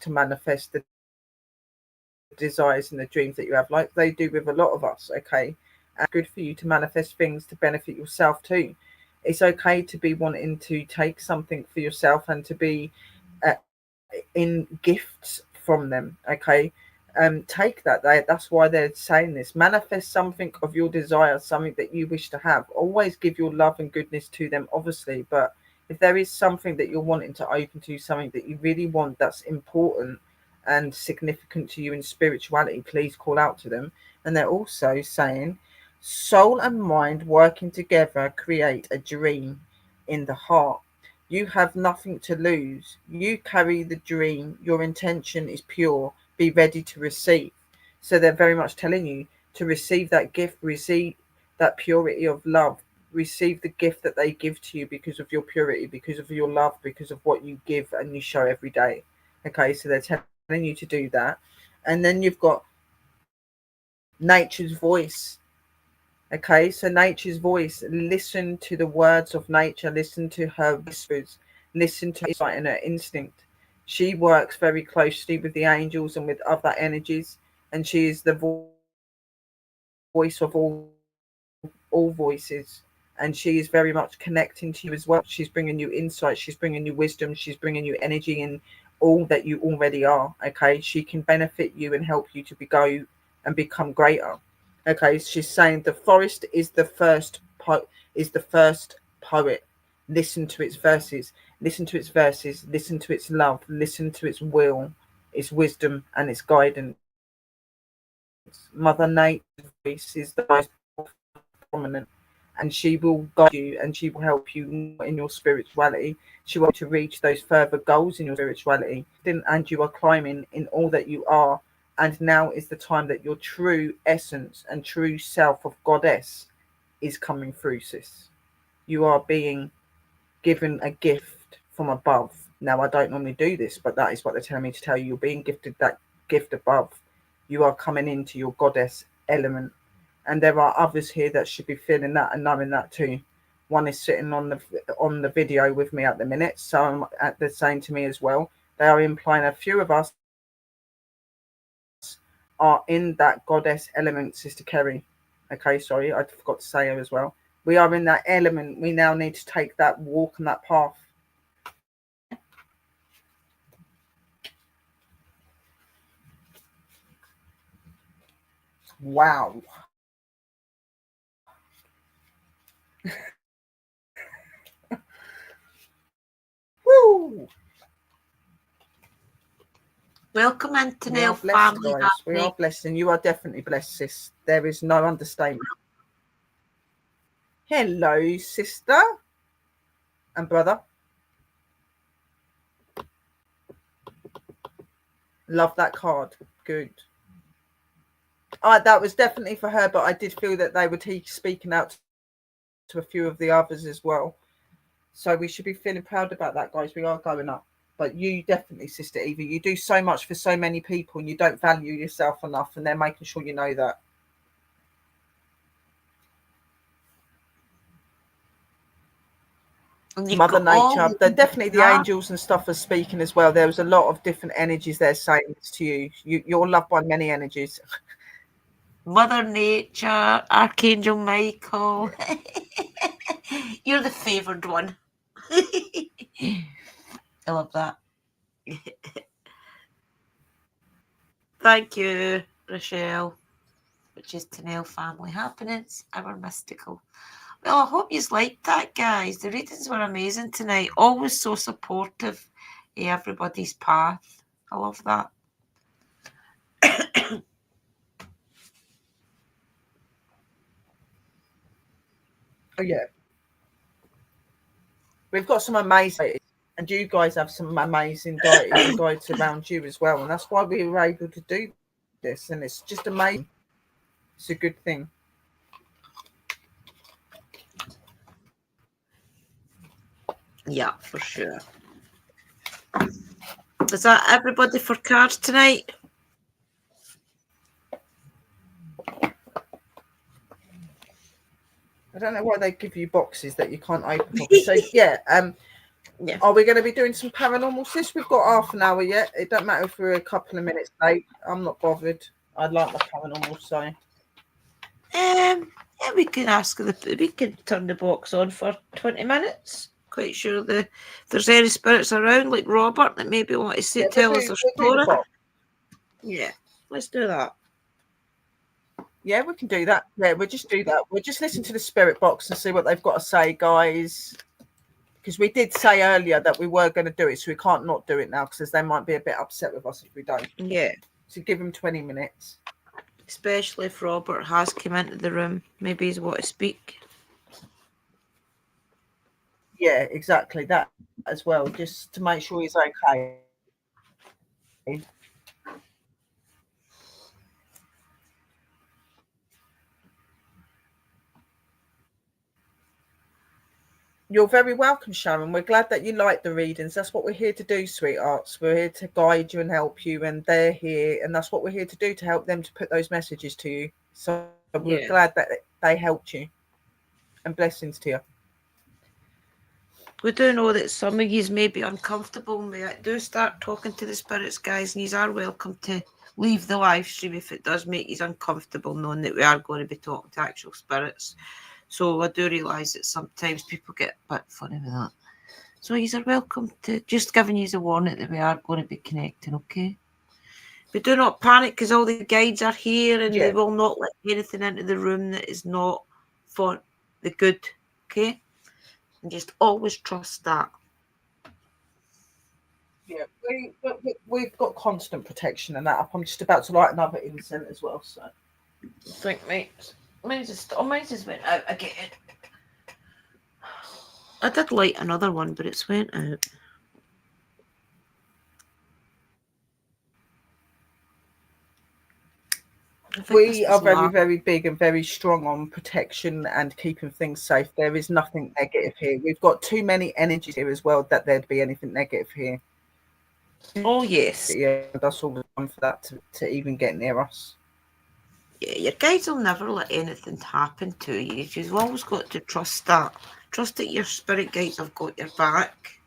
to manifest the desires and the dreams that you have, like they do with a lot of us. Okay, and good for you to manifest things to benefit yourself too. It's okay to be wanting to take something for yourself and to be in gifts from them. Okay, take that. That's why they're saying this. Manifest something of your desire, something that you wish to have. Always give your love and goodness to them, obviously, but if there is something that you're wanting to open to, something that you really want that's important and significant to you in spirituality, please call out to them. And they're also saying soul and mind working together create a dream in the heart. You have nothing to lose. You carry the dream. Your intention is pure. Be ready to receive. So they're very much telling you to receive that gift, receive that purity of love, receive the gift that they give to you because of your purity, because of your love, because of what you give and you show every day. Okay, so they're telling you to do that. And then you've got nature's voice. Okay, so nature's voice, listen to the words of nature, listen to her whispers, listen to her insight and her instinct. She works very closely with the angels and with other energies, and she is the voice of all voices, and she is very much connecting to you as well. She's bringing you insight, she's bringing you wisdom, she's bringing you energy and all that you already are. Okay, she can benefit you and help you to go and become greater. Okay, she's saying the forest is the first poet. Listen to its verses, listen to its verses, listen to its love, listen to its will, its wisdom and its guidance. Mother Nature's voice is the most prominent, and she will guide you and she will help you in your spirituality. She will help you to reach those further goals in your spirituality. And you are climbing in all that you are. And now is the time that your true essence and true self of goddess is coming through, sis. You are being given a gift from above. Now, I don't normally do this, but that is what they're telling me to tell you. You're being gifted that gift above. You are coming into your goddess element. And there are others here that should be feeling that and knowing that too. One is sitting on the video with me at the minute, so they're saying to me as well. They are implying a few of us are in that goddess element, Sister Kerry. Okay, sorry, I forgot to say her as well. We are in that element. We now need to take that walk and that path. Wow. Woo! Welcome into We are the blessed, family. guys. We are blessed, and you are definitely blessed, sis. There is no understatement. Hello, sister and brother. Love that card. Good. That was definitely for her, but I did feel that they were speaking out to a few of the others as well. So we should be feeling proud about that, guys. We are going up. But you definitely, Sister Eva, you do so much for so many people and you don't value yourself enough, and they're making sure you know that. Mother Nature, they're definitely the angels and stuff are speaking as well. There was a lot of different energies there saying this to you. You're loved by many energies. Mother Nature, Archangel Michael. You're the favoured one. I love that. Thank you, Rochelle, which is Tanel Family Happenings, our mystical. Well, I hope you liked that, guys. The readings were amazing tonight. Always so supportive of everybody's path. I love that. Oh, yeah. We've got some amazing, and you guys have some amazing deities and guides around you as well. And that's why we were able to do this. And it's just amazing. It's a good thing. Yeah, for sure. Is that everybody for cards tonight? I don't know why they give you boxes that you can't open properly. So yeah, Yeah. Are we going to be doing some paranormal, sis? We've got half an hour yet. It don't matter if we're a couple of minutes late. I'm not bothered. I'd like my paranormal, so. Yeah, we can we can turn the box on for 20 minutes. Quite sure if there's any spirits around, like Robert, that maybe want to tell us a story. Yeah, let's do that. Yeah, we can do that. Yeah, we'll just do that. We'll just listen to the spirit box and see what they've got to say, guys. Because we did say earlier that we were going to do it, so we can't not do it now because they might be a bit upset with us if we don't. Yeah. So give them 20 minutes. Especially if Robert has come into the room. Maybe he's want to speak. Yeah, exactly. That as well, just to make sure he's okay. You're very welcome, Sharon. We're glad that you like the readings. That's what we're here to do, sweethearts. We're here to guide you and help you, and they're here, and that's what we're here to do, to help them to put those messages to you. So we're glad that they helped you, and blessings to you. We do know that some of you may be uncomfortable when we do start talking to the spirits, guys, and you are welcome to leave the live stream if it does make you uncomfortable, knowing that we are going to be talking to actual spirits. So I do realise that sometimes people get a bit funny with that. So you are welcome to, just giving you a warning that we are going to be connecting, okay? But do not panic, because all the guides are here and they will not let anything into the room that is not for the good, okay? And just always trust that. Yeah, we've got constant protection and that up. I'm just about to light another incense as well, so. I think mine just went out again. I did light another one, but it's went out. We are very, very big and very strong on protection and keeping things safe. There is nothing negative here. We've got too many energies here as well that there'd be anything negative here. Oh, yes. But yeah, that's all the time for that to even get near us. Yeah, your guides will never let anything happen to you. You've always got to trust that. Trust that your spirit guides have got your back.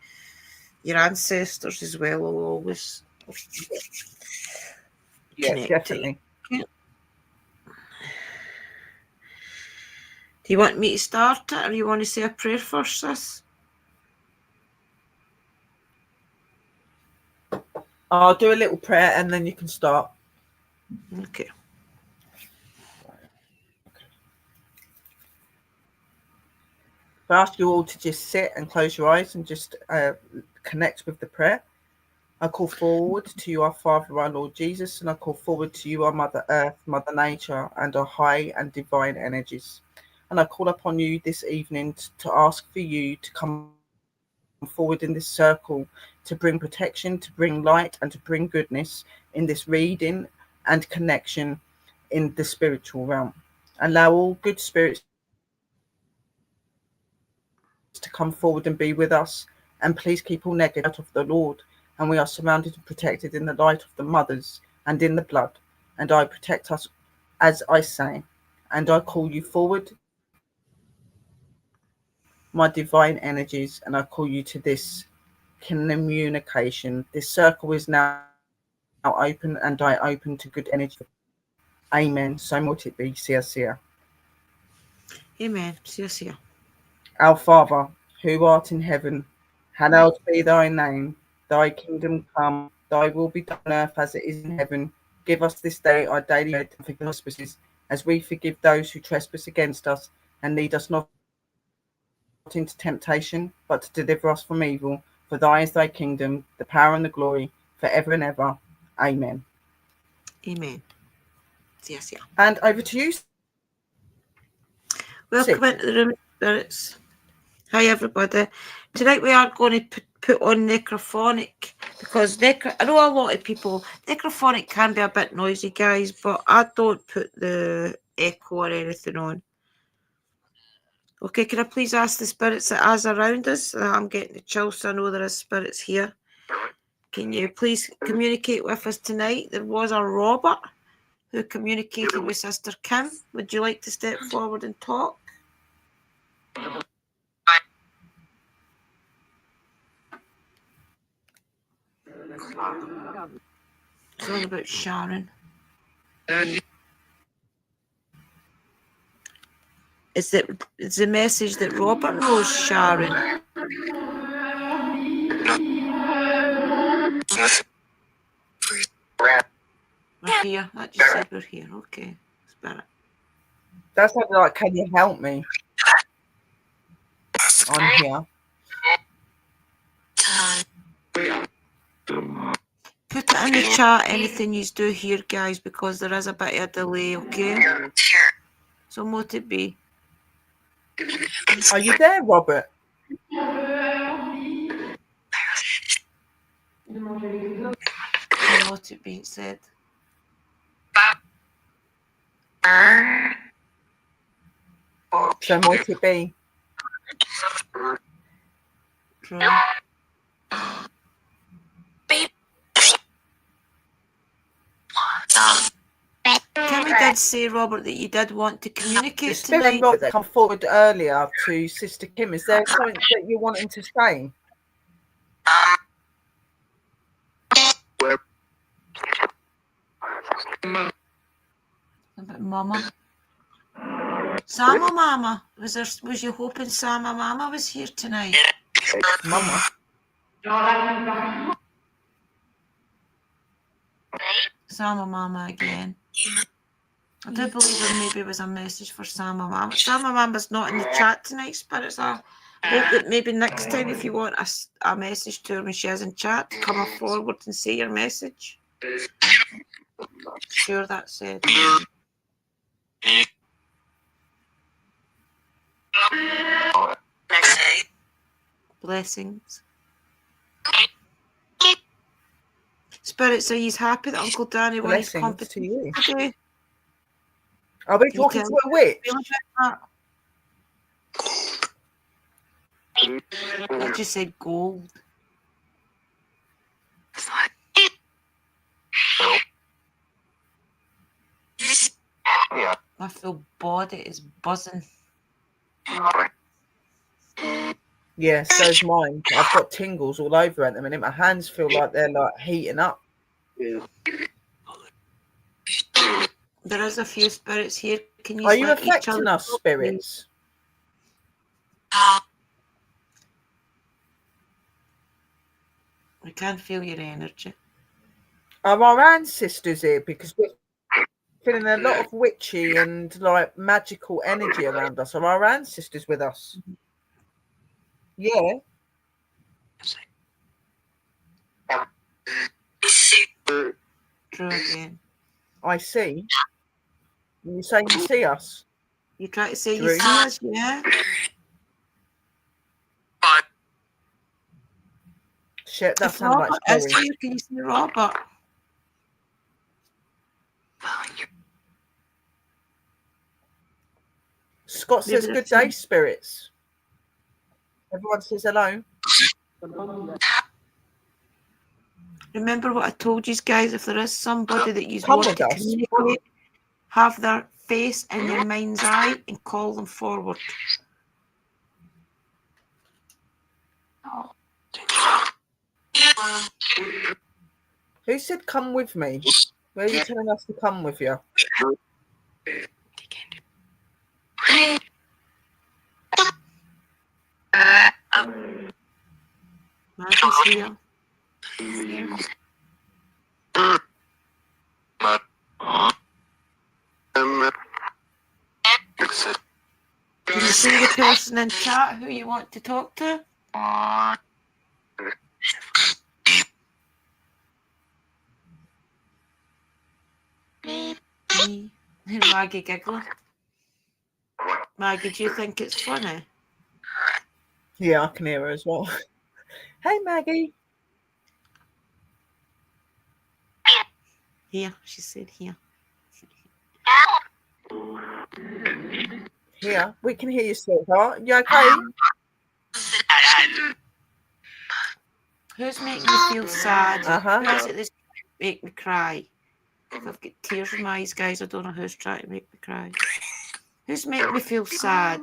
Your ancestors as well will always connect definitely. To you. Do you want me to start it, or you want to say a prayer first, sis? I'll do a little prayer and then you can start. Okay. I ask you all to just sit and close your eyes and just connect with the prayer. I call forward to you, our Father, our Lord Jesus, and I call forward to you, our Mother Earth, Mother Nature, and our high and divine energies. And I call upon you this evening to ask for you to come forward in this circle, to bring protection, to bring light, and to bring goodness in this reading and connection in the spiritual realm. Allow all good spirits to come forward and be with us, and please keep all negative out of the Lord. And we are surrounded and protected in the light of the mothers and in the blood. And I protect us as I say, and I call you forward, my divine energies, and I call you to this communication. This circle is now open, and I open to good energy. Amen. So might it be. Sia. Amen. Sia. Our Father, who art in heaven, hallowed be thy name. Thy kingdom come, thy will be done on earth as it is in heaven. Give us this day our daily bread, and forgive us trespasses, as we forgive those who trespass against us. And lead us not into temptation, but to deliver us from evil. For thine is thy kingdom, the power and the glory, forever and ever. Amen. Amen. Sia. And over to you. Welcome into the room, spirits. Hi, everybody. Tonight we are going to put on necrophonic, because I know a lot of people, necrophonic can be a bit noisy, guys, but I don't put the echo or anything on. Okay, can I please ask the spirits that is around us? I'm getting the chills, so I know there is spirits here. Can you please communicate with us tonight? There was a Robert who communicated with Sister Kim. Would you like to step forward and talk? It's all about Sharon. Is the message that Robert knows Sharon? We're here. That just said we're here. Okay. Spirit. That's like, can you help me? I'm here. Put it in the chat, anything you do here, guys, because there is a bit of a delay, okay? So what it be? Are you there, Robert? What it be said? So might it be? True. Timmy did say, Robert, that you did want to The communicate spirit tonight. Robert that come forward earlier to Sister Kim, is there something that you're wanting to say? About Mama. Sama Mama. Was you hoping Sama Mama was here tonight? Mama. Sama Mama again. I do believe there maybe was a message for Sama Mama. Sama Mama's not in the chat tonight, Spirits. I hope that maybe next time, if you want a message to her when she is in chat, come forward and say your message. Sure, that's it. Blessings. Spirits, are you happy that Uncle Danny won his Blessings to you. competition today? Are we Can you talking tell to a witch? Feel about that? I just said gold. My full body is buzzing. Yeah, so's mine. I've got tingles all over at the minute. My hands feel like they're like heating up. There is a few spirits here. Can you Are you let each affecting other us, know, spirits? I can feel your energy. Are our ancestors here? Because we're feeling a lot of witchy and like magical energy around us. Are our ancestors with us? Yeah. True again. I see. You saying you see us? You try to say Drew? you see us, yeah? Shit, that If sounds like Robert is scary. here, can you see Robert? Scott says, Maybe good that's day, spirits. Everyone says hello. Remember what I told you guys, if there is somebody that you Come want with to us. communicate, have their face in your mind's eye and call them forward. Who said come with me? Where are you telling us to come with you? Maggie's here. Can you see the person in chat who you want to talk to? Me. Maggie giggling. Maggie, do you think it's funny? Yeah, I can hear her as well. Hey, Maggie. Here, she said here. Here, we can hear you, sweetheart. You okay? Who's making you feel sad? Uh-huh. Who is it that's make me cry? If I've got tears in my eyes, guys, I don't know who's trying to make me cry. Who's making me feel sad?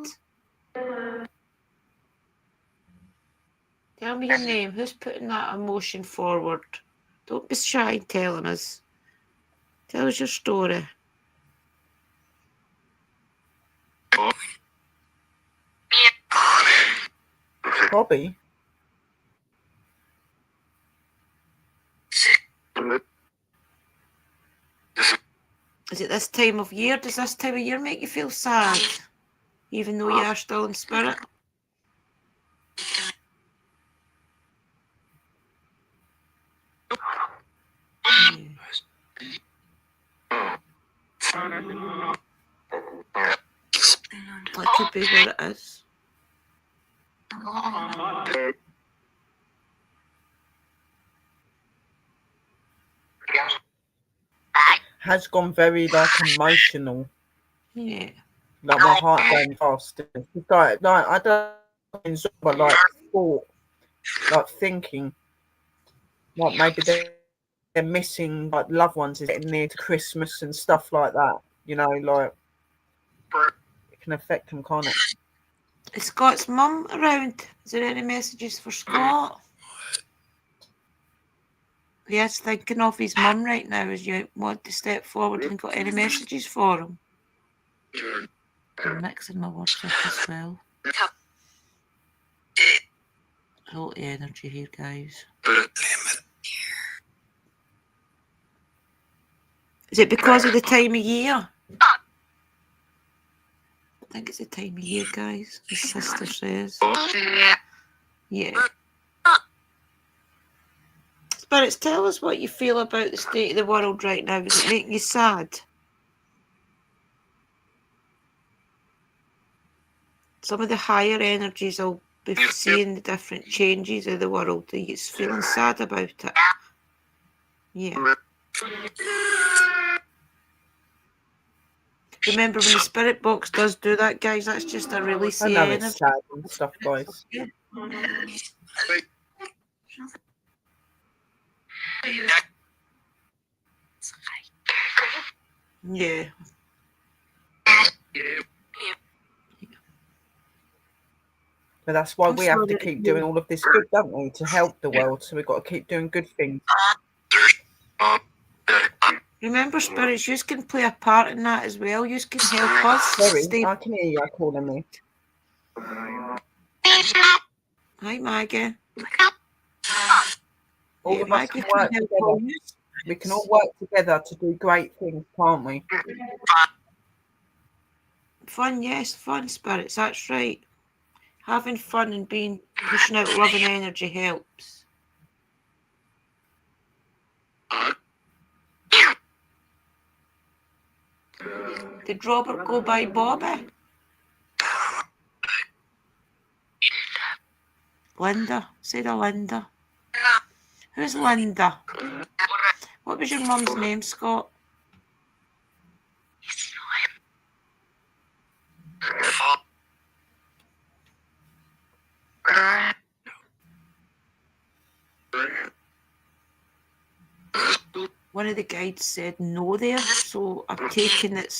Tell me your name. Who's putting that emotion forward? Don't be shy in telling us. Tell us your story. Bobby. Is it this time of year? Does this time of year make you feel sad? Even though you are still in spirit? That could be what it is. Has gone very like emotional. Yeah. Like my heart going fast. It's like I don't enjoy like thought like thinking, like maybe they're missing like loved ones, is getting near to Christmas and stuff like that. You know, like it can affect them, can't it? Is Scott's mum around? Is there any messages for Scott? Yes, thinking of his mum right now as you want to step forward and got any messages for him. I'm mixing my words up as well. A lot of energy here, guys. Is it because of the time of year? I think it's the time of year, guys. His sister says. Yeah. Spirits, tell us what you feel about the state of the world right now. Is it making you sad? Some of the higher energies will be seeing the different changes of the world. Are you feeling sad about it? Yeah. Remember, when the spirit box does do that, guys, that's just a release I of know energy. it's sad and stuff, guys. Yeah. But that's why I'm we have to sorry. keep doing all of this good, don't we, to help the world. So we've got to keep doing good things. Remember, spirits, you can play a part in that as well. You can help us Sorry, stay. I can hear you calling me. Hi, Maggie. All Yeah, of us Maggie can can work help together. all you. We can all work together to do great things, can't we? Fun, yes, fun, spirits. That's right. Having fun and pushing out love and energy helps. Did Robert go by Bobby? Linda. Say to Linda. Who's Linda? What was your mum's name, Scott? One of the guides said no there, so I'm taking that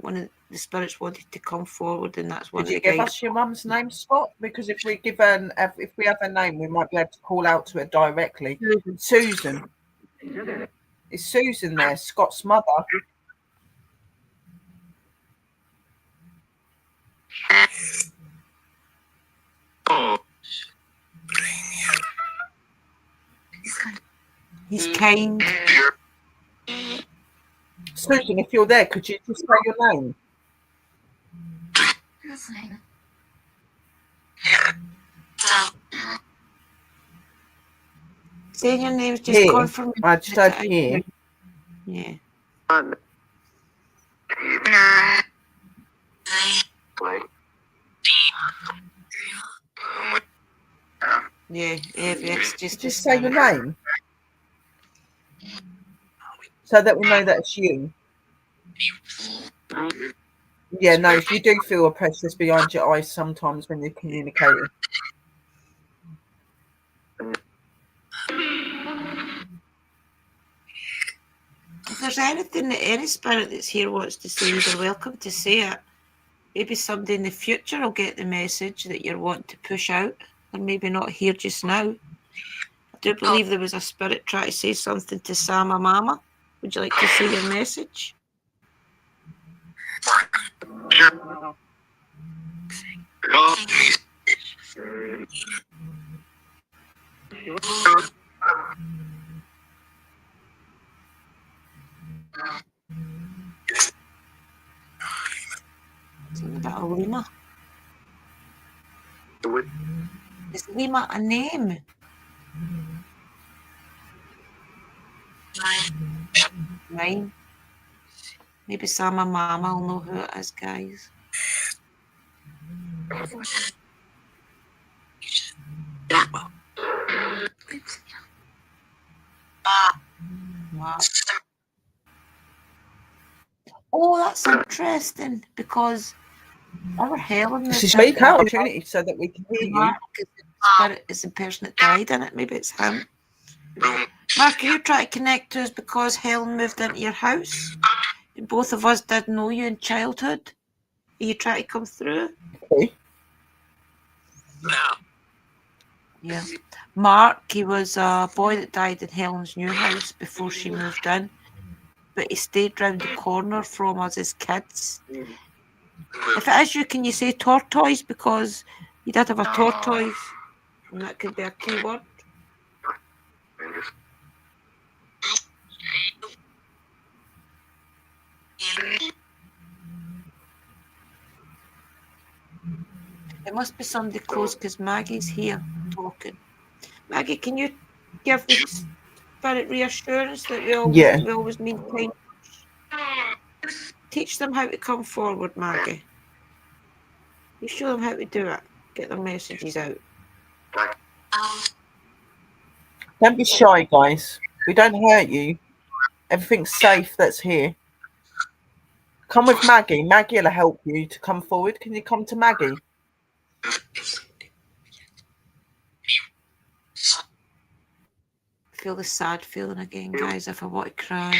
one of the spirits wanted to come forward, and that's one Did of you the give guides. us your mum's name, Scott? Because if we have a name, we might be able to call out to her directly. Susan. Is Susan there? Scott's mother. He's kind. Susan, if you're there, could you just say your name? Saying your name's just Here. confirmation. I just heard here. Yeah. Yeah, it's Just say your name. So that we know that it's you. Yeah, no, if you do feel a pressure behind your eyes sometimes when you're communicating. If there's anything that any spirit that's here wants to say, you're welcome to say it. Maybe somebody in the future will get the message that you're wanting to push out. They're maybe not here just now. I do believe there was a spirit trying to say something to Sama Mama. Would you like to say your message? Something about a Lima. Is Lima a name? Mine. Maybe Sama Mama will know who it is, guys. Wow. Oh, that's interesting because our Helen. Speak out opportunity so that we can hear you. spirit is the person that died in it. Maybe it's him. Mark, are you trying to connect to us because Helen moved into your house? And both of us did know you in childhood. Are you trying to come through? Okay. Yeah. Mark, he was a boy that died in Helen's new house before she moved in. But he stayed round the corner from us as kids. If it is you, can you say tortoise? Because you did have a tortoise. And that could be a key word. It must be somebody close because Maggie's here talking. Maggie, can you give the spirit reassurance that we always mean kind? Teach them how to come forward, Maggie. You show them how to do it. Get their messages out. Don't be shy, guys. We don't hurt you. Everything's safe that's here. Come with Maggie. Maggie will help you to come forward. Can you come to Maggie? Feel the sad feeling again, guys, if I want to cry.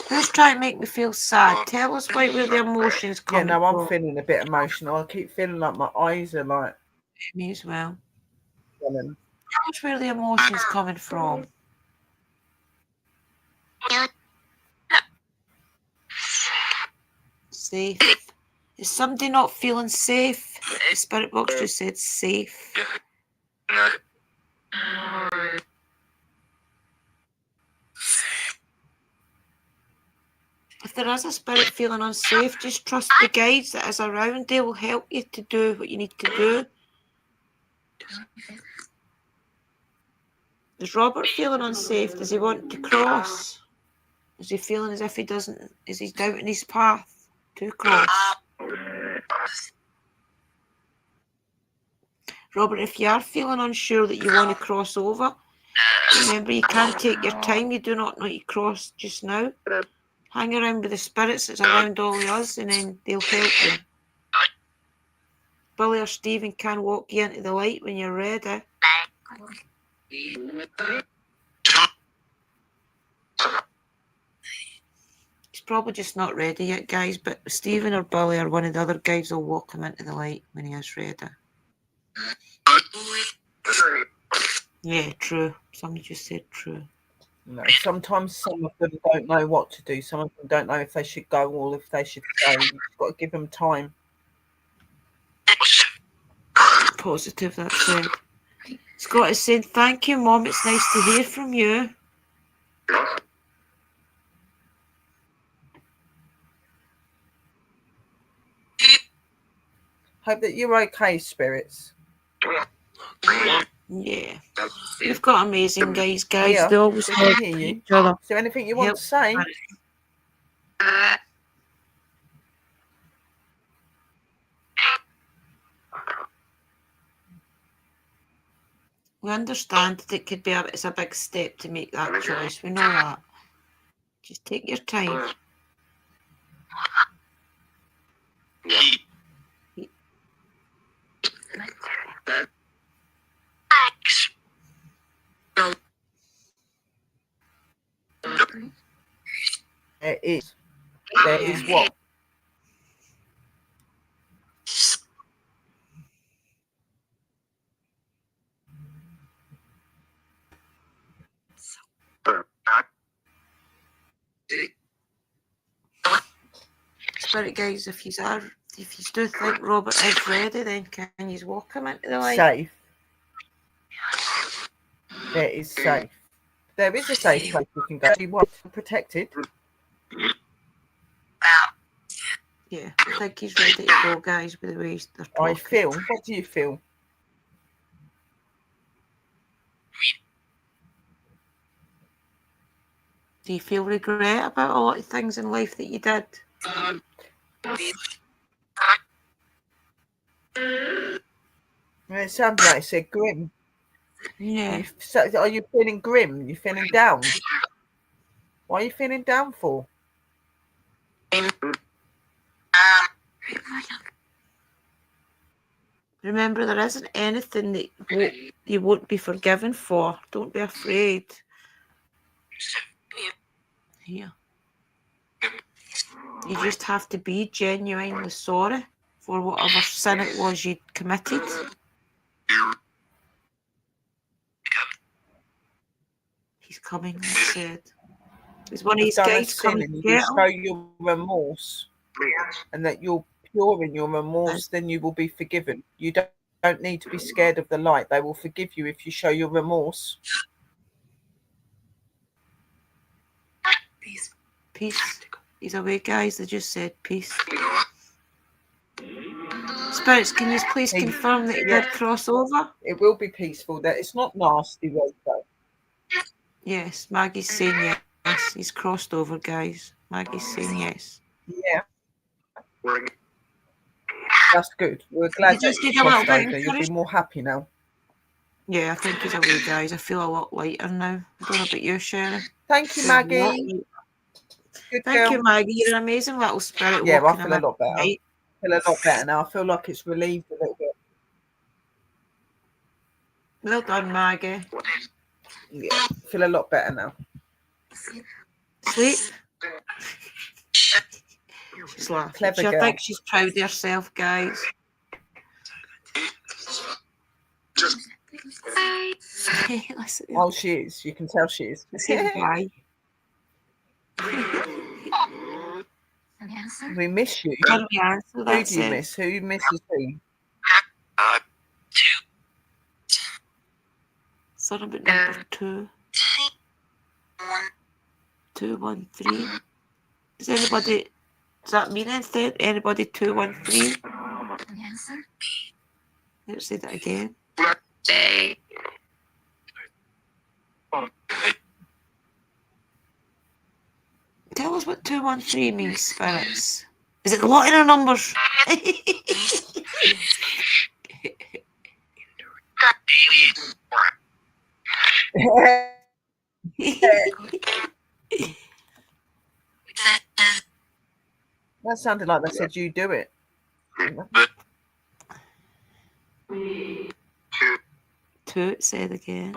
Who's trying to make me feel sad? Tell us where the emotions come from. Yeah, no, I'm feeling a bit emotional. I keep feeling like my eyes are like... Me as well. Tell us where the emotions coming from. Safe. Is somebody not feeling safe? The spirit box just said safe. If there is a spirit feeling unsafe, just trust the guides that is around. They will help you to do what you need to do. Is Robert feeling unsafe? Does he want to cross? Is he feeling as if he doesn't? Is he doubting his path to cross? Robert, if you are feeling unsure that you want to cross over, remember you can take your time. You do not need to cross just now. Hang around with the spirits that's around all of us, and then they'll help you. Billy or Stephen can walk you into the light when you're ready. He's probably just not ready yet, guys, but Stephen or Billy or one of the other guys will walk him into the light when he is ready. Yeah, true. Somebody just said true. No, sometimes some of them don't know what to do. Some of them don't know if they should go or if they should stay. You've got to give them time. Positive, that's it. Scott is saying, thank you, Mom. It's nice to hear from you. Hope that you're okay, spirits. Yeah. We've got amazing guys. Yeah, they always can hear you. each other. Is there anything you want to say? We understand that it could be it's a big step to make that choice. We know that. Just take your time. There is. There is what? Spirit guys, if you do think Robert is ready, then can you walk him into the light? Safe. There is safe. There is a safe place we can go. You want protected? Yeah, I think he's ready to go, guys, with the way they're talking. I feel. What do you feel? Do you feel regret about a lot of things in life that you did? It sounds like it said grim. Yeah. Are you feeling grim? You feeling down? Why are you feeling down for? Remember, there isn't anything that you won't be forgiven for. Don't be afraid. Here. You just have to be genuinely sorry for whatever sin it was you committed. He's coming, I said. Is one of his guys coming to get him? Show your remorse, and that you're pure in your remorse, then you will be forgiven. You don't need to be scared of the light. They will forgive you if you show your remorse. Peace. He's away, guys. They just said peace. Spirits, can you please confirm that you did cross over? It will be peaceful. That it's not nasty, though. Yes, Maggie's saying yes. He's crossed over, guys. Maggie's saying yes. Yeah. That's good. We're glad that he's crossed over. You'll be more happy now. Yeah, I think he's away, guys. I feel a lot lighter now. I don't know about you, Sharon. Thank you, Maggie. Thank you, Maggie. You're an amazing little spirit. Yeah, I feel a lot better. I feel a lot better now. I feel like it's relieved a little bit. Well done, Maggie. Yeah, I feel a lot better now. Sleep. She's laughing. Clever girl. I think she's proud of herself, guys. Oh, she is. You can tell she is. Say bye. We miss you. Who do you miss? Who misses who? Son about number 2. 213. Does that mean anything? Anybody 213? Let's say that again. Tell us what 213 means, spirits. Is it the lot in our numbers? That sounded like they said you do it. 2, say it again.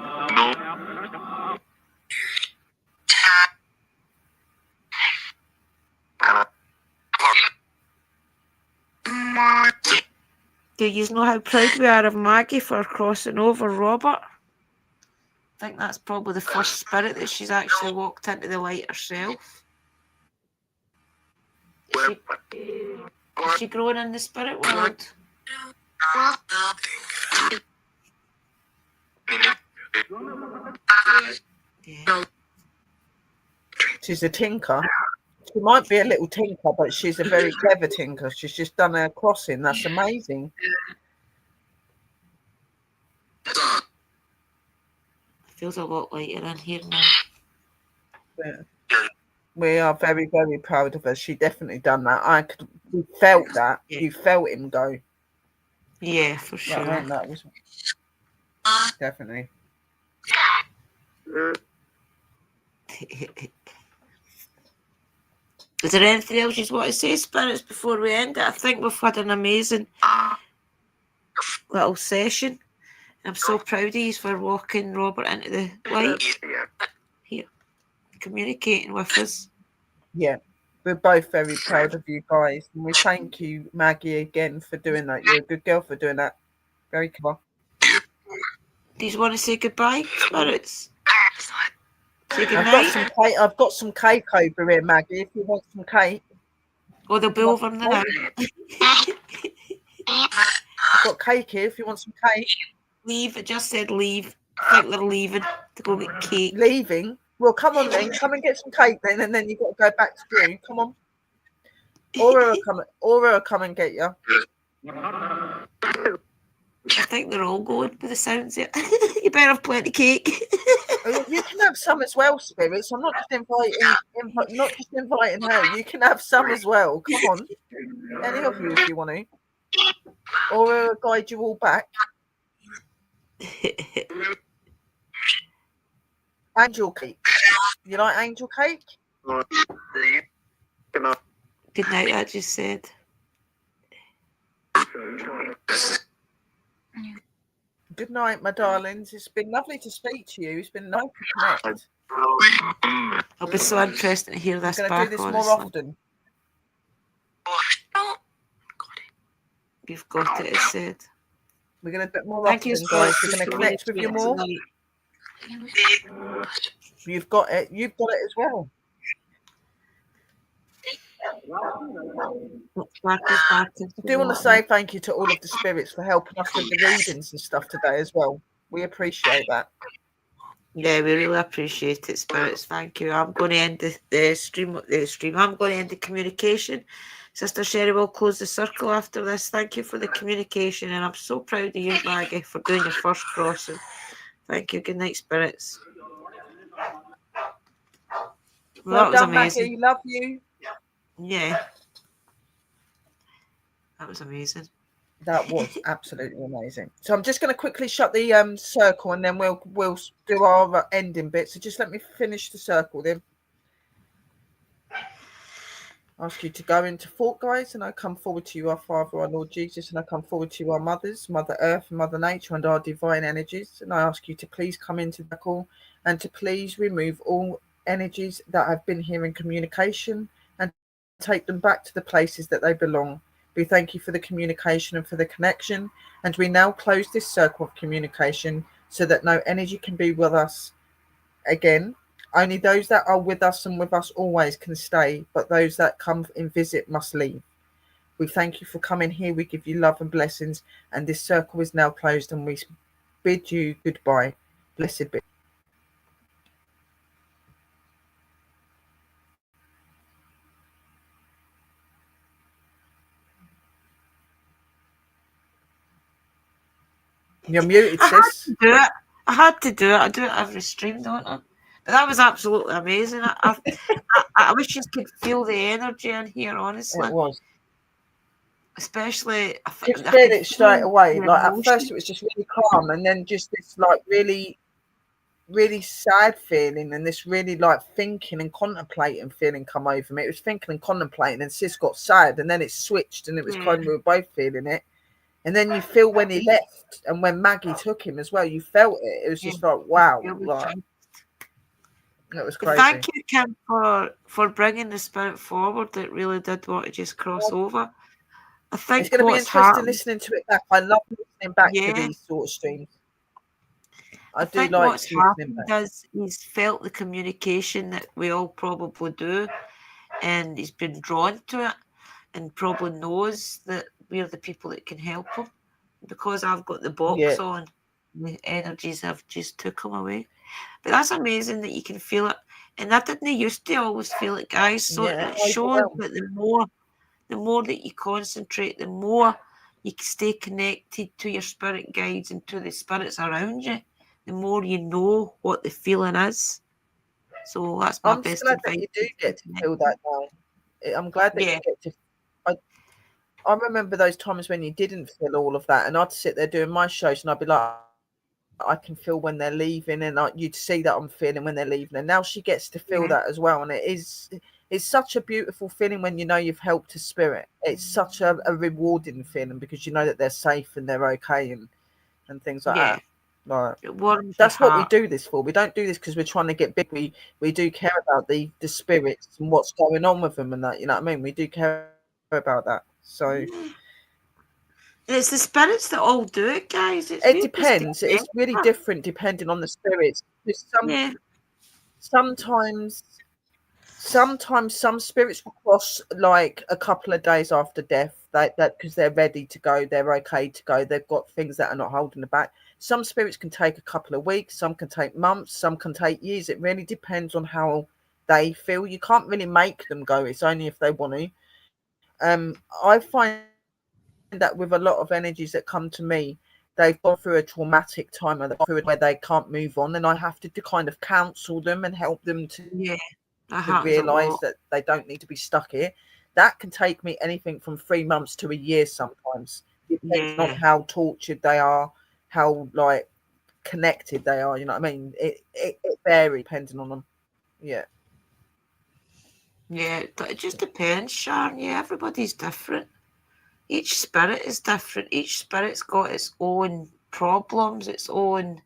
Do you know how proud we are of Maggie for crossing over Robert? I think that's probably the first spirit that she's actually walked into the light herself. Is she growing in the spirit world? Yeah. She's a tinker. She might be a little tinker, but she's a very clever tinker. She's just done her crossing. That's amazing. Feels a lot lighter in here now. Yeah. We are very, very proud of her. She definitely done that. We felt that. Yeah. You felt him go. Yeah, for sure. Yeah, that was definitely. Is there anything else you want to say, spirits, before we end it? I think we've had an amazing little session. I'm so proud of you for walking Robert into the light. Here, communicating with us. Yeah, we're both very proud of you guys. And we thank you, Maggie, again for doing that. You're a good girl for doing that. Very clever. Do you want to say goodbye, spirits? Say good night. I've got some cake over here, Maggie, if you want some cake. Oh, they'll be over now. I've got cake here if you want some cake. Leave. It just said leave. I think they're leaving to go get cake. Leaving? Well, come on then. Come and get some cake then, and then you've got to go back to you. Come on. Aura will come and get you. I think they're all going with the sounds of it. You better have plenty of cake. You can have some as well, spirits. I'm not just inviting her. You can have some as well. Come on. Any of you if you want to. Aura will guide you all back. Angel cake. You like angel cake? Good night, I just said. Good night, my darlings. It's been lovely to speak to you. It's been nice to connect. It'll be so interesting to hear I'm this going to back, do this honestly. more often. You've got it, it's said. We're going to do it more Thank you often, so guys. much We're for going to connect with you more. tonight. You've got it. You've got it as well. I do want to say thank you to all of the spirits for helping us with the readings and stuff today as well. We appreciate that. Yeah, we really appreciate it, spirits. Thank you. I'm going to end the stream. I'm going to end the communication. Sister Sherry will close the circle after this. Thank you for the communication, and I'm so proud of you, Maggie, for doing your first crossing. Thank you. Good night, spirits. Well that was done, amazing. Maggie. Love you. Yeah, that was amazing. That was absolutely amazing. So I'm just going to quickly shut the circle, and then we'll do our ending bit. So just let me finish the circle then. Ask you to go into thought, guys, and I come forward to you, our Father, our Lord Jesus, and I come forward to you, our mothers, Mother Earth, and Mother Nature, and our divine energies. And I ask you to please come into the call and to please remove all energies that have been here in communication and take them back to the places that they belong. We thank you for the communication and for the connection, and we now close this circle of communication so that no energy can be with us again. Only those that are with us and with us always can stay, but those that come and visit must leave. We thank you for coming here. We give you love and blessings, and this circle is now closed, and we bid you goodbye. Blessed be. You're muted, sis. I had to do it. I do it every stream, don't I? But that was absolutely amazing. I wish you could feel the energy in here, honestly. It was. Especially, You could feel it straight away. Like at first, it was just really calm, and then just this like really, really sad feeling, and this really like thinking and contemplating feeling come over me. It was thinking and contemplating, and sis got sad, and then it switched, and it was kind of, we were both feeling it. And then you feel when he left, and when Maggie took him as well, you felt it. It was just like wow, like it was crazy. Thank you, Kim, for bringing the spirit forward. It really did want to just cross over. I think it's going to be interesting listening to it back. I love listening back to these sort of streams. I do think like what's happened is he's felt the communication that we all probably do, and he's been drawn to it, and probably knows that we're the people that can help him. Because I've got the box on, the energies have just took him away. But that's amazing that you can feel it, and I didn't used to always feel it, guys. So it shows that the more that you concentrate, the more you stay connected to your spirit guides and to the spirits around you, the more you know what the feeling is. So that's my best advice. That you do get to feel that now. I'm glad that you get to. I remember those times when you didn't feel all of that, and I'd sit there doing my shows, and I'd be like, I can feel when they're leaving, and you'd see that I'm feeling when they're leaving, and now she gets to feel that as well, and it's such a beautiful feeling when you know you've helped a spirit. It's such a rewarding feeling because you know that they're safe and they're okay and things like that. Like, that's what we do this for. We don't do this because we're trying to get big. We do care about the spirits and what's going on with them and that. You know what I mean? We do care about that. So it's the spirits that all do it, guys. It depends. It's really different depending on the spirits. Sometimes some spirits will cross like a couple of days after death. That because they're ready to go, they're okay to go. They've got things that are not holding them back. Some spirits can take a couple of weeks. Some can take months. Some can take years. It really depends on how they feel. You can't really make them go. It's only if they want to. I find that with a lot of energies that come to me, they've gone through a traumatic time where they can't move on, and I have to kind of counsel them and help them to realise that they don't need to be stuck here. That can take me anything from 3 months to a year sometimes. It depends on how tortured they are, how like connected they are. You know what I mean? It varies depending on them. Yeah. Yeah, it just depends, Sharon. Yeah, everybody's different. Each spirit is different. Each spirit's got its own problems, its own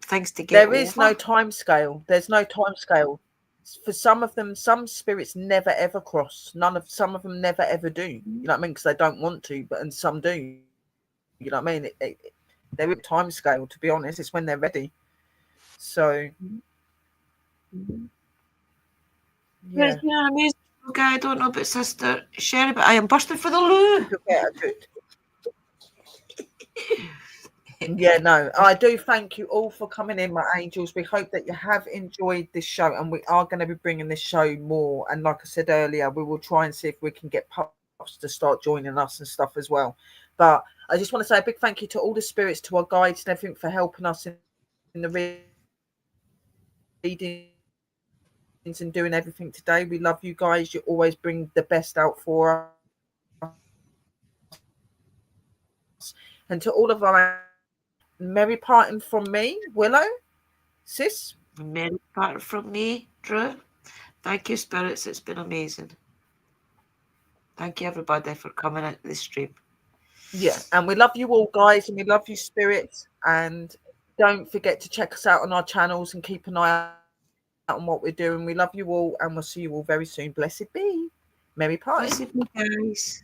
things to get There over. is no time scale. There's no time scale. For some of them, some spirits never ever cross. Some of them never ever do. You know what I mean? Because they don't want to, and some do. You know what I mean? There is a time scale. To be honest, it's when they're ready. So, Yeah. It's been an amazing guy. I don't know about Sister Sherry, but I am bursting for the loo. Yeah, no, I do thank you all for coming in, my angels. We hope that you have enjoyed this show, and we are going to be bringing this show more. And like I said earlier, we will try and see if we can get pups to start joining us and stuff as well. But I just want to say a big thank you to all the spirits, to our guides and everything for helping us in the readings and doing everything today. We love you guys. You always bring the best out for us. And to all of our merry parting from me, Willow, sis. Merry parting from me, Drew. Thank you, spirits. It's been amazing. Thank you, everybody, for coming into the stream. Yeah, and we love you all, guys, and we love you, spirits. And don't forget to check us out on our channels and keep an eye out on what we're doing. We love you all, and we'll see you all very soon. Blessed be. Merry party. Blessed be, guys.